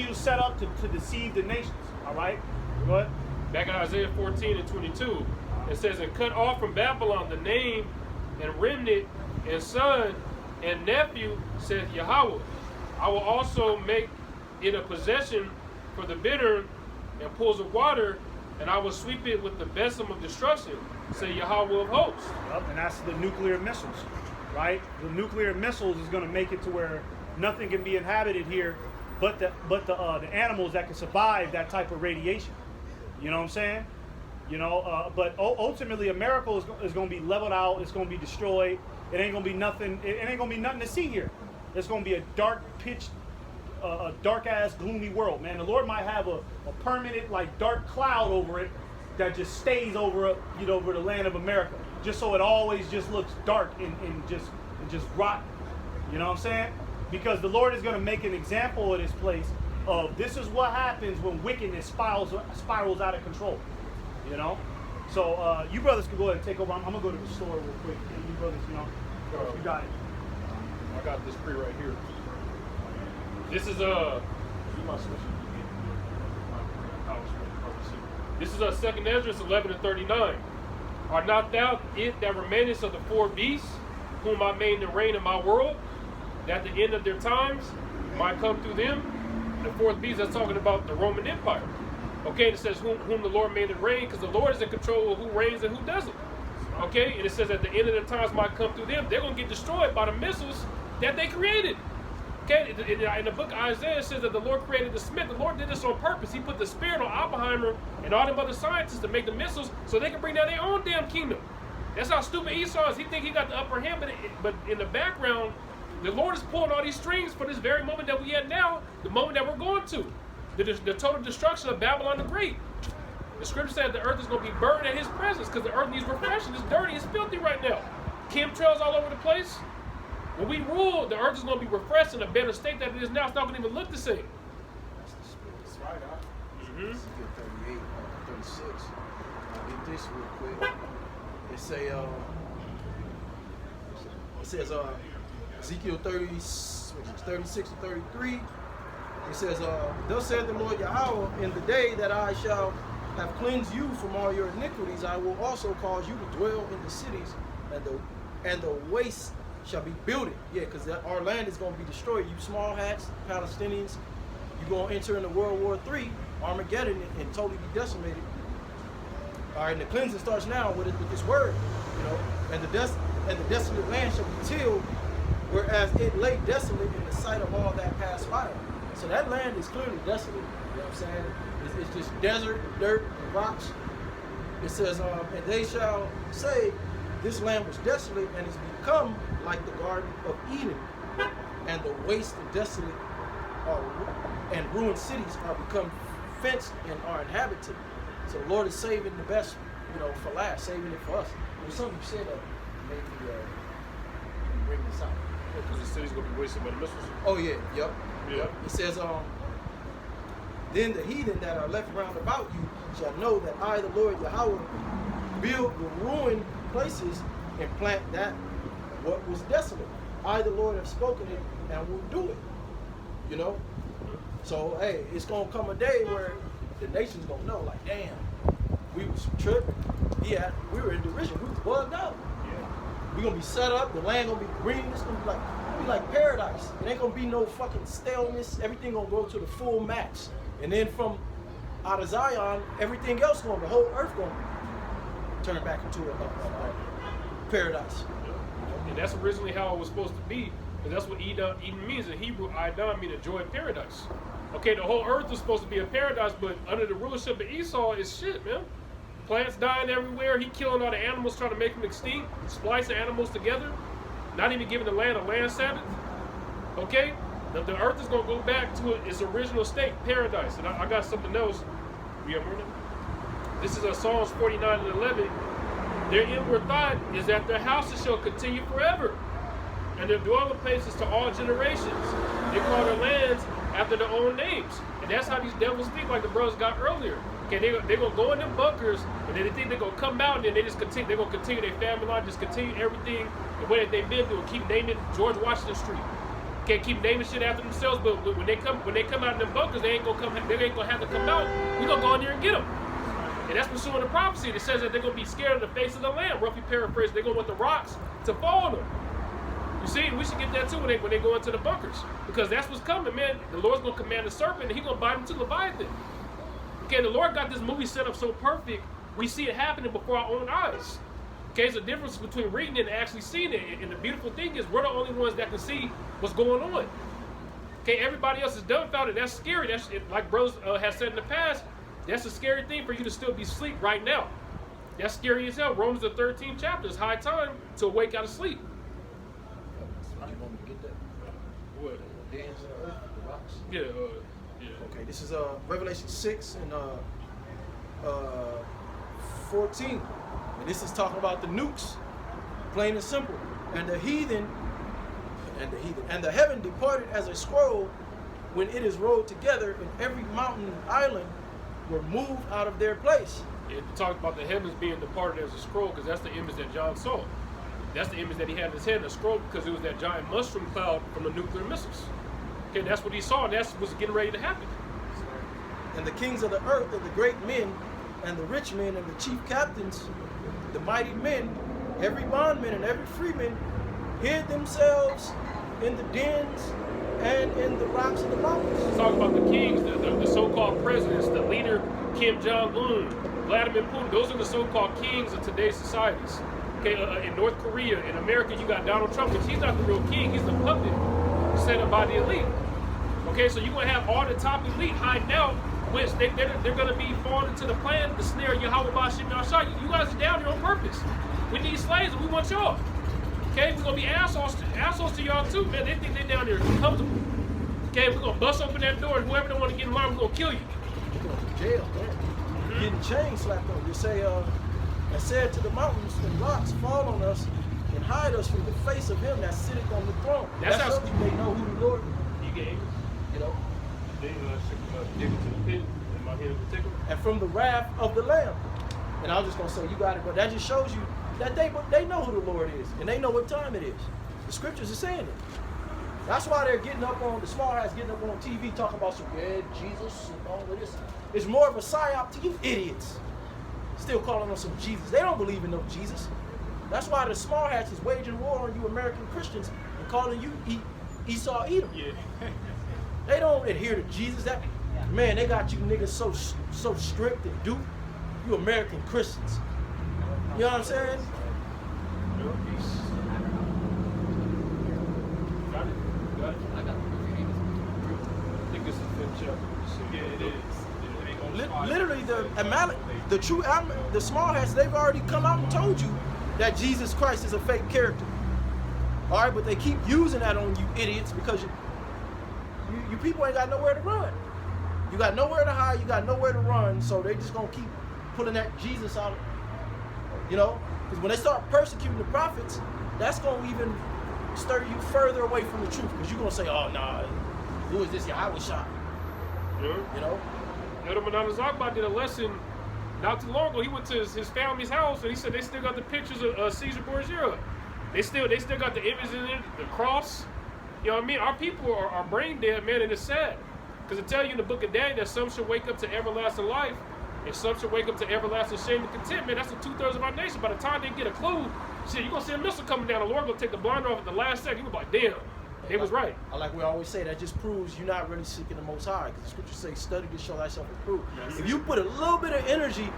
was set up to deceive the nations. All right? Go ahead. Back in Isaiah 14 and 22, it says, and cut off from Babylon the name and remnant and son and nephew, saith Yahweh. I will also make it a possession for the bitter and pools of water, and I will sweep it with the besom of destruction, say Yahweh of hosts. Yep, and that's the nuclear missiles, right? The nuclear missiles is going to make it to where nothing can be inhabited here but the animals that can survive that type of radiation. You know what I'm saying? But ultimately America is going to be leveled out. It's going to be destroyed. It ain't going to be nothing. It ain't going to be nothing to see here. It's going to be a dark pitch, a dark ass gloomy world, man. The Lord might have a permanent like dark cloud over it that just stays over the land of America, just so it always just looks dark and just rotten. You know what I'm saying? Because the Lord is going to make an example of this place of this is what happens when wickedness spirals out of control. You know? So you brothers can go ahead and take over. I'm going to go to the store real quick. You brothers, you got it. I got this pre right here. This is Second Ezra 11:39. Are not thou it that remainest of the four beasts, whom I made to reign in my world, that the end of their times might come through them? The fourth beast, that's talking about the Roman Empire. Okay, and it says whom the Lord made to reign, because the Lord is in control of who reigns and who doesn't. Okay, and it says at the end of their times might come through them. They're going to get destroyed by the missiles that they created. Okay, in the book of Isaiah, it says that the Lord created the smith. The Lord did this on purpose. He put the spirit on Oppenheimer and all them other scientists to make the missiles so they can bring down their own damn kingdom. That's how stupid Esau is. He think he got the upper hand, but in the background, the Lord is pulling all these strings for this very moment that we at now, the moment that we're going to. The total destruction of Babylon the Great. The scripture said the earth is going to be burned in his presence because the earth needs refreshing. It's dirty, it's filthy right now. Chemtrails all over the place. When we rule, the earth is going to be refreshed in a better state than it is now. It's not going to even look the same. That's right, Ezekiel 38, 36. I'll get this real quick. It says Ezekiel 36 to 33. It says, thus saith the Lord Yahweh, in the day that I shall have cleansed you from all your iniquities, I will also cause you to dwell in the cities, and the waste shall be builded. Yeah, because our land is going to be destroyed. You small hats, Palestinians, you're going to enter into World War III, Armageddon, and totally be decimated. All right, and the cleansing starts now with this word, you know, and the desolate land shall be tilled, whereas it lay desolate in the sight of all that passed by. So that land is clearly desolate. You know what I'm saying? It's just desert, dirt, and rocks. It says, and they shall say, this land was desolate and it's become like the Garden of Eden, and the waste and desolate and ruined cities are become fenced and are inhabited. So the Lord is saving the best, you know, for last, saving it for us. There's something you said that made me bring this out. Because the city's going to be wasted by the missiles. Oh yeah, yep. Yeah. It says, then the heathen that are left round about you shall know that I, the Lord Yahweh, will ruin places and plant that what was desolate. I, the Lord, have spoken it and will do it. You know? So, hey, it's going to come a day where the nation's going to know, like, damn, we was tripping. Yeah, we were in derision. We was bugged out. Yeah. We're going to be set up. The land going to be green. It's going to be like paradise. It ain't going to be no fucking staleness. Everything going to go to the full max. And then from out of Zion, everything else going, the whole earth going to turn back into a paradise. And that's originally how it was supposed to be. And that's what Eden means. In Hebrew, Eden means a joy of paradise. Okay, the whole earth was supposed to be a paradise, but under the rulership of Esau, it's shit, man. Plants dying everywhere. He killing all the animals, trying to make them extinct, splicing animals together, not even giving the land a land Sabbath. Okay? The earth is going to go back to its original state, paradise. And I got something else. This is Psalms 49 and 11. Their inward thought is that their houses shall continue forever, and their dwelling places to all generations. They call their lands after their own names. And that's how these devils think, like the brothers got earlier. Okay, they're going to go in them bunkers, and then they think they're going to come out, and then they just continue. They're going to continue their family line, just continue everything the way that they've been doing. Keep naming George Washington Street. Okay, keep naming shit after themselves, but when they come out of them bunkers, they ain't gonna have to come out. We gonna go in there and get them. And that's pursuing the prophecy that says that they're gonna be scared of the face of the land. Roughly paraphrased, they're gonna want the rocks to fall on them. You see, we should get that too when they go into the bunkers, because that's what's coming, man. The Lord's gonna command the serpent, and He's gonna bite him to Leviathan. Okay, the Lord got this movie set up so perfect, we see it happening before our own eyes. Okay, there's a difference between reading it and actually seeing it. And the beautiful thing is, we're the only ones that can see what's going on. Okay, everybody else is dumbfounded. That's scary. That's like bros has said in the past. That's a scary thing for you to still be asleep right now. That's scary as hell. Romans the 13th chapter. It's high time to awake out of sleep. You want me to get that? What? Dance in the earth, the rocks. Yeah. Okay, this is Revelation 6 and 14. And this is talking about the nukes, plain and simple. And the heathen, and the heathen. And the heaven departed as a scroll when it is rolled together, and every mountain and island were moved out of their place. It talks about the heavens being departed as a scroll, because that's the image that John saw. That's the image that he had in his head, a scroll, because it was that giant mushroom cloud from the nuclear missiles. Okay, that's what he saw, and that's what's getting ready to happen. And the kings of the earth, and the great men, and the rich men, and the chief captains, the mighty men, every bondman and every freeman, hid themselves in the dens and in the rocks of the mountains. It's talking about the kings, the so-called presidents, the leader Kim Jong-un, Vladimir Putin. Those are the so-called kings of today's societies. Okay, in North Korea, in America, you got Donald Trump, which he's not the real king, he's the puppet set up by the elite. Okay, so you're going to have all the top elite hiding out, which they're going to be falling into the plan to snare Yahweh Bashim Yashai. You guys are down here on purpose. We need slaves and we want y'all. Okay, we're going to be assholes to y'all too, man. They think they're down there comfortable. Okay, we're going to bust open that door, and whoever don't want to get in line, we're going to kill you. You're going to jail, man. Getting chains slapped on. You say, I said to the mountains and rocks, fall on us and hide us from the face of him that sitteth on the throne. That's how how you may know who the Lord is. He gave, You know, dig it to the pit, and my hand will take him. and from the wrath of the Lamb. And I was just gonna say, you got it, but that just shows you that they know who the Lord is, and they know what time it is. The scriptures are saying it. That's why they're getting up on the small hats, getting up on TV, talking about some Jesus and all of this. It's more of a psyop to you idiots. Still calling on some Jesus. They don't believe in no Jesus. That's why the small hats is waging war on you American Christians and calling you Esau Edom. Yeah. They don't adhere to Jesus. That man, they got you niggas so strict and duped. You American Christians. You know what I'm saying? Got it? I got I think it's the 5th chapter. Yeah, it is. It ain't gonna fly. Literally, the small hats, they've already come out and told you that Jesus Christ is a fake character. All right, but they keep using that on you idiots because you people ain't got nowhere to run. You got nowhere to hide. You got nowhere to run. So they just gonna keep pulling that Jesus out. You know, because when they start persecuting the prophets, that's gonna even stir you further away from the truth. Because you're gonna say, "Oh nah, who is this Yahweh shot?" Yeah. You know. Edelman Zagba did a lesson not too long ago. He went to his family's house and he said they still got the pictures of Caesar Borgia. They still got the images in it, the cross. You know what I mean? Our people are brain dead, man, and it's sad. Because it tell you in the book of Daniel that some should wake up to everlasting life and some should wake up to everlasting shame and contempt. Man, that's the 2/3 of our nation. By the time they get a clue, shit, you're going to see a missile coming down. The Lord going to take the blinder off at the last second. You're going to be like, damn, they was right. I like we always say, that just proves you're not really seeking the Most High. Because the scriptures say, study to show thyself approved. Yes. If you put a little bit of energy,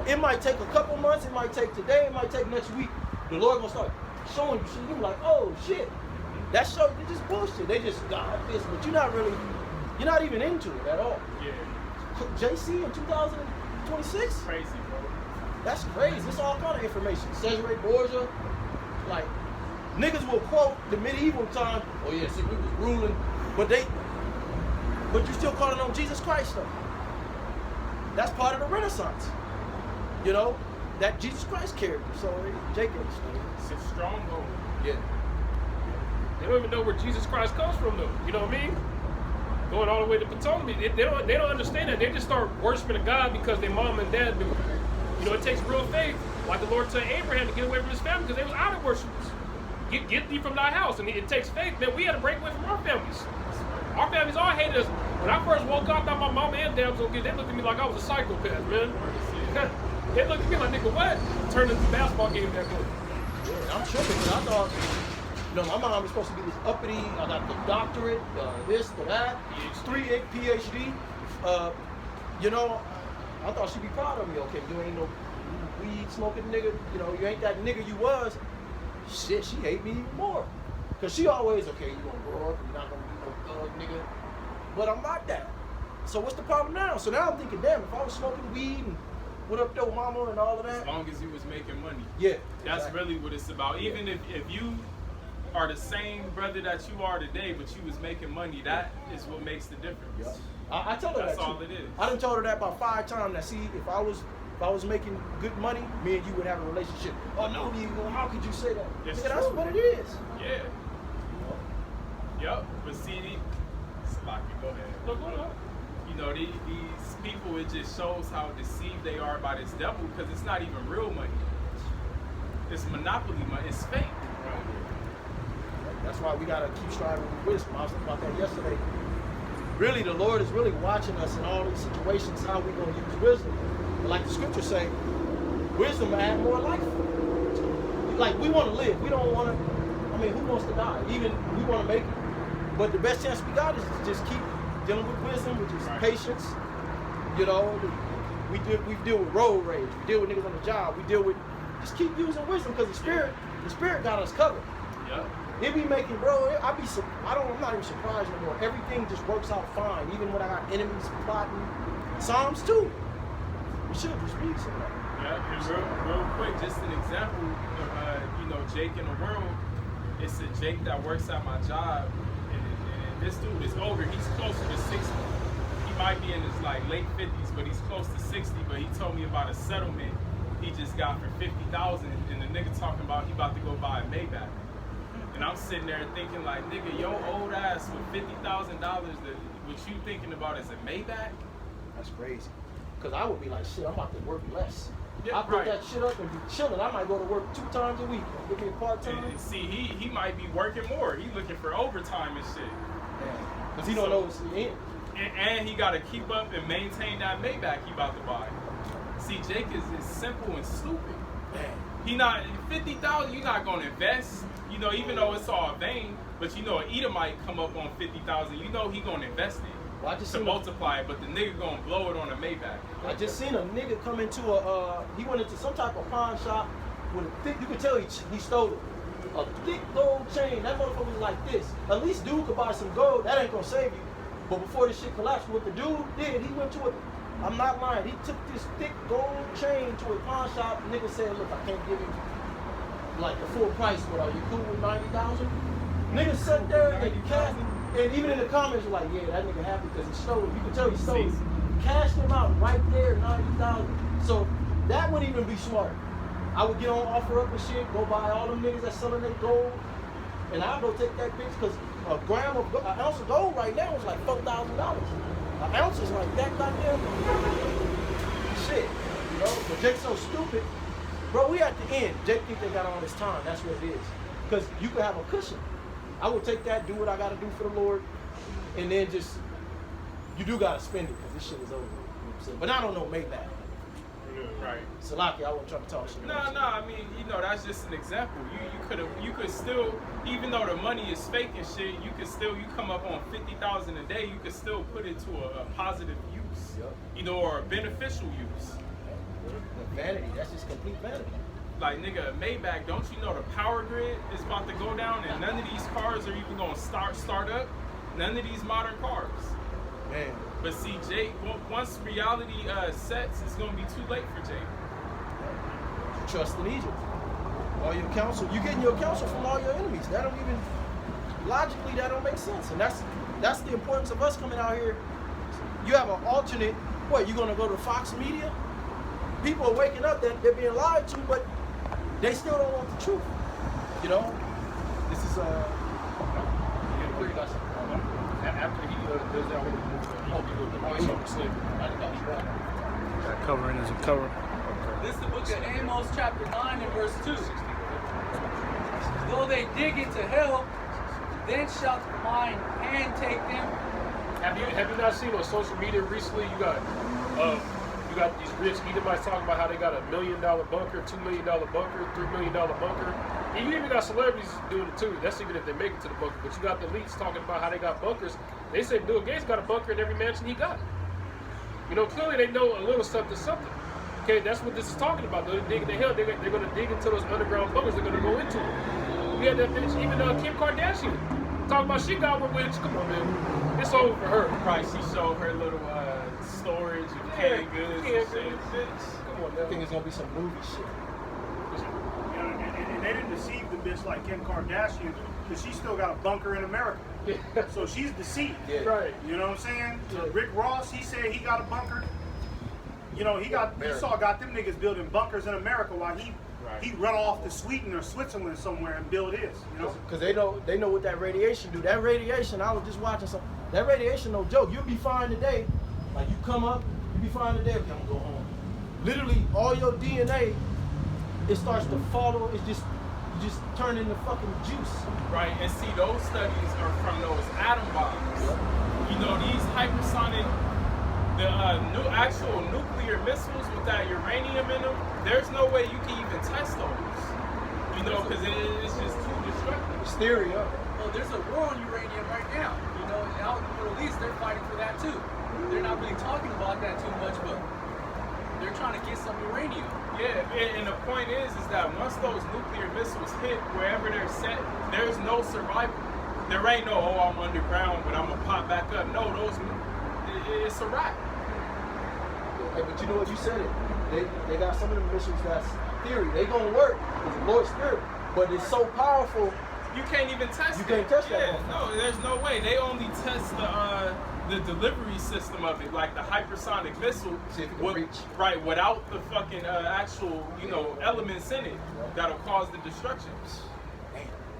it might take a couple months, it might take today, it might take next week. The Lord going to start showing you shit. You're like, oh shit. That show, they just bullshit. They just got this, but you're not even into it at all. Yeah. JC in 2026? Crazy, bro. That's crazy. It's all kind of information. Cesare Borgia, like, niggas will quote the medieval time, oh yeah, see, we was ruling, but you still calling on Jesus Christ though. That's part of the Renaissance. You know, that Jesus Christ character. So Jacob, It's a stronghold. yeah. They don't even know where Jesus Christ comes from, though. You know what I mean? Going all the way to Ptolemy. They don't understand that. They just start worshiping a God because their mom and dad do. You know, it takes real faith, like the Lord told Abraham to get away from his family because they was idol worshipers. Get thee from thy house, and it takes faith. Man, we had to break away from our families. Our families all hated us. When I first woke up, I thought my mama and dad was gonna get. They looked at me like I was a psychopath, man. They looked at me like, nigga, what? Turned into a basketball game that quick. Yeah, I'm tripping because I thought, you know, my mom was supposed to be this uppity, I got the doctorate, this, the that, 3 PhD. You know, I thought she'd be proud of me. Okay, you ain't no weed smoking nigga. You know, you ain't that nigga you was. Shit, she hate me even more. Because she always, okay, you gonna grow up, you're not gonna be no thug nigga. But I'm not that. So what's the problem now? So now I'm thinking, damn, if I was smoking weed and what up though, mama, and all of As that. long as you was making money. Yeah. That's exactly. really what it's about. Even if you are the same brother that you are today, but you was making money, that is what makes the difference. Yeah. I tell her That's that too. all it is. I done told her that about 5 times. That see, if I was making good money, me and you would have a relationship. Oh no, Diego, how could you say that? It's Nigga, that's true. what it is. Yeah. Yep. But see, Slocky, go ahead. No, go ahead. You know, these people, it just shows how deceived they are by this devil because it's not even real money. It's monopoly money. It's fake. That's why we gotta keep striving with wisdom. I was thinking about that yesterday. Really, the Lord is really watching us in all these situations, how we gonna use wisdom. But like the scriptures say, wisdom add more life. Like we want to live. We don't want to. I mean, who wants to die? Even we want to make it. But the best chance we got is to just keep dealing with wisdom, which is patience. You know, we deal with road rage. We deal with niggas on the job. We deal with just keep using wisdom because the spirit got us covered. Yep. It be making, bro. I'm not even surprised anymore. Everything just works out fine. Even when I got enemies plotting. Psalms 2. We should just read some of that. Yeah, and real quick, just an example of, you know, Jake in the world. It's a Jake that works at my job, and this dude is older. He's closer to 60. He might be in his like late 50s, but he's close to 60. But he told me about a settlement he just got for $50,000, and the nigga talking about he about to go buy a Maybach. And I'm sitting there thinking like, nigga, your old ass with $50,000, what you thinking about is a Maybach? That's crazy. Because I would be like, shit, I'm about to work less. Yeah, I put right. that shit up and be chilling. I might go to work 2 times a week. Give me a part-time. And see, he might be working more. He looking for overtime and shit. Because he don't know what's the end. And he got to keep up and maintain that Maybach he about to buy. See, Jake is simple and stupid. Man. He not 50,000. You're not gonna invest. You know, even though it's all vain, but you know, an Edomite come up on 50,000. You know, he gonna invest it Well, I just to seen multiply it. But the nigga gonna blow it on a Maybach. I just seen a nigga come into he went into some type of pawn shop with a thick, you could tell he stole it. A thick gold chain. That motherfucker was like this. At least dude could buy some gold. That ain't gonna save you. But before this shit collapsed, what the dude did, he went to I'm not lying, he took this thick gold chain to a pawn shop. The nigga said, look, I can't give you like the full price, but are you cool with 90,000? Nigga sat there and cashed, and even in the comments, you're like, yeah, that nigga happy because he stole it. You can tell he stole it. Cashed him out right there, 90,000. So that wouldn't even be smart. I would get on offer up and shit, go buy all them niggas that's selling their gold, and I'll go take that bitch because an ounce of gold right now is like $4,000. An ounce is like that goddamn shit, you know? But Jake's so stupid. Bro, we at the end. Jake think they got all this time. That's what it is. Because you could have a cushion. I would take that, do what I got to do for the Lord, and then just, you do got to spend it because this shit is over. You know what I'm saying? But I don't know Maybach. Right. Salaki, I wasn't trying to talk shit. No, I mean, you know, that's just an example. You could still, even though the money is fake and shit, you come up on 50,000 a day, you could still put it to a positive use, Yep. you know, or a beneficial use. The vanity, that's just complete vanity. Like, nigga, Maybach, don't you know the power grid is about to go down and none of these cars are even gonna start up? None of these modern cars. Man. But see, Jake, once reality sets, it's gonna be too late for Jake. Trust in Egypt. All your counsel, you're getting your counsel from all your enemies. That don't even, logically, that don't make sense. And that's the importance of us coming out here. You have an alternate, what, you gonna go to Fox Media? People are waking up that they're being lied to, but they still don't want the truth. You know? This is, After he does that, That covering is a cover. This is the book of Amos, chapter 9 and verse 2. Though they dig into hell, then shall mine hand take them. Have you not seen on social media recently? You got these rich Edomites talking about how they got $1 million bunker, $2 million bunker, $3 million bunker. And you even got celebrities doing it too. That's even if they make it to the bunker. But you got the elites talking about how they got bunkers. They said Bill Gates got a bunker in every mansion he got. You know, clearly they know a little something. Okay, that's what this is talking about. They're digging the hell. They're going to dig into those underground bunkers. They're going to go into it. We had that bitch, even Kim Kardashian, talking about she got one with. Come on, man. It's over for her. Right, she showed her little storage of canned goods and shit. Come on, I think it's gonna be some movie shit. And they didn't deceive the bitch like Kim Kardashian because she still got a bunker in America. Yeah. So she's deceived. Yeah. Right. You know what I'm saying? Rick Ross, he said he got a bunker. You know, he got them niggas building bunkers in America while he Right. He'd run off to Sweden or Switzerland somewhere and build his. You know. Because they know what that radiation do. That radiation, I was just watching some. That radiation, no joke. You'll be fine today. Like you come up, you'll be fine today. Okay, I'm gonna go home. Literally, all your DNA, it starts to follow. It's just you just turn into fucking juice. Right, and see, those studies are from those atom bombs. You know, these hypersonic, the actual nuclear missiles with that uranium in them, there's no way you can even test those. You know, because it's just too destructive. It's theory, yeah. Well, there's a war on uranium right now. You know, out in the Middle East, they're fighting for that too. They're not really talking about that too much, but they're trying to get some uranium. Yeah, and the point is that once those nuclear missiles hit wherever they're set, there's no survival. There ain't no, oh, I'm underground, but I'm gonna pop back up. No, it's a wrap. Hey, but you know what? You said it. They got some of the missiles that's theory. They gonna work. It's the Lord's Spirit, but it's so powerful. You can't even test it. You can't test that. Yeah, no, there's no way. They only test the delivery system of it, like the hypersonic missile. See if it can reach. Right, without the fucking actual, you know, elements in it that'll cause the destruction.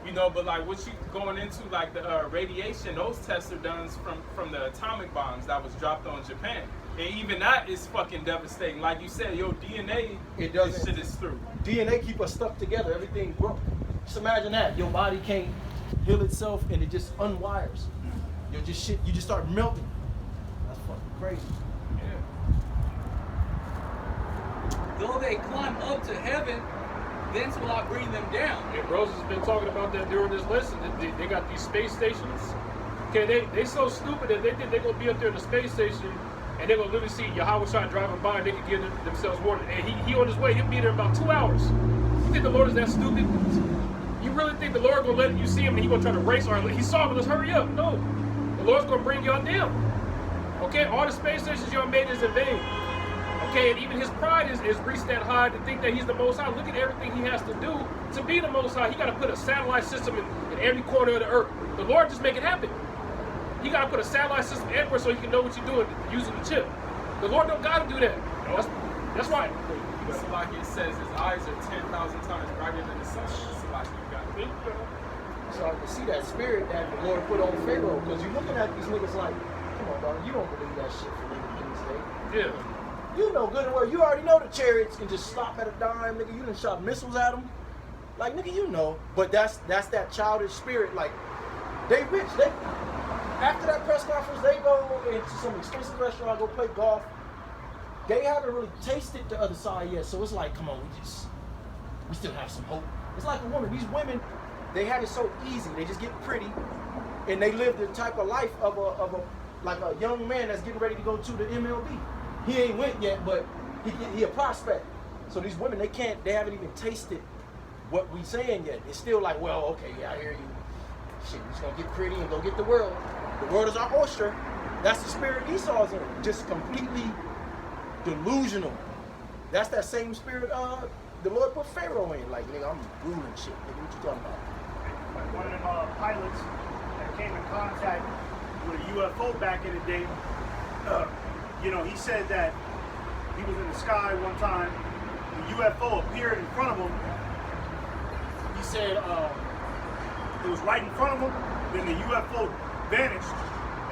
You know, but like what you going into, like the radiation, those tests are done from the atomic bombs that was dropped on Japan. And even that is fucking devastating. Like you said, your DNA, this shit is through. DNA keep us stuck together. Everything broke. Just imagine that. Your body can't heal itself and it just unwires. You just start melting. That's fucking crazy. Yeah. Though they climb up to heaven, thence will I bring them down. And Rose has been talking about that during this lesson. They got these space stations. Okay, they so stupid that they think they're gonna be up there in the space station and they're gonna literally see Yahweh Shai driving by and they can give themselves water. And he on his way, he'll be there in about 2 hours. You think the Lord is that stupid? You really think the Lord gonna let you see him and he gonna try to race? Or he saw him, let's hurry up. No, the Lord's gonna bring y'all down. Okay, all the space stations y'all made is in vain. Okay, and even his pride is reached that high to think that he's the Most High. Look at everything he has to do to be the Most High. He got to put a satellite system in every corner of the earth. The Lord just make it happen. He got to put a satellite system everywhere so he can know what you're doing using the chip. The Lord don't got to do that. That's why. It's like it says his eyes are 10,000 times brighter than the sun. It's like you got to So I can see that spirit that the Lord put on Pharaoh, because you're looking at these niggas like, come on, bro, you don't believe that shit for King's Day. Yeah. You know good and well, you already know the chariots can just stop at a dime, nigga. You done shot missiles at them. Like, nigga, you know. But that's that childish spirit. Like, they rich. They after that press conference, they go into some expensive restaurant, go play golf. They haven't really tasted the other side yet. So it's like, come on, we still have some hope. It's like a woman. These women, they have it so easy. They just get pretty, and they live the type of life of a young man that's getting ready to go to the MLB. He ain't went yet, but he a prospect. So these women, they haven't even tasted what we saying yet. It's still like, well, okay, yeah, I hear you. Shit, we're just gonna get pretty and go get the world. The world is our oyster. That's the spirit Esau's in. Just completely delusional. That's that same spirit the Lord put Pharaoh in. Like, nigga, I'm ruling shit. Nigga, what you talking about? One of them pilots that came in contact with a UFO back in the day, you know, he said that he was in the sky one time, the UFO appeared in front of him. He said it was right in front of him, then the UFO vanished,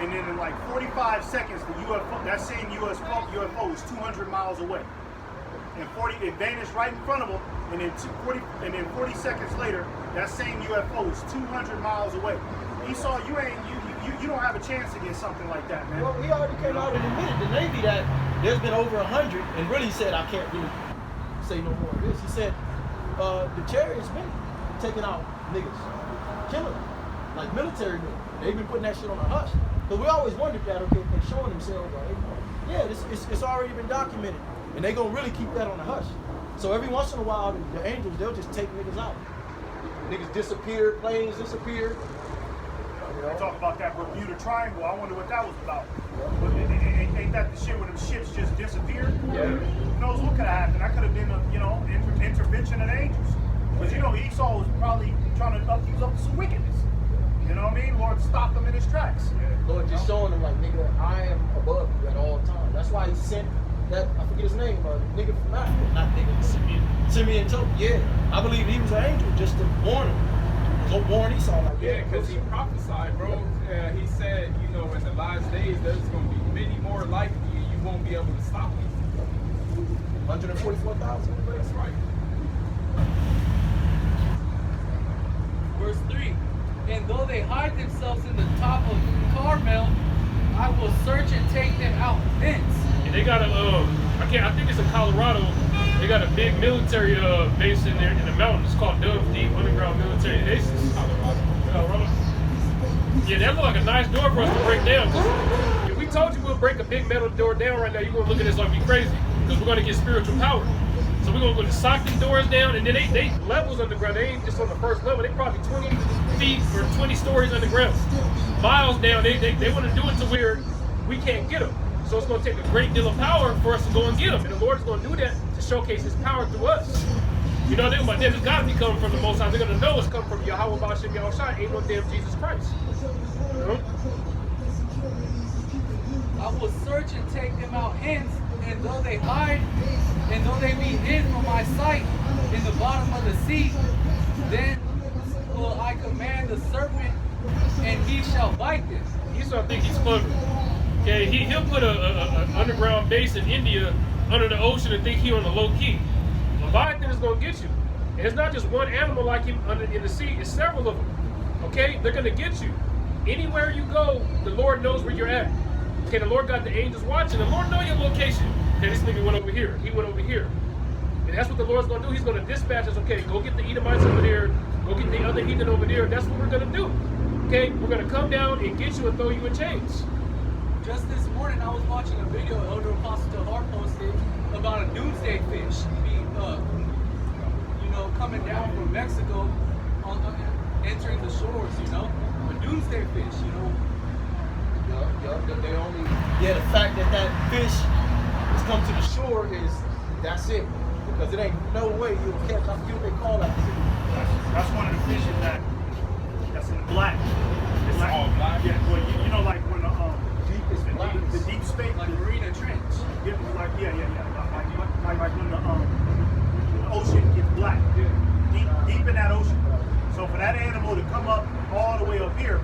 and then in like 45 seconds, the UFO, that same UFO was 200 miles away. And it vanished right in front of him, and then 40 seconds later, that same UFO was 200 miles away. Esau, you don't have a chance against something like that, man. Well, he already came out and admitted the Navy that there's been over 100, and really said, I can't really say no more of this. He said the chariots been taking out niggas, killing them, like military men. They've been putting that shit on the hush. Because we always wondered that, okay, they're showing themselves, like, yeah, it's already been documented. And they gonna really keep that on the hush. So every once in a while, the angels, they'll just take niggas out. Niggas disappear, planes disappear. They talk about that Bermuda Triangle. I wonder what that was about. Ain't that the shit where them ships just disappeared? Yeah. Who knows what could have happened? That could have been a, intervention of angels. Because Esau was probably trying to up to some wickedness. You know what I mean? Lord stopped him in his tracks. Lord just showing them like, nigga, I am above you at all times. That's why he sent that I forget his name, nigga from Africa, not nigga, Simeon Tope. Yeah, I believe he was an angel just to warn him. Go warn Esau like Yeah, that. because he prophesied, bro. He said, you know, in the last days, there's going to be many more like you. You won't be able to stop them. 144,000. That's right. Verse 3. And though they hide themselves in the top of Carmel, I will search and take them out thence. And they got I think it's in Colorado. They got a big military base in there in the mountains. It's called Dove Deep Underground Military Bases. Colorado. Yeah, that look like a nice door for us to break down. Cause if we told you we'll break a big metal door down right now, you're gonna look at us like we crazy. Because we're gonna get spiritual power. So we're gonna go to sock these doors down, and then they levels underground. They ain't just on the first level. They probably 20 feet or 20 stories underground. Miles down. They want to do it to where we can't get them. So it's going to take a great deal of power for us to go and get them. And the Lord is going to do that to showcase His power through us. You know, but then it's got to be coming from the Most High. They're going to know it's coming from Yahweh Ba'Shem Yahushua. Ain't no damn Jesus Christ. You know? I will search and take them out hence, and though they hide, and though they be hid from my sight in the bottom of the sea, then will I command the serpent, and he shall bite them. Esau think he's clever. Okay, he'll put an underground base in India under the ocean and think he on the low key. Leviathan is gonna get you. And it's not just one animal like him in the sea, it's several of them. Okay, they're gonna get you. Anywhere you go, the Lord knows where you're at. Okay, the Lord got the angels watching. The Lord know your location. Okay, this nigga went over here. He went over here. And that's what the Lord's gonna do. He's gonna dispatch us. Okay, go get the Edomites over there. Go get the other heathen over there. That's what we're gonna do. Okay, we're gonna come down and get you and throw you in chains. Just this morning, I was watching a video Elder Apostle Tahar posted about a doomsday fish coming down from Mexico, entering the shores, a doomsday fish, Yeah, the fact that fish has come to the shore that's it. Because it ain't no way you'll catch, I forget what they call that. That's one of the fishes that's in the black. It's all black? Yeah, well, you know, like when the deep space, like Marina Trench. Yeah, like when the ocean gets black, deep in that ocean. So for that animal to come up all the way up here,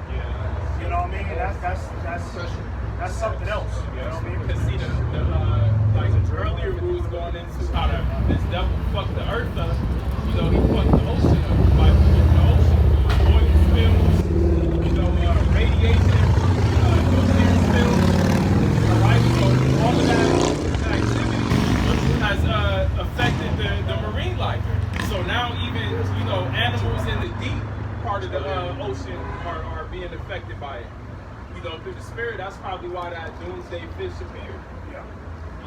you know what I mean? That's something else. You know what I mean? Because see, like earlier we was going into how this devil fucked the earth up. You know, he fucked the ocean up. Like the ocean, oil spills, radiation, nuclear spills. Alright, so all of that activity has affected the marine life. So now even animals in the deep part of the ocean are being affected by it. Through the spirit. That's probably why that doomsday fish appeared. Yeah.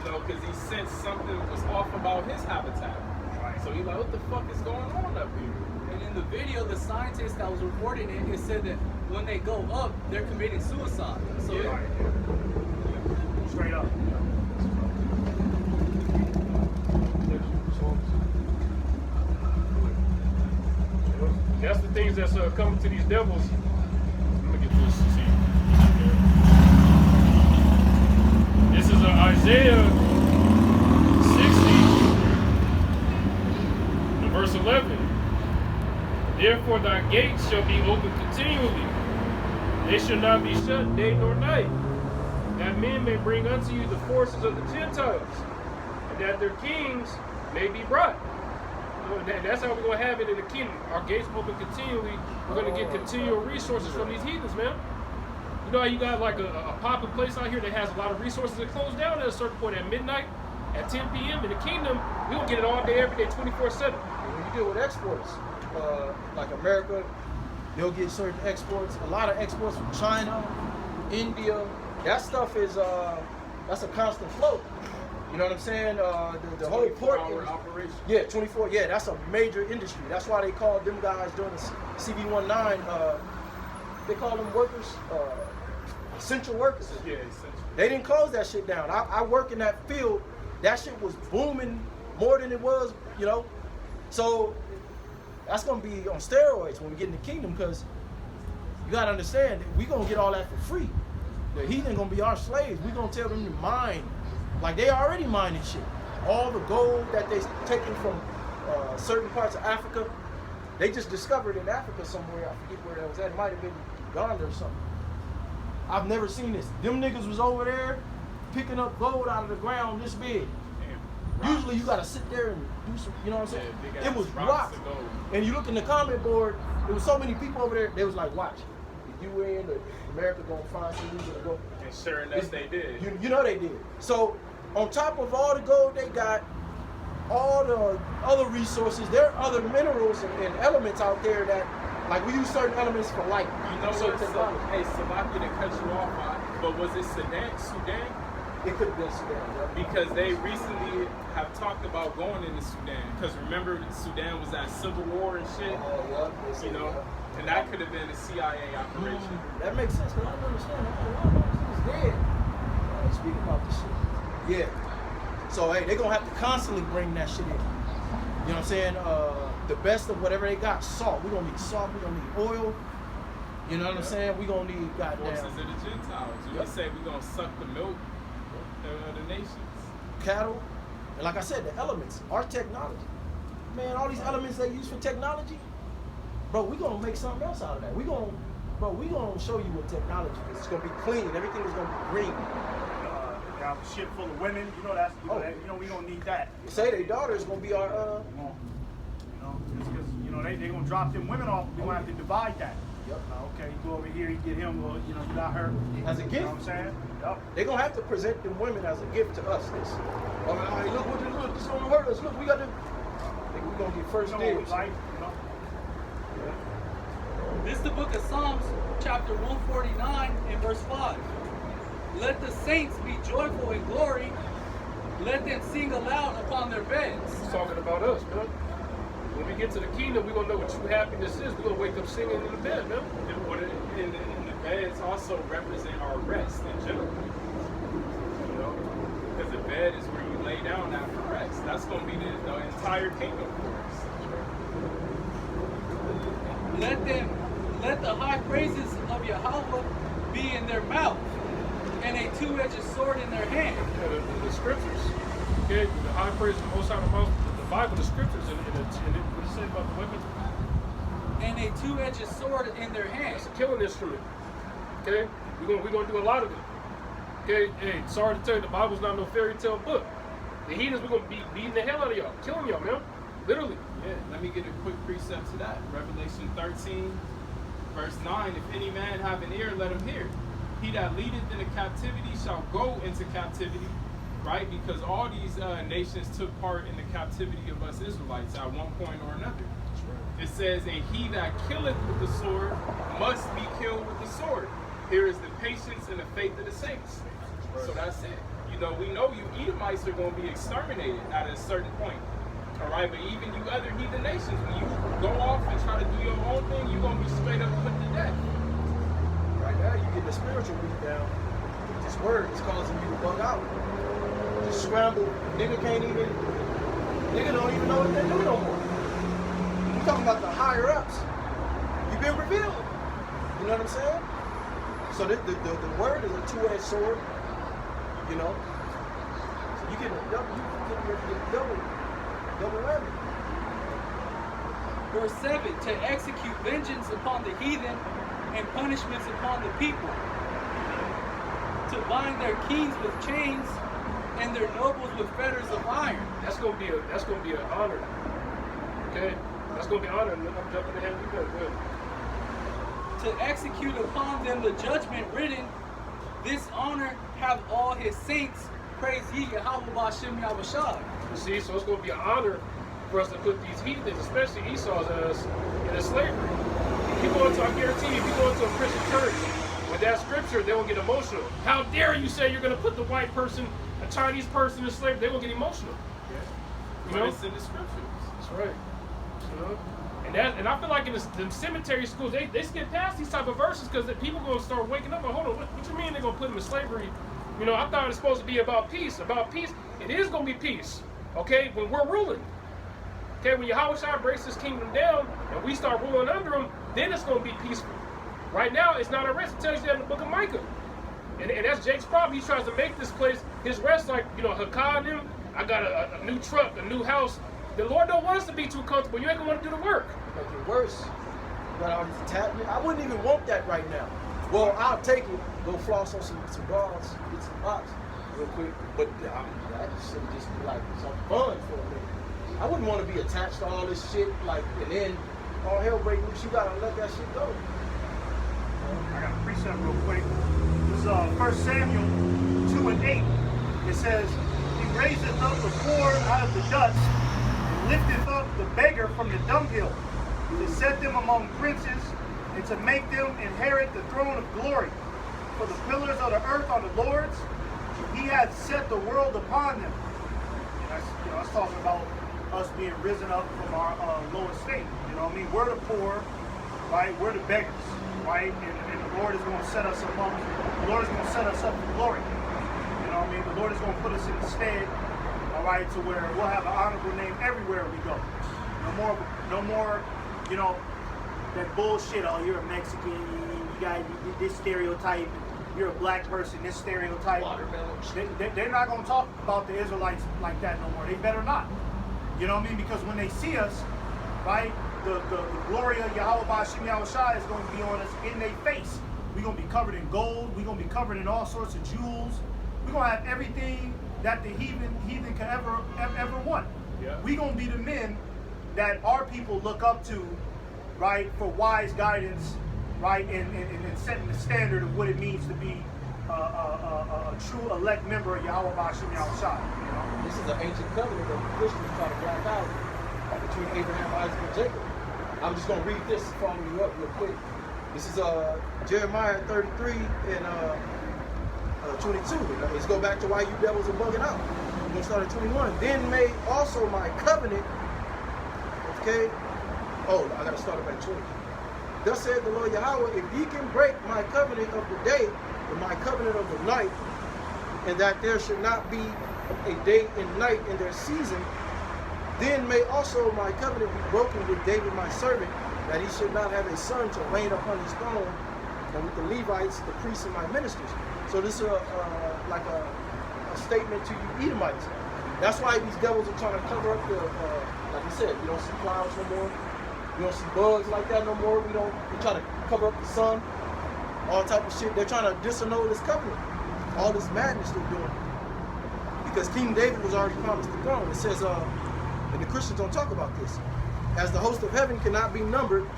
Because he sensed something was off about his habitat. Right. So he's like, what the fuck is going on up here? And in the video, the scientist that was reporting it said that when they go up, they're committing suicide. So Yeah. Straight up. That's the things that's coming to these devils. Let me get this. See. This is Isaiah 60, verse 11. Therefore thy gates shall be open continually. They shall not be shut day nor night, that men may bring unto you the forces of the Gentiles, and that their kings may be brought. And that's how we're going to have it in the kingdom. Our gates open continually. We're going to get continual resources from these heathens, man. You know how you got like a popping place out here that has a lot of resources that close down at a certain point at midnight, at 10 p.m. In the kingdom, we will get it all day, every day, 24/7. When you deal with exports, like America, you'll get certain exports, a lot of exports from China, India. That stuff is, that's a constant flow. You know what I'm saying? The whole port operation. Yeah, 24. Yeah, that's a major industry. That's why they call them guys during the CV-19. They call them workers, essential workers. Yeah, essential. They didn't close that shit down. I work in that field. That shit was booming more than it was, So that's gonna be on steroids when we get in the kingdom, because you gotta understand we gonna get all that for free. The heathen gonna be our slaves. We gonna tell them to mine Like they already mining shit. All the gold that they taken from certain parts of Africa, they just discovered in Africa somewhere. I forget where that was at. It might have been Uganda or something. I've never seen this. Them niggas was over there picking up gold out of the ground this big. Damn. Usually you gotta sit there and do some, you know what I'm saying? Yeah, big It ass was rocks rocks. of gold. And you look in the comment board, there was so many people over there, they was like, watch, the UN or America gonna find some reason to go. And sure enough, they did. You know they did. So on top of all the gold they got, all the other resources, there are other minerals and elements out there that, like we use certain elements for light. You know certain what? So, technology. hey, Salaki to cut you off, but was it Sudan? It could have been Sudan, yeah. Because they recently have talked about going into Sudan. Because remember, Sudan was at civil war and shit. Yeah, they said, You know, yeah. and that could have been a CIA operation. That makes sense, because I don't understand. I'm like, wow, he's dead. Why are they speaking about this shit? Yeah. So, hey, they're going to have to constantly bring that shit in. You know what I'm saying? The best of whatever they got, salt. We're going to need salt. We're going to need oil. You know what I'm saying? We're going to need Forces goddamn of the Gentiles. You Yep. can say we're going to suck the milk of the nations. cattle. And like I said, the elements, our technology. Man, all these elements they use for technology, bro, we're going to make something else out of that. We're going to show you what technology is. It's going to be clean. Everything is going to be green. Got a ship full of women. You know that's we don't need that. Say their daughter is going to be our... It's 'cause, they gonna drop them women off. We gonna have to divide that. Yep. Okay, you go over here, you get him, or you got her. As a gift. You know what I'm saying? Yep. They're going to have to present them women as a gift to us. This. Oh, hey, look, this is going to hurt us. Look, we got to... We're going to get first You know what we dibs. like, This is the book of Psalms, chapter 149 and verse 5. Let the saints be joyful in glory. Let them sing aloud upon their beds. It's talking about us, man. When we get to the kingdom, we're going to know what true happiness is. We're going to wake up singing in the bed, man. And the beds also represent our rest in general. You know? Because the bed is where you lay down after rest. That's going to be the entire kingdom for us. Let the high praises of Yahweh be in their mouth, and a two-edged sword in their hand. Yeah, the scriptures, okay? The high praise of the Most High, the Bible, the scriptures, and what does it say about the women? And a two-edged sword in their hand. It's a killing instrument, okay? We're gonna do a lot of it, okay? Hey, sorry to tell you, the Bible's not no fairy tale book. The heathens, we're gonna be beating the hell out of y'all, killing y'all, man, literally. Yeah, let me get a quick precept to that. Revelation 13, verse 9. If any man have an ear, let him hear. He that leadeth into captivity shall go into captivity, right? Because all these nations took part in the captivity of us Israelites at one point or another. It says, and he that killeth with the sword must be killed with the sword. Here is the patience and the faith of the saints. So that's it. We know you Edomites are going to be exterminated at a certain point. All right, but even you other heathen nations, when you go off and try to do your own thing, you're going to be straight up put to death. Right now, you get the spiritual beat down. This word is causing you to bug out. Just scramble. Nigga don't even know what they're doing no more. You talking about the higher ups. You've been revealed. You know what I'm saying? So the word is a two-edged sword. So you get a double whammy. Verse 7, to execute vengeance upon the heathen and punishments upon the people, to bind their kings with chains and their nobles with fetters of iron. That's gonna be an honor. Okay? That's gonna be an honor. I'm jumping ahead. Good. To execute upon them the judgment written, this honor have all his saints, praise ye Yahweh B'Shem Yahushai. You see, so it's gonna be an honor for us to put these heathens, especially Esau's ass, into slavery. If you go into, I guarantee you, if you go into a Christian church with that scripture, they will get emotional. How dare you say you're gonna put the white person, a Chinese person in slavery? They will get emotional. Yeah. But it's in the scriptures. That's right. And I feel like in the cemetery schools, they skip past these type of verses because the people gonna start waking up. Hold on, what you mean they're gonna put them in slavery? I thought it was supposed to be about peace. It is gonna be peace. Okay, when we're ruling. Okay, when Yahweh breaks his kingdom down and we start ruling under him, then it's gonna be peaceful. Right now, it's not a rest. It tells you that in the book of Micah. And that's Jake's problem. He tries to make this place his rest, like, you know, Hakkad and him. I got a new truck, a new house. The Lord don't want us to be too comfortable. You ain't gonna want to do the work. Make it worse. You got all these attachments. I wouldn't even want that right now. Well, I'll take it. Go floss on some cigars, get some box real quick. But that should just be like some fun for a minute. I wouldn't want to be attached to all this shit, like, and then all hell break loose. You gotta let that shit go. I got a precept real quick. This is 1 Samuel 2 and 8. It says, He raiseth up the poor out of the dust, and lifteth up the beggar from the dunghill, to set them among princes, and to make them inherit the throne of glory. For the pillars of the earth are the Lord's, He hath set the world upon them. And that's talking about us being risen up from our low estate. You know what I mean? We're the poor, right? We're the beggars, right? And the Lord is going to set us among. The Lord is going to set us up for glory. You know what I mean? The Lord is going to put us in the stead, all right, to where we'll have an honorable name everywhere we go. No more, you know, that bullshit. Oh, you're a Mexican. You got this stereotype. You're a black person. This stereotype. They're not going to talk about the Israelites like that no more. They better not. You know what I mean? Because when they see us, right, the glory of Yahweh Ba'Shem Yahushua is going to be on us in their face. We're going to be covered in gold. We're going to be covered in all sorts of jewels. We're going to have everything that the heathen can ever want. Yeah. We're going to be the men that our people look up to, right, for wise guidance, right, and setting the standard of what it means to be a true elect member of Yahweh Ba'Shem Yahushua. You know? This is an ancient covenant that the Christians try to black out between Abraham, Isaac, and Jacob. I'm just going to read this and follow you up real quick. This is Jeremiah 33 and 22. Let's go back to why you devils are bugging out. We're going to start at 21. Then made also my covenant. Okay. Oh, I got to start at 20. Thus said the Lord Yahweh, if ye can break my covenant of the day and my covenant of the night, and that there should not be a day and night in their season, then may also my covenant be broken with David my servant, that he should not have a son to reign upon his throne, and with the Levites, the priests, and my ministers. So this is like a statement to you Edomites. That's why these devils are trying to cover up the, like you said, you don't see clouds no more. You don't see bugs like that no more. We try to cover up the sun, all type of shit. They're trying to disannul this covenant. All this madness they're doing. Because King David was already promised the throne. It says, and the Christians don't talk about this. As the host of heaven cannot be numbered,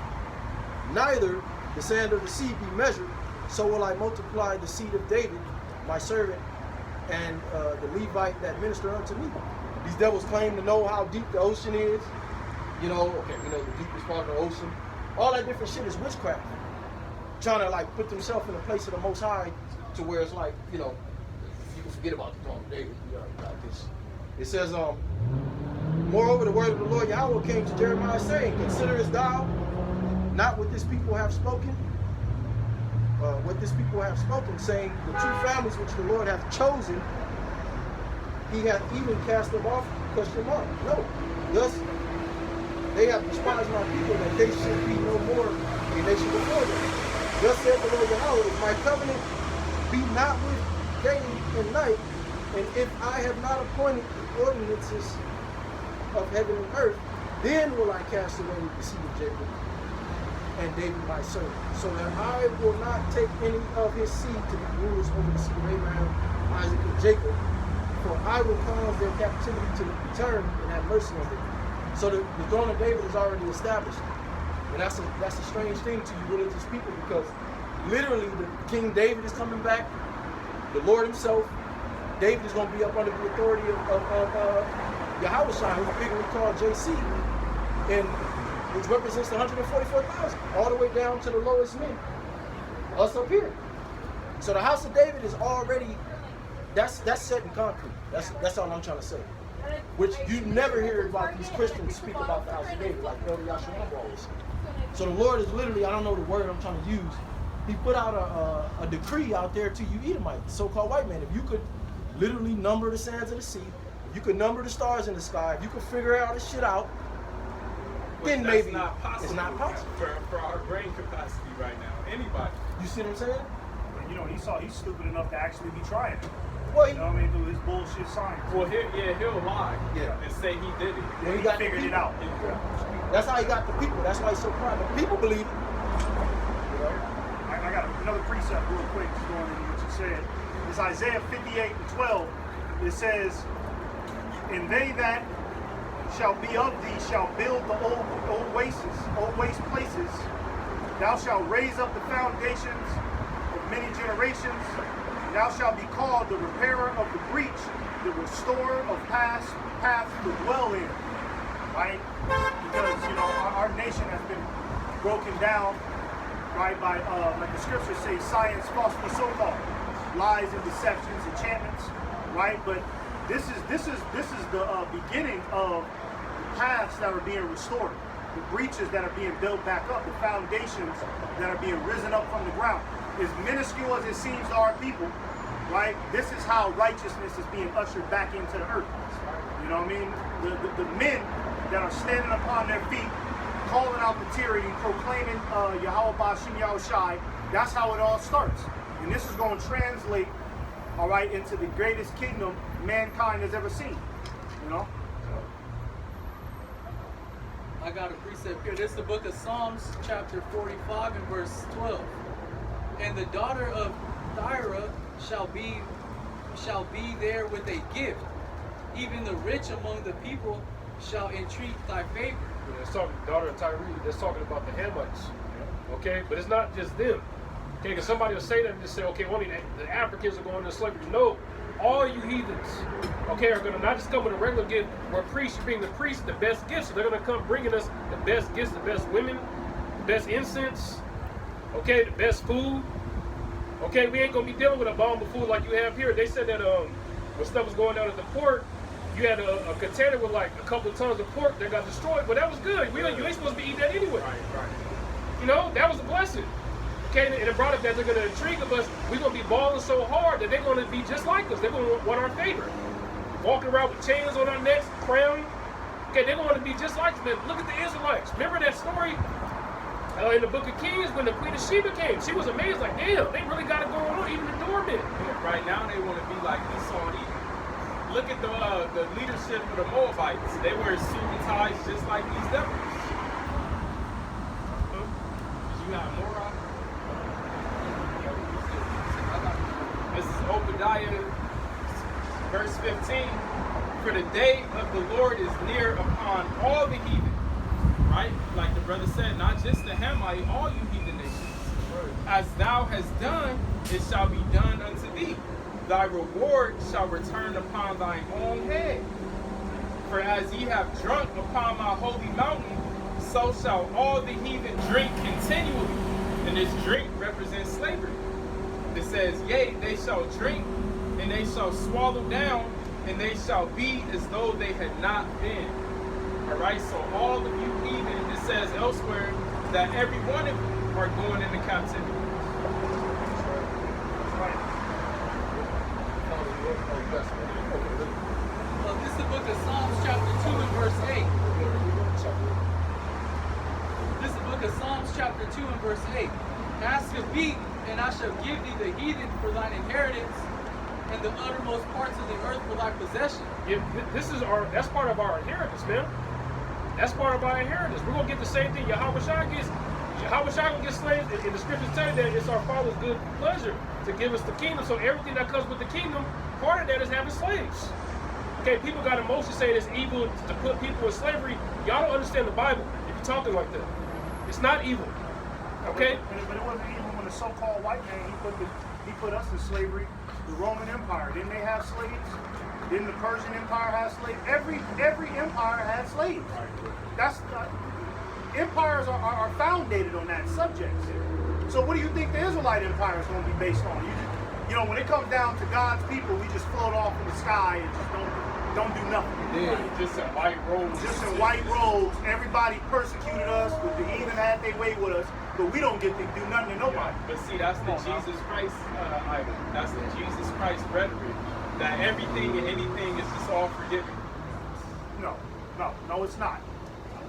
neither the sand of the sea be measured, so will I multiply the seed of David, my servant, and the Levite that minister unto me. These devils claim to know how deep the ocean is. You know, the deepest part of the ocean. All that different shit is witchcraft. Trying to like put themselves in the place of the Most High, to where it's like, you know, you can forget about the throne of David. You already got this. It says, moreover, the word of the Lord Yahweh came to Jeremiah, saying, considerest thou not what this people have spoken? What this people have spoken, saying, the true families which the Lord hath chosen, he hath even cast them off? Question mark. No. Thus, they have despised my people, that they should be no more a nation before them. Thus said the Lord Yahweh, if my covenant be not with day and night, and if I have not appointed the ordinances of heaven and earth, then will I cast away the seed of Jacob and David my servant, so that I will not take any of his seed to be rulers over the seed of Abraham, Isaac, and Jacob, for I will cause their captivity to return and have mercy on them. So the throne of David is already established. And that's a strange thing to you religious people, because literally the King David is coming back, the Lord himself. David is going to be up under the authority of Yahweh, who's figuratively called JC, and which represents the 144,000, all the way down to the lowest men, us up here. So the house of David is already, that's set in concrete. That's all I'm trying to say. Which you never hear about these Christians speak about the house of David, like Elder Yashua always said. So the Lord is literally, I don't know the word I'm trying to use, he put out a decree out there to you Edomites, so-called white man. If you could literally number the sands of the sea, if you could number the stars in the sky, if you could figure all this shit out, then maybe not possible. It's not possible. For our brain capacity right now. Anybody. You see what I'm saying? you know, he's stupid enough to actually be trying it. Well, You know what I mean? Through his bullshit science. Well, he'll lie and say he did it. Then he figured it out. That's how he got the people. That's why he's so proud. The people believe it. You know? I got another precept real quick, just going into what you said. It's Isaiah 58:12. It says, "And they that shall be of thee shall build the old waste places. Thou shalt raise up the foundations of many generations. Thou shalt be called the repairer of the breach, the restorer of past paths to dwell in." Right? Because, you know, our nation has been broken down, right, by, like the scriptures say, science falsely so-called, lies and deceptions, enchantments, right? But this is the beginning of the paths that are being restored, the breaches that are being built back up, the foundations that are being risen up from the ground. As minuscule as it seems to our people, right? This is how righteousness is being ushered back into the earth. You know what I mean? The men that are standing upon their feet, calling out the tyranny, proclaiming Yahweh Ba'ashim Yahushai, that's how it all starts. And this is going to translate, all right, into the greatest kingdom mankind has ever seen. You know? I got a precept here. This is the book of Psalms, chapter 45 and verse 12. "And the daughter of Thyra shall be there with a gift. Even the rich among the people shall entreat thy favor." Yeah, it's talking daughter of Tyree. That's talking about the Hamites. Okay, but it's not just them. Okay, because somebody will say that and just say, okay, only the Africans are going into slavery. No, all you heathens, okay, are going to not just come with a regular gift. We're priests, you bring the priests the best gifts. So they're going to come bringing us the best gifts, the best women, the best incense, okay, the best food. Okay, we ain't going to be dealing with a bomb of food like you have here. They said that when stuff was going down at the port, you had a container with like a couple of tons of pork that got destroyed, but that was good. You ain't supposed to be eating that anyway. Right. You know, that was a blessing. Okay, and it brought up that they're going to intrigue of us. We're going to be balling so hard that they're going to be just like us. They're going to want our favor. Walking around with chains on our necks, crown. Okay, they're going to be just like us. Man, look at the Israelites. Remember that story in the book of Kings when the Queen of Sheba came? She was amazed, like, damn, they really got it going on, even the doormen. Right now they want to be like Esau and Edom. Look at the leadership of the Moabites. They wear suit and ties just like these devils. You got more on? This is Obadiah, verse 15. "For the day of the Lord is near upon all the heathen." Right? Like the brother said, not just the Hamite, all you heathen nations. "As thou hast done, it shall be done unto thee. Thy reward shall return upon thine own head. For as ye have drunk upon my holy mountain, so shall all the heathen drink continually." And this drink represents slavery. It says, "Yea, they shall drink, and they shall swallow down, and they shall be as though they had not been." All right, so all of you heathen, it says elsewhere that every one of you are going into captivity. This is the book of Psalms, chapter 2 and verse 8. This is the book of Psalms, chapter 2 and verse 8. "Ask of me, and I shall give thee the heathen for thine inheritance, and the uttermost parts of the earth for thy possession." Yeah, that's part of our inheritance, man. That's part of our inheritance. We're gonna get the same thing Yahweh Shai gonna get slaves, and the scriptures tell you that it's our Father's good pleasure to give us the kingdom. So everything that comes with the kingdom, part of that is having slaves. Okay, people got emotion saying it's evil to put people in slavery. Y'all don't understand the Bible if you're talking like that. It's not evil. Okay? But it wasn't even when the so-called white man, he put us in slavery. The Roman Empire, didn't they have slaves? Didn't the Persian Empire have slaves? Every empire had slaves. That's empires are founded on that subject. So what do you think the Israelite Empire is going to be based on? You know, when it comes down to God's people, we just float off in the sky and just don't do nothing. Yeah, just in white robes. Just in white robes. Everybody persecuted us. The heathen had their way with us, but we don't get to do nothing to nobody. But see, that's the Jesus Christ idol. That's the Jesus Christ rhetoric. That everything and anything is just all forgiven. No, it's not.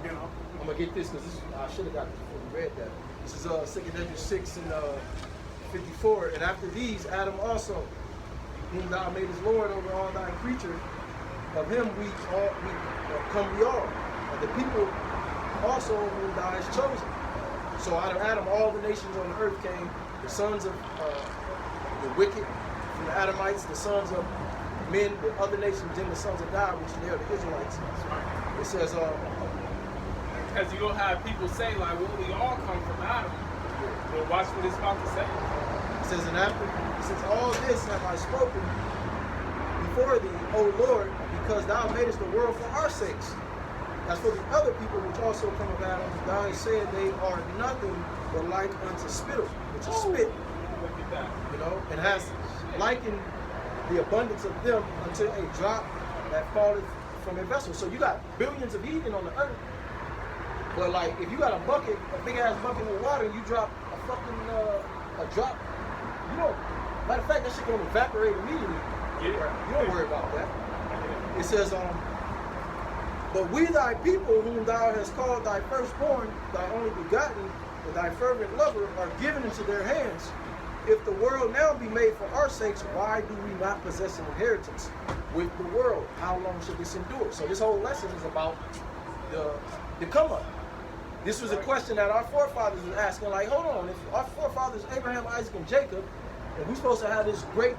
You know. I'm gonna get this because I should have got this before we read that. This is 2 Ezra 6 and 54. And after these, Adam also, whom thou madest Lord over all thy creatures, of him we come we all, and the people also whom thou hast chosen. So out of Adam, all the nations on the earth came, the sons of the wicked, from the Adamites, the sons of men, the other nations, then the sons of God, which they are the Israelites. It says, Because you'll have people say, like, well, we all come from Adam. Well, watch what it's about to say. it says, and after, since all this have I spoken before thee, O Lord, because thou madest the world for our sakes. As for the other people which also come of Adam, thou hast said they are nothing but like unto spittle, which is spit, Look at that. you know, and hast likened the abundance of them unto a drop that falleth from a vessel. So you got billions of heathen on the earth, but like if you got a bucket, a big ass bucket of water, you drop a fucking a drop, you know, matter of fact, that shit gonna evaporate immediately. Yeah. You don't worry about that. It says, but we thy people, whom thou hast called thy firstborn, thy only begotten, and thy fervent lover, are given into their hands. If the world now be made for our sakes, why do we not possess an inheritance with the world? How long shall this endure? So this whole lesson is about the come up. This was a question that our forefathers was asking, like, hold on, if our forefathers, Abraham, Isaac, and Jacob, and we're supposed to have this great,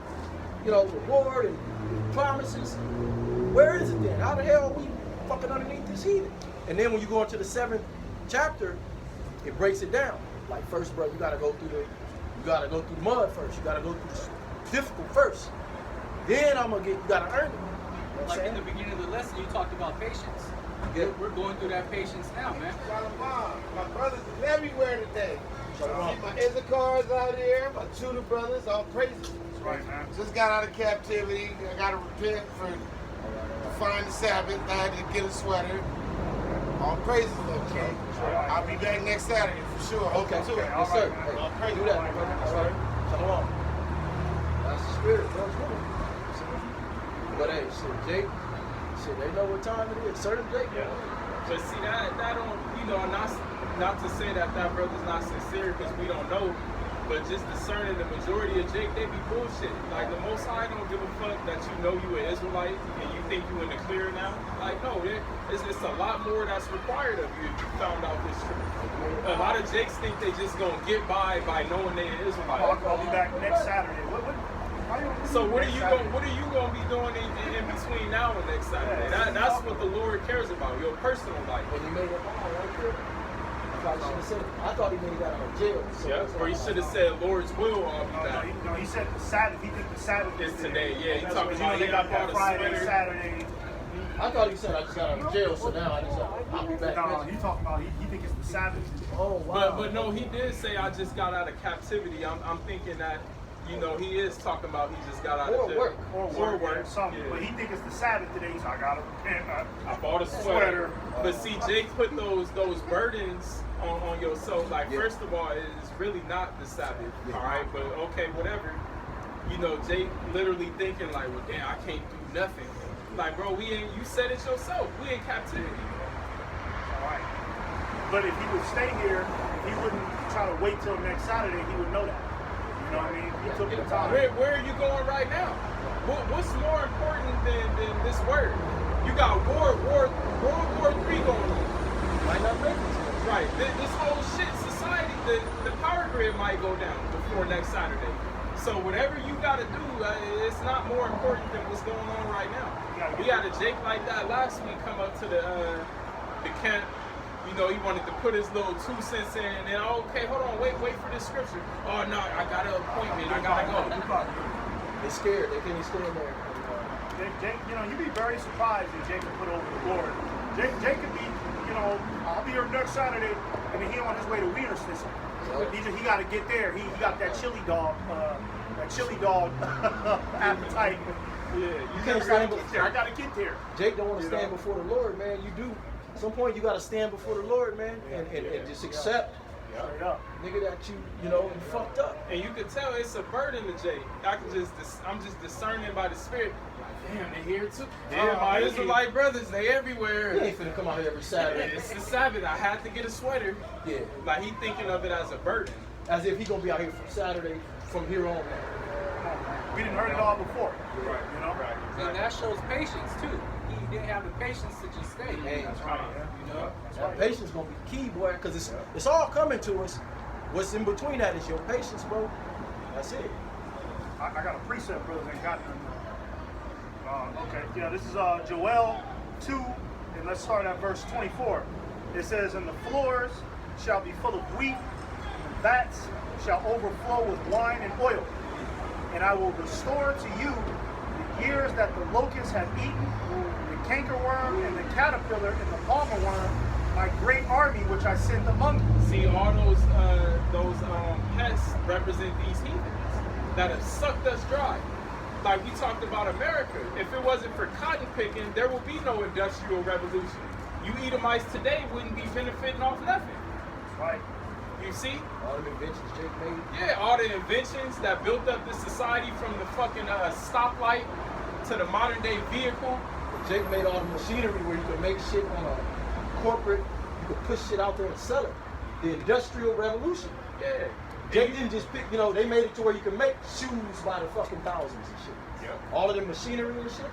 you know, reward and promises, where is it then? How the hell are we fucking underneath this heathen? And then when you go into the 7th chapter, it breaks it down. Like, first, bro, you gotta go through the mud first. You gotta go through the difficult first. Then you gotta earn it. You know what I'm Like in saying? the beginning of the lesson, you talked about patience. Yeah. We're going through that patience now, man. Shalom. My brothers is everywhere today. Shalom. See my Issachars out here, my Judah brothers, all praises. That's right, man. Just got out of captivity. I got to repent for defying the Sabbath. I had to get a sweater. All praises, okay? I'll be back next Saturday for sure. Hope Okay. you too. Yes, sir. man. Hey, All praise do the that, Lord. brother. All right. Shalom. That's the spirit. That's woman. But hey, shit, they know what time it is. Certain Jake. Yeah. But see, that don't, you know, not to say that brother's not sincere because we don't know, but just discerning the majority of Jake, they be bullshit. Like, the Most High don't give a fuck that you know you an Israelite and you think you in the clear now. Like, no, it's a lot more that's required of you if you found out this truth. A lot of Jakes think they just gonna get by knowing they an Israelite. I'll be back next Saturday. So what are you gonna be doing in between now and next Saturday? That's what the Lord cares about, your personal life. When he made it all right there, I thought he made it out of jail. So Yeah, or he should have said, Lord's will, I'll be back. No, he said the Sabbath. He think the Sabbath It's today. Yeah, he That's talking what- about they he got bought that a Friday, sweater. Saturday. I thought he said I just got out of jail, so now I'll be back. No, next he talking about he think it's the Sabbath. Oh wow. But no, he did say I just got out of captivity. I'm thinking that, you know, he is talking about he just got out of jail. Or work, something. Yeah. But he think it's the Sabbath today. He's like, I gotta repent. I bought a sweater. But see, Jake put those burdens on yourself. Like, Yeah. first of all, it's really not the Sabbath. All right, but okay, whatever. You know, Jake literally thinking like, well, damn, I can't do nothing. Like, bro, you said it yourself. We in captivity. All right. But if he would stay here, he wouldn't try to wait till next Saturday. He would know that. You know what I mean? He took the time. Where are you going right now? What's more important than this word? You got World War III going on. Might not make it. Right. This whole shit society, the power grid might go down before next Saturday. So whatever you got to do, it's not more important than what's going on right now. We had a Jake like that last week come up to the camp. You know, he wanted to put his little 2 cents in, and then, okay, hold on, wait for this scripture. Oh no, I got an appointment, I gotta go. They're scared. They can't stay in there. Jake, you know, you'd be very surprised if Jake could put over the Lord. Jake could be, you know, I'll be here next Saturday. I mean, he on his way to Wiener Sissel. He got to get there. He got that chili dog appetite. Yeah, You can't stand Get there. I got to get there. Jake don't want to You stand know? before the Lord, man. You do. At some point, you got to stand before the Lord, man, and just accept, Straight up. nigga, that you know, you fucked up. And you can tell it's a burden to Jake. I'm just discerning by the Spirit. Like, damn, they here too. Damn, my Israelite brothers, they everywhere. He ain't finna come out here every Saturday. It's the Sabbath. I had to get a sweater. Yeah. Like, he thinking of it as a burden. As if he gonna be out here from Saturday from here on. We didn't heard it all before. Right. You know? Right. And that shows patience too. He didn't have the patience to just stay. Hey, That's right. You know? that patience gonna be key, boy, because it's all coming to us. What's in between that is your patience, bro. That's it. I got a precept, brothers ain't got none. Okay, yeah, this is Joel 2, and let's start at verse 24. It says, "And the floors shall be full of wheat, and the vats shall overflow with wine and oil. And I will restore to you the years that the locust hath eaten, the cankerworm and the caterpillar and the palmer worm, my great army which I sent among you." See, all those pests represent these heathens that have sucked us dry. Like we talked about America. If it wasn't for cotton picking, there will be no industrial revolution. You Edomites today wouldn't be benefiting off nothing. Right. You see? All the inventions Jake made. Yeah, all the inventions that built up this society from the fucking stoplight to the modern day vehicle. Jake made all the machinery where you could make shit on a corporate, you could push shit out there and sell it. The Industrial Revolution. Yeah. Jake didn't just pick, they made it to where you can make shoes by the fucking thousands and shit. Yep. All of the machinery and shit.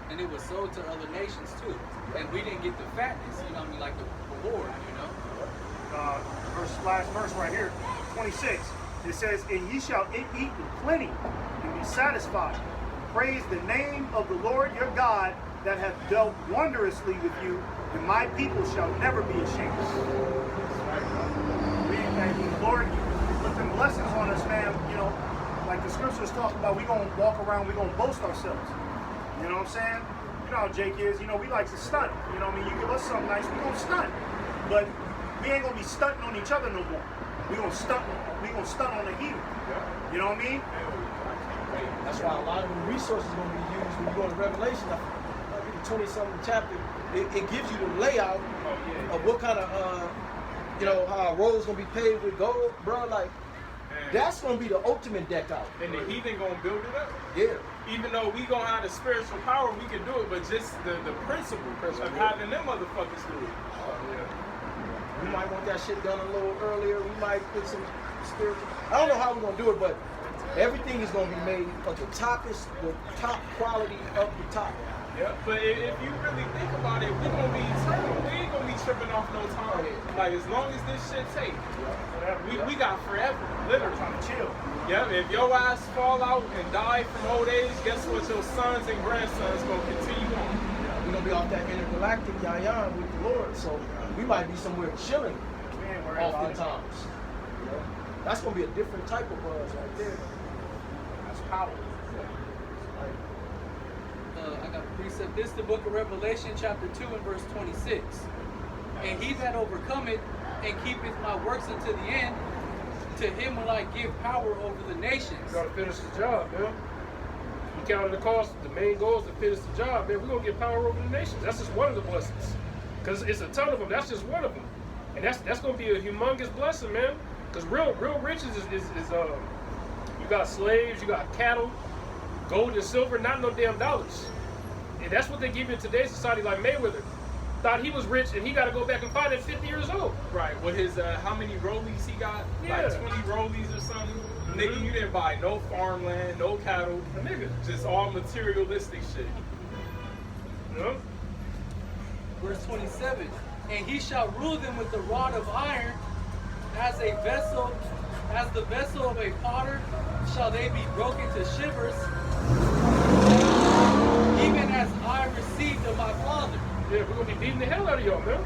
And it was sold to other nations too. And we didn't get the fatness, you know what I mean, like the reward, you know? Last verse right here, 26. It says, "And ye shall eat in plenty and be satisfied. Praise the name of the Lord your God that hath dealt wondrously with you, and my people shall never be ashamed." We thank you, Lord, you put them blessings on us, man. Like the scriptures talk about, we gonna walk around, we gonna boast ourselves. You know what I'm saying? You know how Jake is. We like to stunt. You know what I mean? You give us something nice, we gonna stunt. But we ain't gonna be stunting on each other no more. We gonna stunt on the heathen. You know what I mean? That's why a lot of the resources are going to be used when you go to Revelation. I read the 20-something chapter. It gives you the layout of what kind of, how a road's going to be paved with gold, bro. Like, that's going to be the ultimate deck out. And the heathen gonna build it up. Yeah. Even though we gonna have the spiritual power, we can do it, but just the principle of having them motherfuckers do it. We might want that shit done a little earlier. We might put some spiritual. I don't know how we're going to do it, but everything is going to be made of the top quality of the top. Yeah, but if you really think about it, we're gonna be eternal. We ain't gonna be tripping off no time. Like as long as this shit take, we got forever, literally. Trying to chill. Yeah, if your ass fall out and die from old age, guess what? Your sons and grandsons gonna continue on. We're going to be off that intergalactic yayan with the Lord, so we might be somewhere chilling oftentimes. That's going to be a different type of buzz right there. That's power. I got a precept. This is the book of Revelation, chapter 2 and verse 26. "And he that overcometh and keepeth my works unto the end, to him will I give power over the nations." You gotta finish the job, man. You counted the cost. The main goal is to finish the job, man. We're gonna get power over the nations. That's just one of the blessings. Because it's a ton of them. That's just one of them. And that's gonna be a humongous blessing, man. Because real riches is you got slaves, you got cattle, gold and silver, not no damn dollars. And that's what they give you in today's society. Like Mayweather thought he was rich and he got to go back and fight at 50 years old. Right, with his, how many rollies he got? Yeah. Like 20 rollies or something? Nigga, you didn't buy no farmland, no cattle. Nigga. Just all materialistic shit. You know? Verse 27. "And he shall rule them with the rod of iron, as the vessel of a potter shall they be broken to shivers, even as I received of my Father." Yeah, we're gonna be beating the hell out of y'all, man.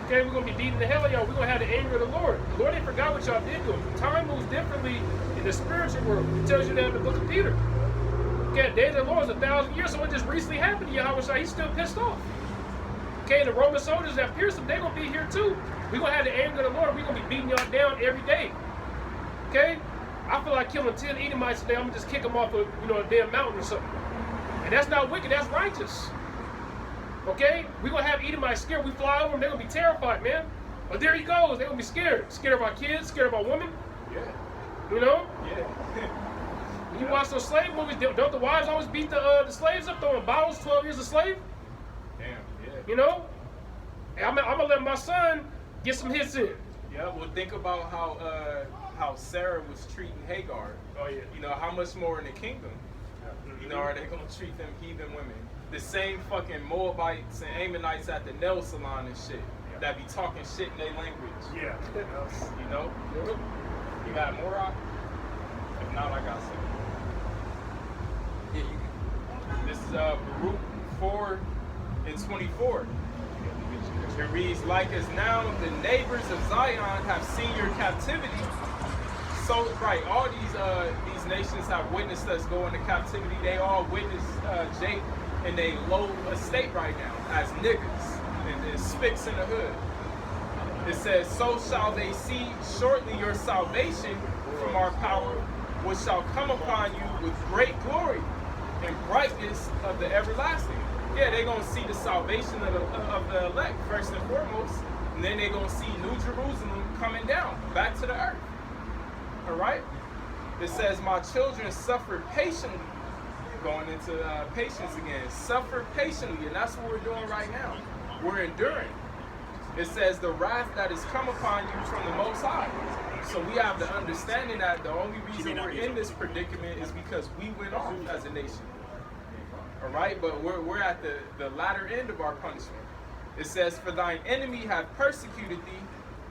Okay, we're gonna be beating the hell out of y'all. We're gonna have the anger of the Lord. The Lord ain't forgot what y'all did to him. Time moves differently in the spiritual world. It tells you that in the book of Peter. Okay, the day of the Lord is 1,000 years, so what just recently happened to Yahweh, he's still pissed off. Okay, and the Roman soldiers that pierced him, they're gonna be here too. We're gonna have the anger of the Lord. We're gonna be beating y'all down every day. Okay? I feel like killing 10 Edomites today, I'm gonna just kick them off a damn mountain or something. And that's not wicked, that's righteous. Okay? We're gonna have Edomites scared. We fly over them, they're gonna be terrified, man. But there he goes, they're gonna be scared. Scared of our kids, scared of our women. Yeah. You know? Yeah. You watch those slave movies, don't the wives always beat the slaves up, throwing bottles, 12 years a slave? Damn, yeah. You know? And I'm gonna let my son get some hits in. Yeah, well think about how how Sarah was treating Hagar. Oh yeah. You know, how much more in the kingdom? You know, are they gonna treat them heathen women? The same fucking Moabites and Ammonites at the nail salon and shit that be talking shit in their language. Yeah. You know? You got more rock? If not, I got some. Yeah, you can. This is Baruch 4:24. It reads, like as now the neighbors of Zion have seen your captivity. So right, all these nations have witnessed us go into captivity. They all witnessed Jake in a low estate right now as niggas and spicks in the hood. It says, so shall they see shortly your salvation from our power, which shall come upon you with great glory and brightness of the everlasting. Yeah, they're going to see the salvation of the elect, first and foremost, and then they're going to see New Jerusalem coming down, back to the earth. All right? It says, my children suffered patiently, going into patience again, suffer patiently, and that's what we're doing right now. We're enduring. It says, the wrath that has come upon you from the Most High. So we have the understanding that the only reason we're in this predicament is because we went off as a nation. All right, but we're at the latter end of our punishment. It says, for thine enemy hath persecuted thee,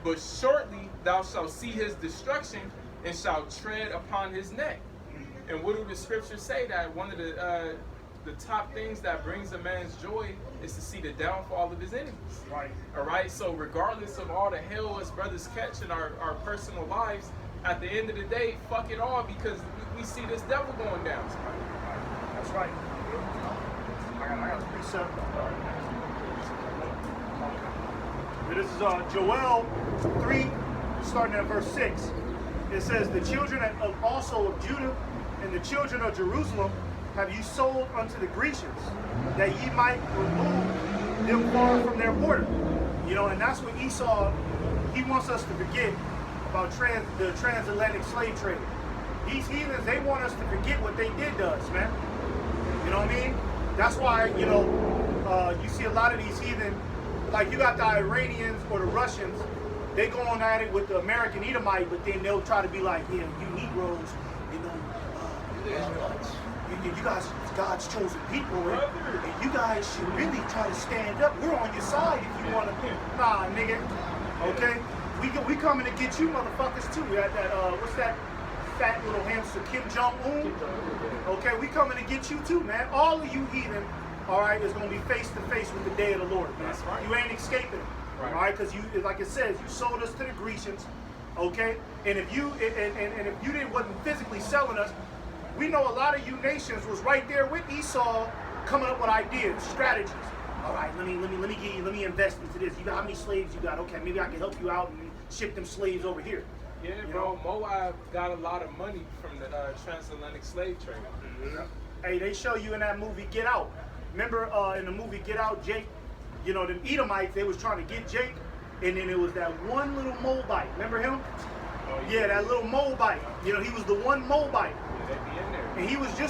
but shortly thou shalt see his destruction and shalt tread upon his neck. And what do the scriptures say? That one of the top things that brings a man's joy is to see the downfall of his enemies. Right. All right, so regardless of all the hell us brothers catch in our personal lives, at the end of the day, fuck it all, because we see this devil going down. That's right. I got a precept. This is Joel 3, starting at verse 6. It says, the children also of Judah and the children of Jerusalem have you sold unto the Grecians, that ye might remove them far from their border. You know, and that's what Esau, he wants us to forget about the transatlantic slave trade. These heathens, they want us to forget what they did to us, man. You know what I mean? That's why, you know, you see a lot of these heathen, like you got the Iranians or the Russians, they go on at it with the American Edomite, but then they'll try to be like, yeah, you Negroes, you know, you guys, God's chosen people, and you guys should really try to stand up. We're on your side if you want to. Nah, nigga. Okay, we coming to get you, motherfuckers too. That what's that fat little hamster, Kim Jong-un? Okay, we coming to get you too, man. All of you heathen, all right, is gonna be face to face with the day of the Lord, man. That's right. You ain't escaping, right. All right? Because you, like it says, you sold us to the Grecians, okay? And if you wasn't physically selling us, we know a lot of you nations was right there with Esau, coming up with ideas, strategies. All right, let me invest into this. You got how many slaves you got? Okay, maybe I can help you out and ship them slaves over here. Yeah, You bro. know? Moab got a lot of money from the transatlantic slave trade. Mm-hmm. Hey, they show you in that movie Get Out. Remember in the movie Get Out, Jake, you know, the Edomites, they was trying to get Jake, and then it was that one little Moabite. Remember him? Oh, Yeah, that little Moabite. You know, he was the one Moabite. Yeah, they be in there. And he was just